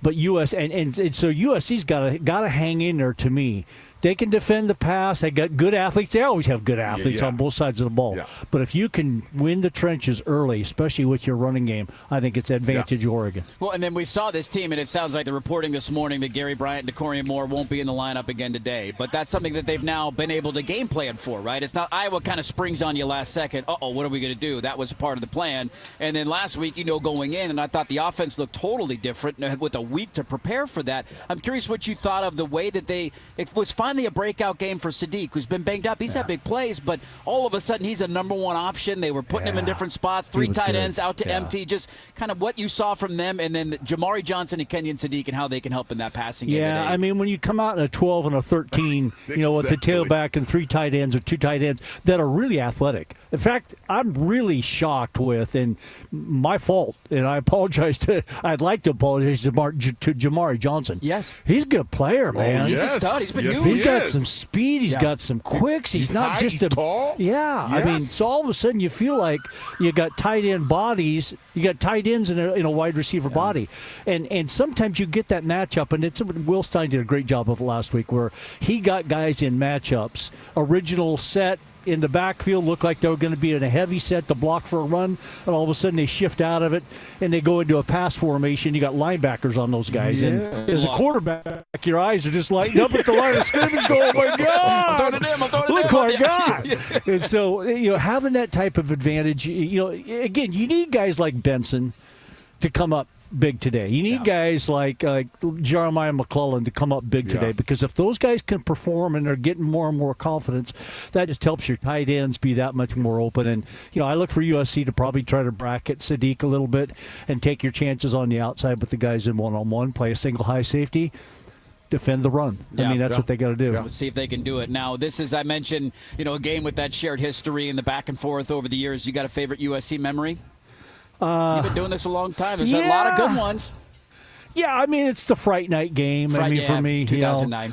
But and so USC's got to hang in there to me. They can defend the pass. They got good athletes. They always have good athletes on both sides of the ball. But if you can win the trenches early, especially with your running game, I think it's advantage Oregon. Well, and then we saw this team, and it sounds like the reporting this morning that Gary Bryant and DeCorian Moore won't be in the lineup again today. But that's something that they've now been able to game plan for, right? It's not Iowa kind of springs on you last second. Uh-oh, what are we going to do? That was part of the plan. And then last week, going in, and I thought the offense looked totally different with a week to prepare for that. I'm curious what you thought of the way that it was finally a breakout game for Sadiq, who's been banged up. He's had big plays, but all of a sudden he's a number one option. They were putting him in different spots, three tight ends out to empty, just kind of what you saw from them, and then Jamari Johnson and Kenyon Sadiq and how they can help in that passing game. Yeah, I mean, when you come out in a 12 and a 13, with the tailback and three tight ends or two tight ends that are really athletic. In fact, I'm really shocked with, and my fault, and I'd like to apologize to Jamari Johnson. Yes. He's a good player, man. He's a stud. He's been used. He's got some speed. He's got some quicks. He's not high, just he's tall. Yeah. I mean, so all of a sudden you feel like you got tight end bodies. You got tight ends in a wide receiver body. And sometimes you get that matchup, and Will Stein did a great job of it last week where he got guys in matchups. Original set in the backfield looked like they were going to be in a heavy set to block for a run, and all of a sudden they shift out of it and they go into a pass formation. You got linebackers on those guys, and as a quarterback, your eyes are just lighting up at the line of scrimmage going, oh my God, look my God. And so having that type of advantage, again, you need guys like Benson to come up big today. You need guys like Jeremiah McClellan to come up big today, because if those guys can perform and they're getting more and more confidence, that just helps your tight ends be that much more open. And, I look for USC to probably try to bracket Sadiq a little bit and take your chances on the outside with the guys in one-on-one, play a single high safety, defend the run. I mean, that's what they got to do. Let's see if they can do it. Now, this is, I mentioned, a game with that shared history and the back and forth over the years. You got a favorite USC memory? You've been doing this a long time. There's a lot of good ones. Yeah, I mean, it's the Fright Night game. For me, 2009.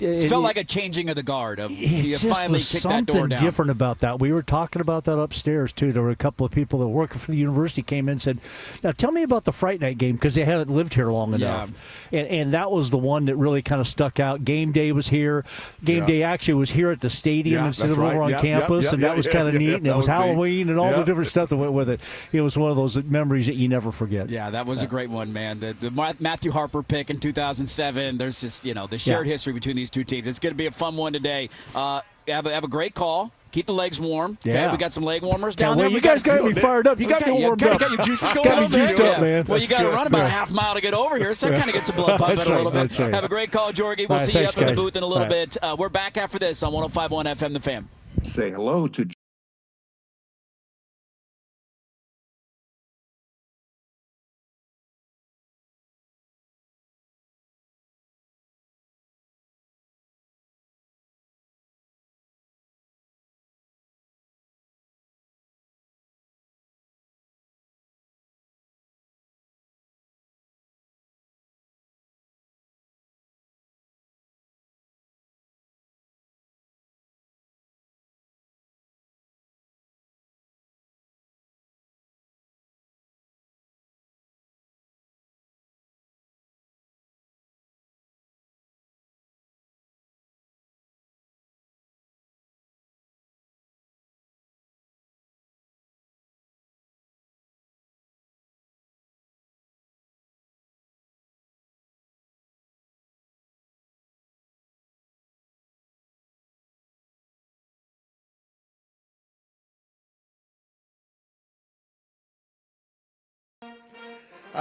It felt like a changing of the guard. You finally kicked that door down. Something different about that. We were talking about that upstairs, too. There were a couple of people that were working for the university came in and said, now tell me about the Fright Night game, because they hadn't lived here long enough. And that was the one that really kind of stuck out. Game Day was here. Game Day actually was here at the stadium instead of over on campus, and that was kind of neat. And it was Halloween and all the different stuff that went with it. It was one of those memories that you never forget. Yeah, that was a great one, man. The Matthew Harper pick in 2007, there's just, the shared history between these two teams. It's going to be a fun one today. Have a great call. Keep the legs warm. Okay, we got some leg warmers down there. You guys got me fired up. You got me warmed up. Got your juices going. Got me juiced up, man. Well, you got to run about a half mile to get over here, so that kind of gets the blood pumping a little bit. Right. Have a great call, Jorgie. We'll see you up in the booth in a little bit. We're back after this on 105.1 FM The Fan. Say hello to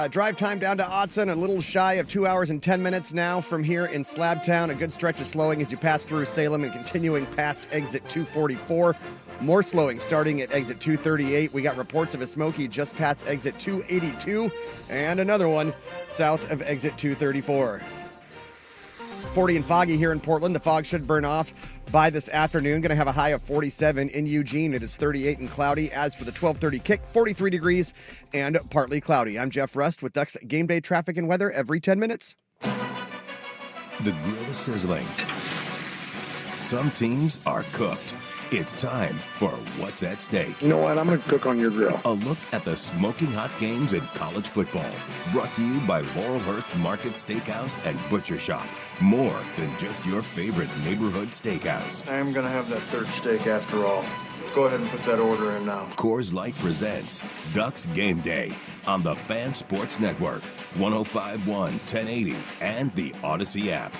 Drive time down to Autzen, a little shy of 2 hours and 10 minutes now from here in Slabtown. A good stretch of slowing as you pass through Salem and continuing past exit 244. More slowing starting at exit 238. We got reports of a smoky just past exit 282 and another one south of exit 234. 40 and foggy here in Portland. The fog should burn off by this afternoon. Going to have a high of 47 in Eugene. It is 38 and cloudy. As for the 12:30 kick, 43 degrees and partly cloudy. I'm Jeff Rust with Ducks Game Day traffic and weather every 10 minutes. The grill is sizzling. Some teams are cooked. It's time for What's at Stake. You know what? I'm going to cook on your grill. A look at the smoking hot games in college football. Brought to you by Laurelhurst Market Steakhouse and Butcher Shop. More than just your favorite neighborhood steakhouse. I am going to have that third steak after all. Go ahead and put that order in now. Coors Light presents Ducks Game Day on the Fan Sports Network, 105.1, 1080, and the Odyssey app.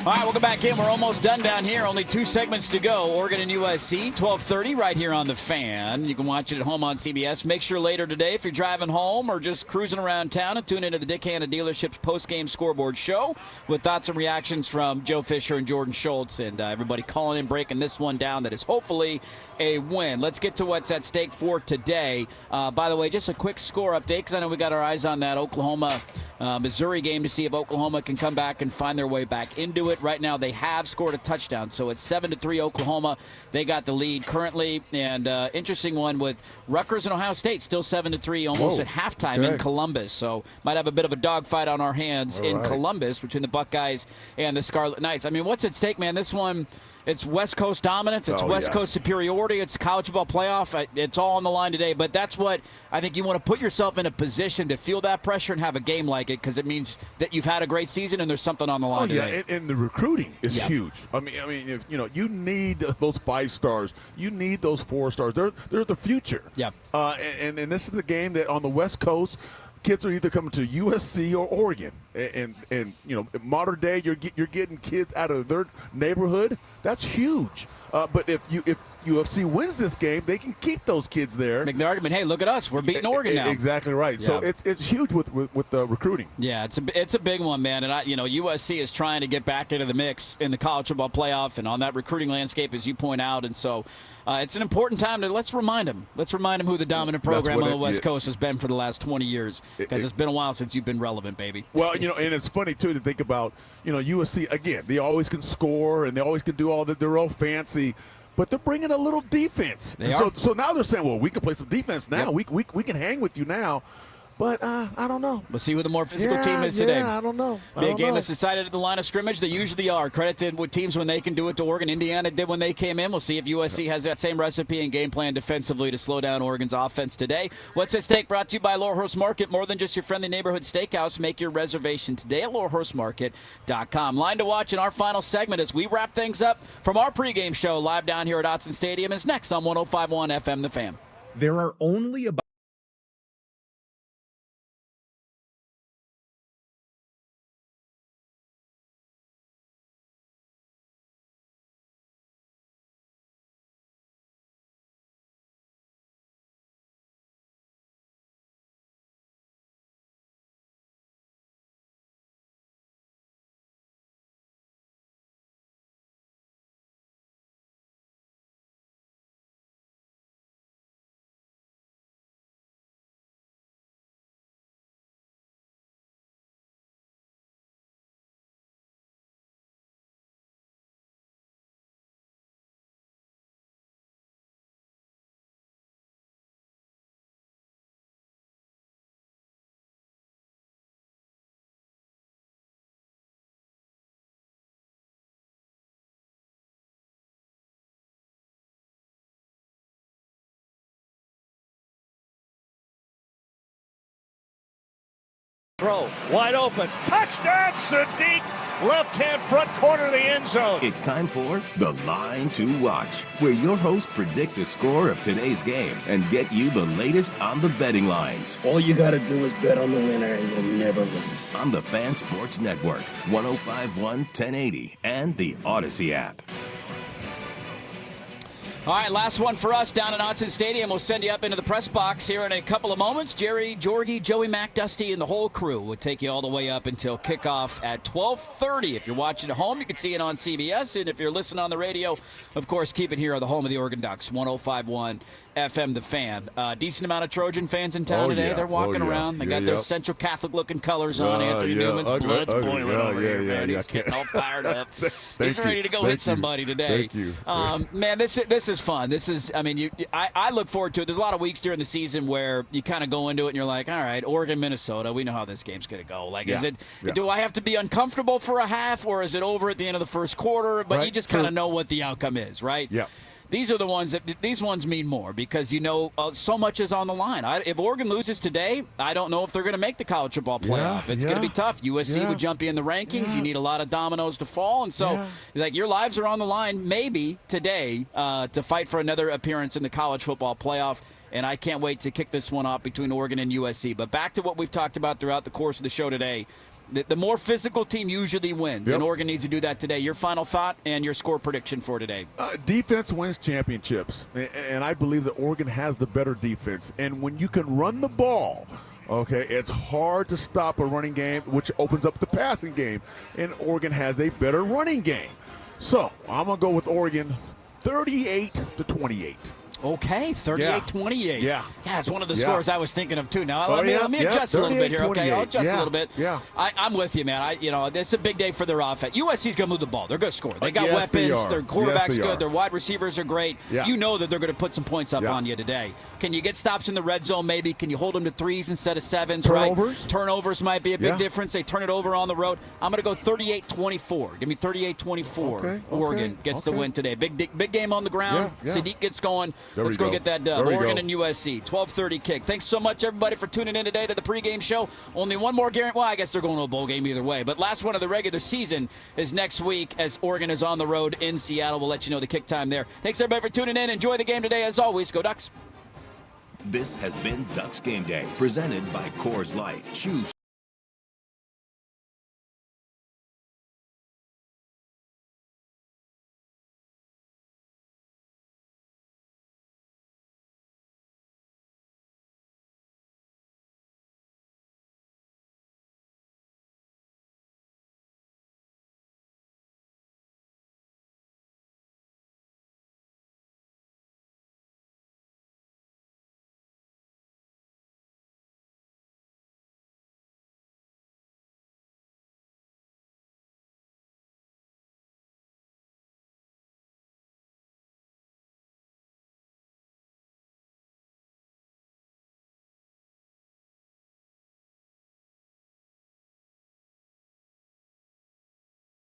All right, welcome back in. We're almost done down here. Only 2 segments to go. Oregon and USC, 12:30 right here on The Fan. You can watch it at home on CBS. Make sure later today, if you're driving home or just cruising around town, and tune into the Dick Hanna Dealership's post-game scoreboard show with thoughts and reactions from Joe Fisher and Jordan Schultz, and everybody calling in, breaking this one down that is hopefully a win. Let's get to what's at stake for today. By the way, just a quick score update, because I know we got our eyes on that Oklahoma-Missouri game to see if Oklahoma can come back and find their way back into it. Right now, they have scored a touchdown, so it's 7-3 Oklahoma. They got the lead currently, and interesting one with Rutgers and Ohio State, still 7-3, almost at halftime in Columbus. So might have a bit of a dogfight on our hands in Columbus between the Buckeyes and the Scarlet Knights. I mean, what's at stake, man? This one, it's West Coast dominance. It's West Coast superiority. It's college football playoff. It's all on the line today. But that's what I think you want to put yourself in a position to feel that pressure and have a game like it, because it means that you've had a great season and there's something on the line today. And the recruiting is huge. I mean, if, you need those 5 stars. You need those 4 stars. They're the future. Yeah. And this is a game that on the West Coast, kids are either coming to USC or Oregon, and modern day you're getting kids out of their neighborhood. That's huge. But if UFC wins this game, they can keep those kids there. Make the argument, hey, look at us. We're beating Oregon now. Exactly right. Yeah. So it's huge with the recruiting. Yeah, it's a big one, man. And USC is trying to get back into the mix in the college football playoff and on that recruiting landscape, as you point out. And so it's an important time to let's remind them who the dominant program on the West Coast has been for the last 20 years, because it's been a while since you've been relevant, baby. Well, and it's funny too to think about, USC again. They always can score and they always can do all that. They're all fancy. But they're bringing a little defense. So now they're saying, well, we can play some defense now. Yep. We can hang with you now. But I don't know. We'll see who the more physical team is today. Yeah, I don't know. Be a game that's decided at the line of scrimmage. They usually are. Credit to teams when they can do it to Oregon. Indiana did when they came in. We'll see if USC has that same recipe and game plan defensively to slow down Oregon's offense today. What's at Stake brought to you by Laurelhurst Market. More than just your friendly neighborhood steakhouse. Make your reservation today at laurelhurstmarket.com. Line to watch in our final segment as we wrap things up from our pregame show live down here at Autzen Stadium is next on 105.1 FM The Fan. There are only about throw, wide open, touchdown, Sadiq, left-hand front corner of the end zone. It's time for The Line to Watch, where your hosts predict the score of today's game and get you the latest on the betting lines. All you got to do is bet on the winner and you'll never lose. On the Fan Sports Network, 105.1 1080, and the Odyssey app. All right, last one for us down at Autzen Stadium. We'll send you up into the press box here in a couple of moments. Jerry, Jorgie, Joey, Mac, Dusty, and the whole crew will take you all the way up until kickoff at 12:30. If you're watching at home, you can see it on CBS. And if you're listening on the radio, of course, keep it here on the home of the Oregon Ducks, 105.1 FM The Fan. Decent amount of Trojan fans in town today. They're walking around. They got their Central Catholic-looking colors on. Anthony Newman's blood's boiling over here, man. He's getting all fired up. He's ready to go hit somebody today. Thank you. Man, this is fun. This is, I look forward to it. There's a lot of weeks during the season where you kind of go into it and you're like, all right, Oregon, Minnesota, we know how this game's going to go. Like, do I have to be uncomfortable for a half, or is it over at the end of the first quarter? But you just kind of know what the outcome is, right? Yeah. These are the ones these ones mean more because so much is on the line. If Oregon loses today, I don't know if they're going to make the college football playoff. It's going to be tough. USC would jump you in the rankings. You need a lot of dominoes to fall, and so like your lives are on the line maybe today to fight for another appearance in the college football playoff. And I can't wait to kick this one off between Oregon and USC. But back to what we've talked about throughout the course of the show today. The more physical team usually wins, and Oregon needs to do that today. Your final thought and your score prediction for today. Defense wins championships, and I believe that Oregon has the better defense. And when you can run the ball, it's hard to stop a running game, which opens up the passing game, and Oregon has a better running game. So I'm going to go with Oregon 38-28. Okay, 38-28. Yeah. It's one of the scores I was thinking of, too. Now, let me adjust a little bit here, okay? I'll adjust a little bit. Yeah. I'm with you, man. It's a big day for their offense. USC's going to move the ball. They're going to score. They got weapons. Their quarterback's good. Their wide receivers are great. Yeah. You know that they're going to put some points up on you today. Can you get stops in the red zone, maybe? Can you hold them to threes instead of sevens? Turnovers? Right? Turnovers might be a big difference. They turn it over on the road. I'm going to go 38-24. Give me 38-24. Oregon gets the win today. Big game on the ground. Sadiq gets going. Let's go get that done. Oregon and USC, 12:30 kick. Thanks so much, everybody, for tuning in today to the pregame show. Only one more guarantee. Well, I guess they're going to a bowl game either way. But last one of the regular season is next week as Oregon is on the road in Seattle. We'll let you know the kick time there. Thanks, everybody, for tuning in. Enjoy the game today. As always, go Ducks. This has been Ducks Game Day, presented by Coors Light. Choose